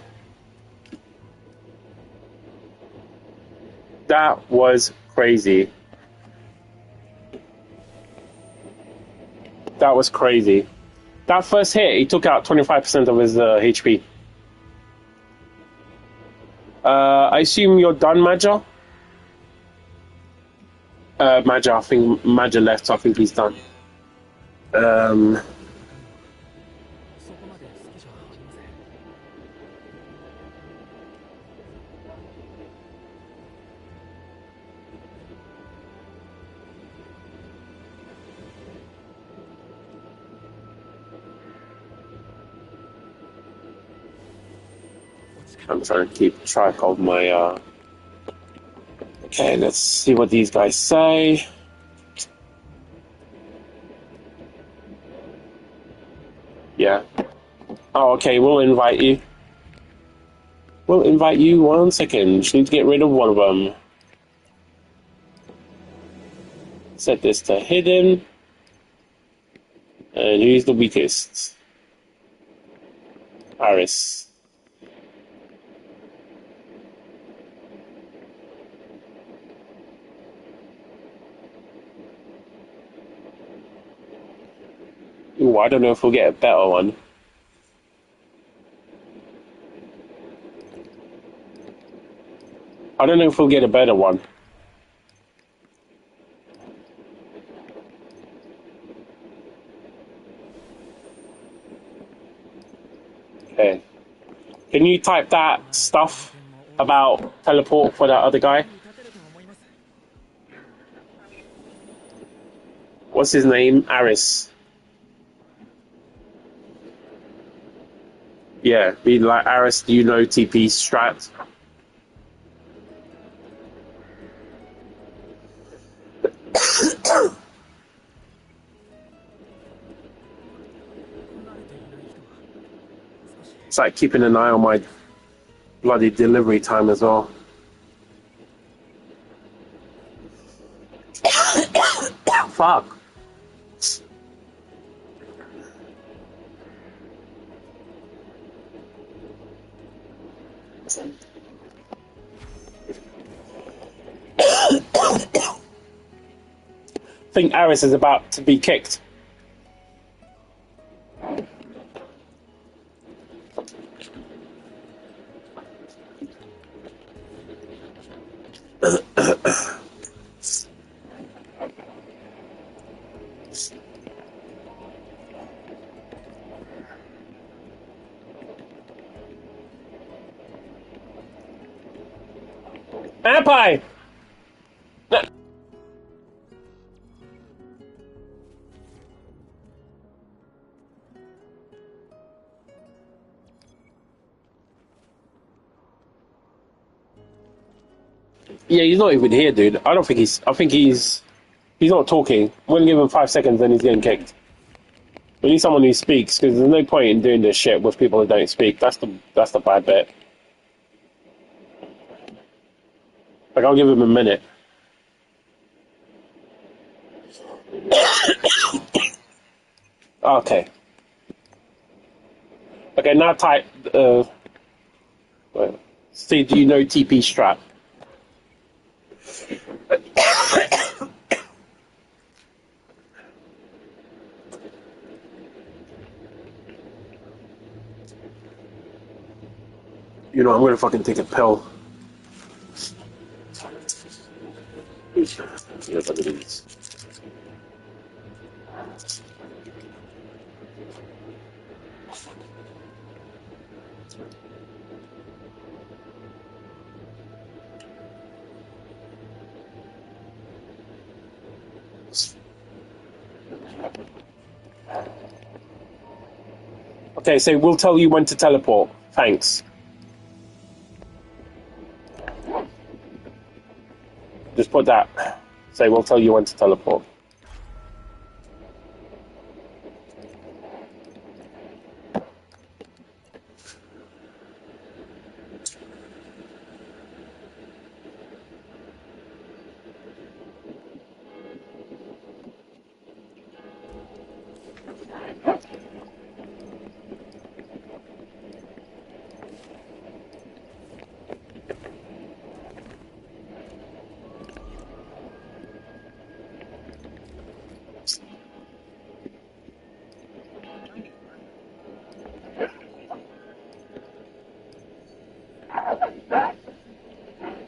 That was crazy. That was crazy. That first hit, he took out 25% of his HP. I assume you're done, Major? Major, I think Major left, so I think he's done. I'm trying to keep track of my... Okay, let's see what these guys say. Yeah. Oh, okay, we'll invite you. We'll invite you 1 second. Just need to get rid of one of them. Set this to hidden. And who's the weakest? Aris. Ooh, I don't know if we'll get a better one. I don't know if we'll get a better one. Okay. Can you type that stuff about teleport for that other guy? What's his name? Aris. Yeah, be like, Aris, do you know TP strat? It's like keeping an eye on my bloody delivery time as well. Fuck. I think Aris is about to be kicked. Ampai! Yeah, he's not even here, dude. I think he's not talking. We're gonna give him 5 seconds, then he's getting kicked. We need someone who speaks, because there's no point in doing this shit with people that don't speak. That's the bad bit. Like, I'll give him a minute. Okay. Okay, now type. See, do you know TP strat? You know, I'm gonna fucking take a pill. Yes, I believe it. Okay, so we'll tell you when to teleport. Thanks. Just put that. Say we'll tell you when to teleport.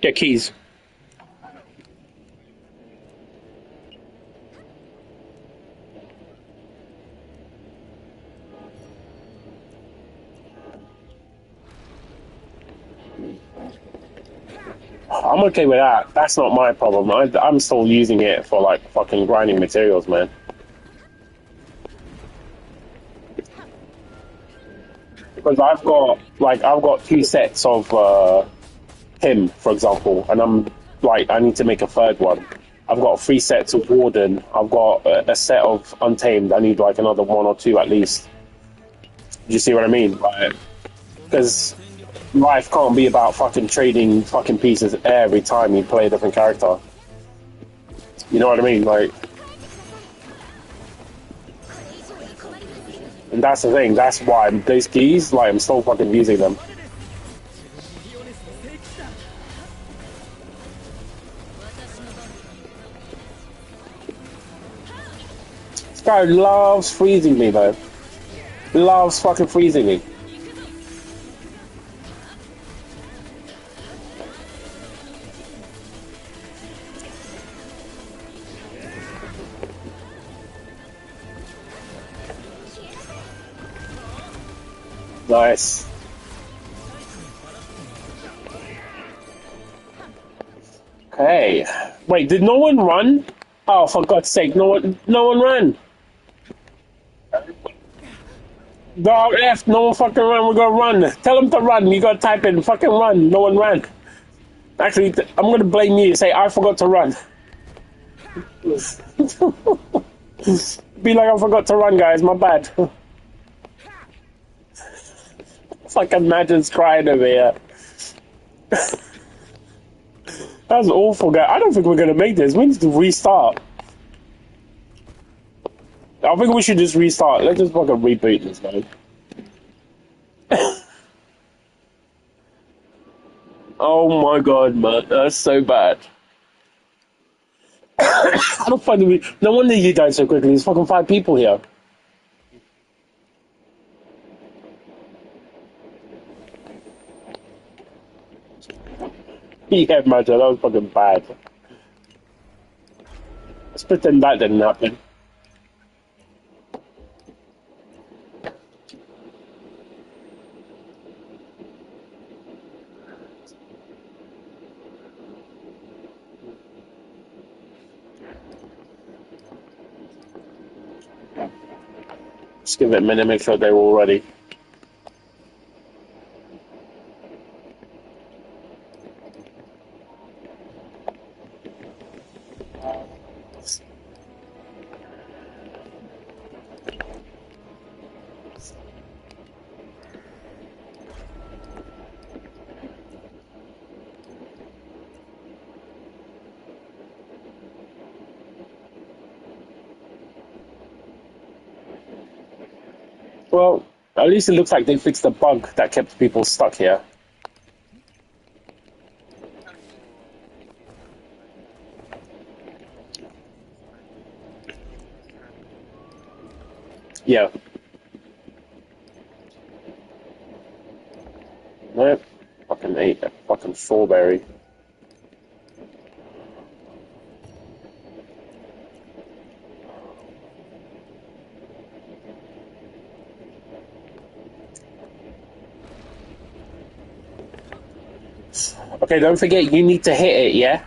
Get keys. I'm okay with that. That's not my problem. I'm still using it for like fucking grinding materials, man. Because I've got 2 sets of him, for example, and I need to make a third one. I've got 3 sets of Warden. I've got a set of Untamed. I need like another 1 or 2 at least. Do you see what I mean? Because life can't be about fucking trading fucking pieces every time you play a different character. You know what I mean? Like, and that's the thing. That's why those keys, like, I'm still fucking using them. This guy loves freezing me, though. Loves fucking freezing me. Nice. Okay. Wait, did no one run? Oh, for God's sake, no one ran. Dog F, no one fucking run, we're gonna run. Tell them to run, you gotta type in fucking run, no one ran. Actually, I'm gonna blame you, say I forgot to run. Be like I forgot to run, guys, my bad. Fucking Madden's crying over here. That's awful, guy. I don't think we're gonna make this. We need to restart. I think we should just restart. Let's just fucking reboot this, man. Oh my god, man. That's so bad. I don't find it. No wonder you died so quickly. There's fucking 5 people here. Yeah, man, that was fucking bad. Let's pretend that didn't happen. Just give it a minute, make sure they're all ready. Well, at least it looks like they fixed the bug that kept people stuck here. Yeah. Nope. Fucking ate a fucking strawberry. Okay, don't forget you need to hit it, yeah?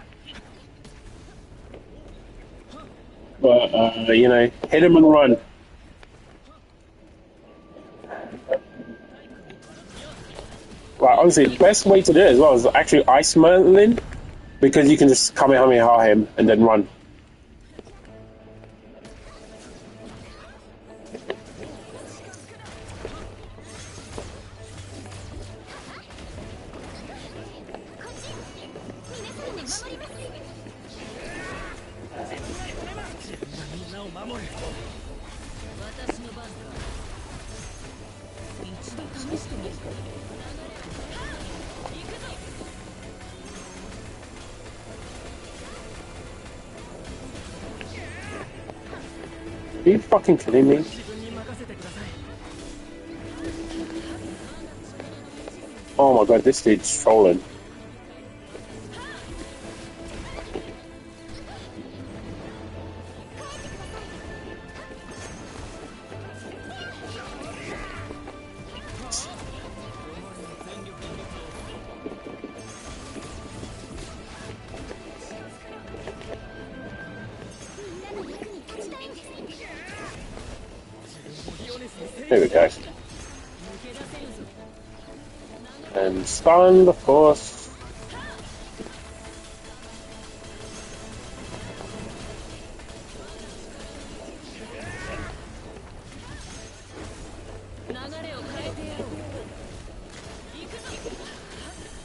But, you know, hit him and run. Right, honestly, the best way to do it as well is actually ice Merlin, because you can just Kamehameha him and then run. Are you fucking kidding me? Oh my god, this dude's trolling. There we go. And stun the force.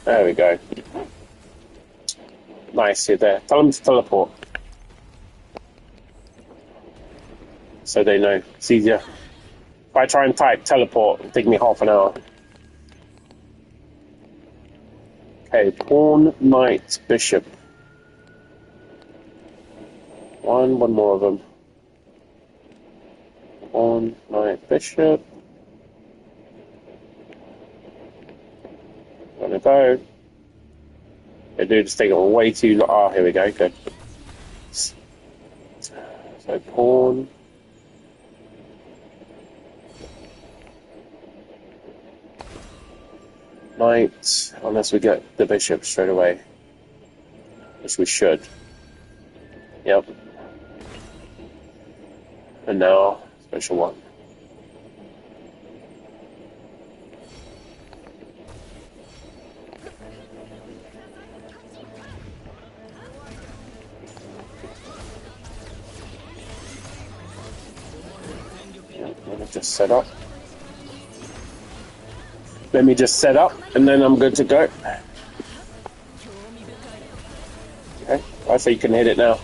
There we go. Nice, you're there. Tell him to teleport. so they know. It's easier. If I try and type teleport, it'll take me half an hour. Okay, pawn, knight, bishop. One more of them. Pawn, knight, bishop. Gonna go. They do just take it way too long. Oh, here we go. Good. So pawn. Knight, unless we get the bishop straight away, which we should. Yep. And now, special one. Yep, let me just set up. Let me just set up, and then I'm good to go. Okay, I say you can hit it now.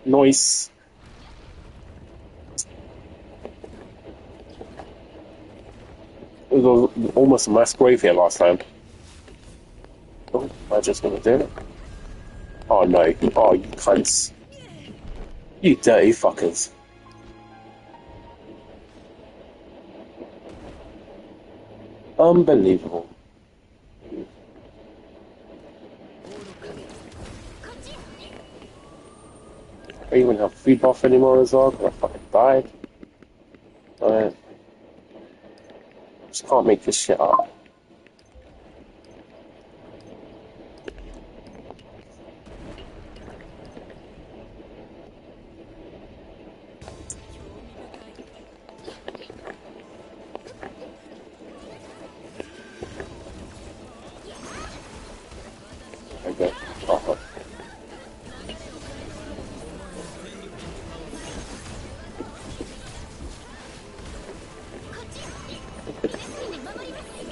Nice. It was almost a mass grave here last time. Oh, am I just gonna do it? Oh no. Oh, you cunts. You dirty fuckers. Unbelievable. I don't even have food buff anymore as well, because I fucking died. Alright. Just can't make this shit up. Okay. Oh.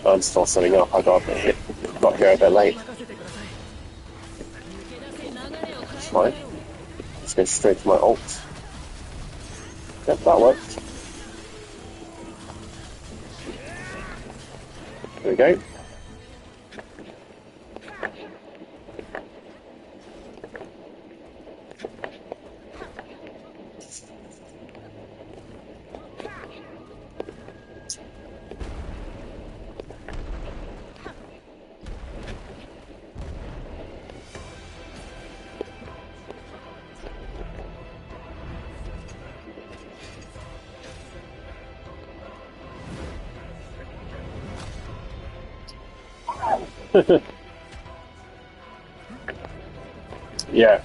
I'm still setting up. I got here a bit late. It's fine. Just go straight to my ult. Yep, that worked. There we go. Yeah.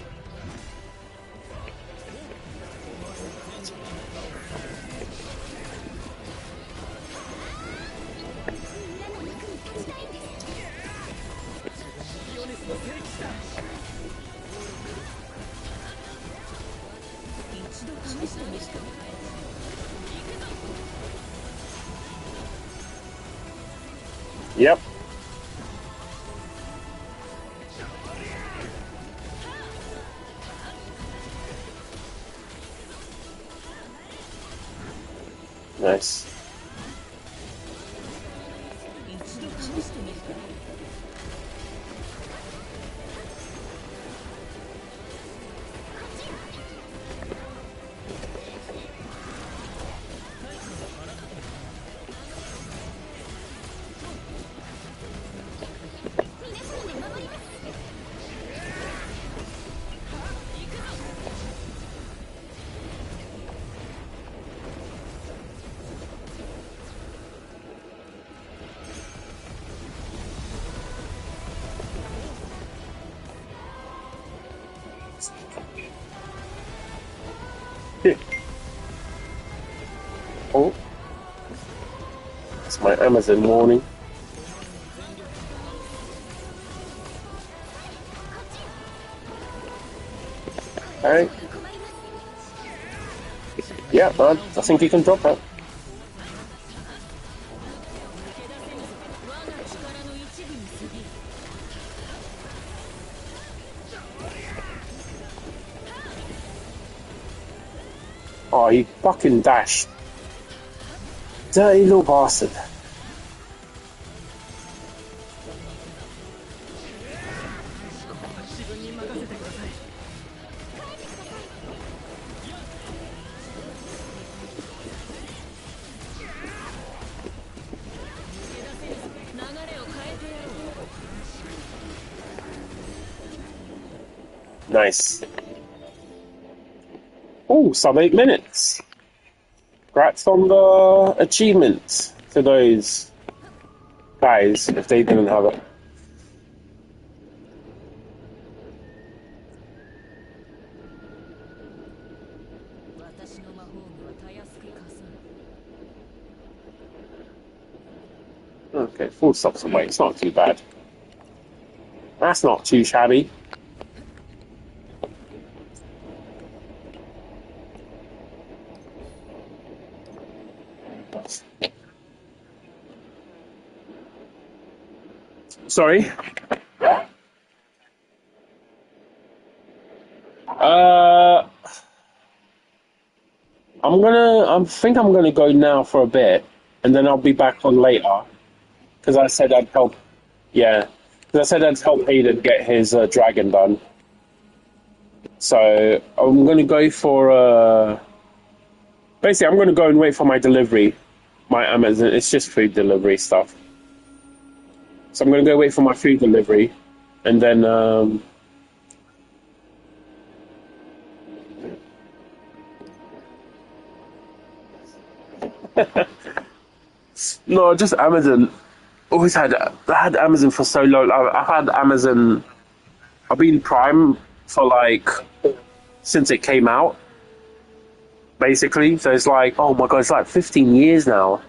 Yep. Nice. Oh, that's my Amazon warning. Alright. Yeah, man, I think you can drop that. Oh, he fucking dashed. Dirty little bastard. Nice. Oh, sub 8 minutes. Congrats on the achievement to those guys if they didn't have it. Okay, 4 stops away. It's not too bad. That's not too shabby. Sorry. I think I'm gonna go now for a bit, and then I'll be back on later. Because I said I'd help. Yeah, because I said I'd help Hayden get his dragon done. So I'm gonna go for. Basically, I'm gonna go and wait for my delivery. My Amazon. It's just food delivery stuff. So I'm gonna go wait for my food delivery, and then. No, just Amazon. Always had. I had Amazon for so long. I've had Amazon. I've been Prime for like since it came out, basically. So it's like, oh my god, it's like 15 years now.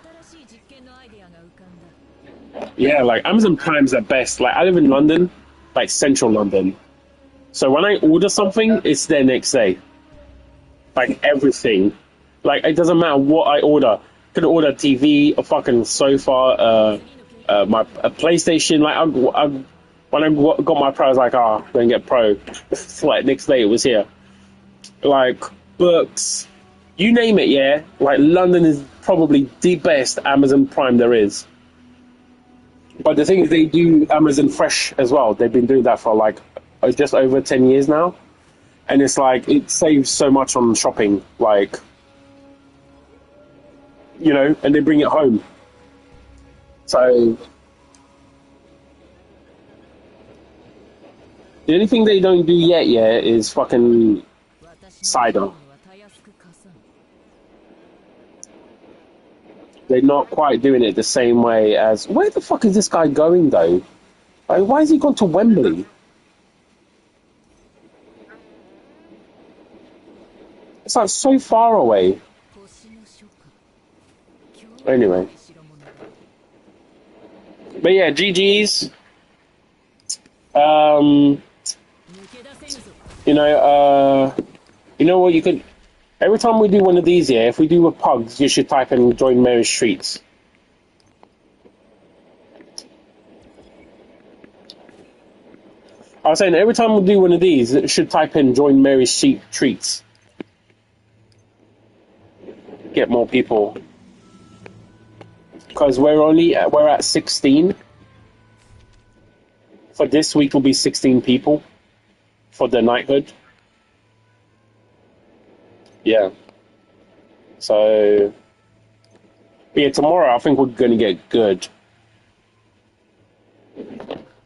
Yeah, like Amazon Prime's the best. Like I live in London, like central London. So when I order something, it's there next day. Like everything. Like it doesn't matter what I order. Could order a TV, a fucking sofa, my a PlayStation. Like when I got my Pro, I was like, ah, oh, then get Pro. It's like next day it was here. Like books, you name it. Yeah, like London is probably the best Amazon Prime there is. But the thing is, they do Amazon Fresh as well. They've been doing that for like just over 10 years now, and it's like it saves so much on shopping. Like. You know, and they bring it home. So the only thing they don't do yet, is fucking cider. They're not quite doing it the same way as. Where the fuck is this guy going though? Like, why has he gone to Wembley? It's like so far away. Anyway. But yeah, GG's. You know what, you could every time we do one of these, if we do with pugs, you should type in join MarysTreats. I was saying every time we do one of these, it should type in join MarysTreats. Get more people. Because we're at 16. For this week will be 16 people for the knighthood. Yeah. So yeah, tomorrow I think we're gonna get good.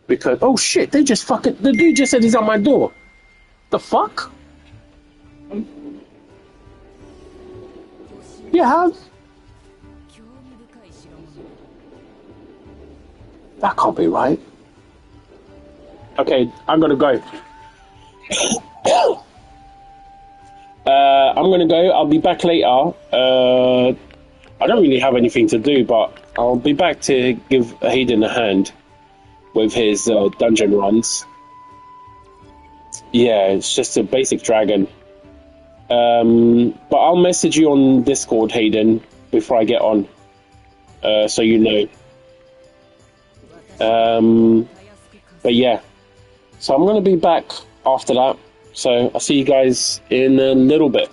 Because oh shit, the dude just said he's at my door. The fuck? Yeah, how? That can't be right. Okay, I'm gonna go. I'm gonna go. I'll be back later. I don't really have anything to do, but I'll be back to give Hayden a hand with his dungeon runs. Yeah, it's just a basic dragon. But I'll message you on Discord, Hayden, before I get on, so you know. But yeah, so I'm going to be back after that. So I'll see you guys in a little bit.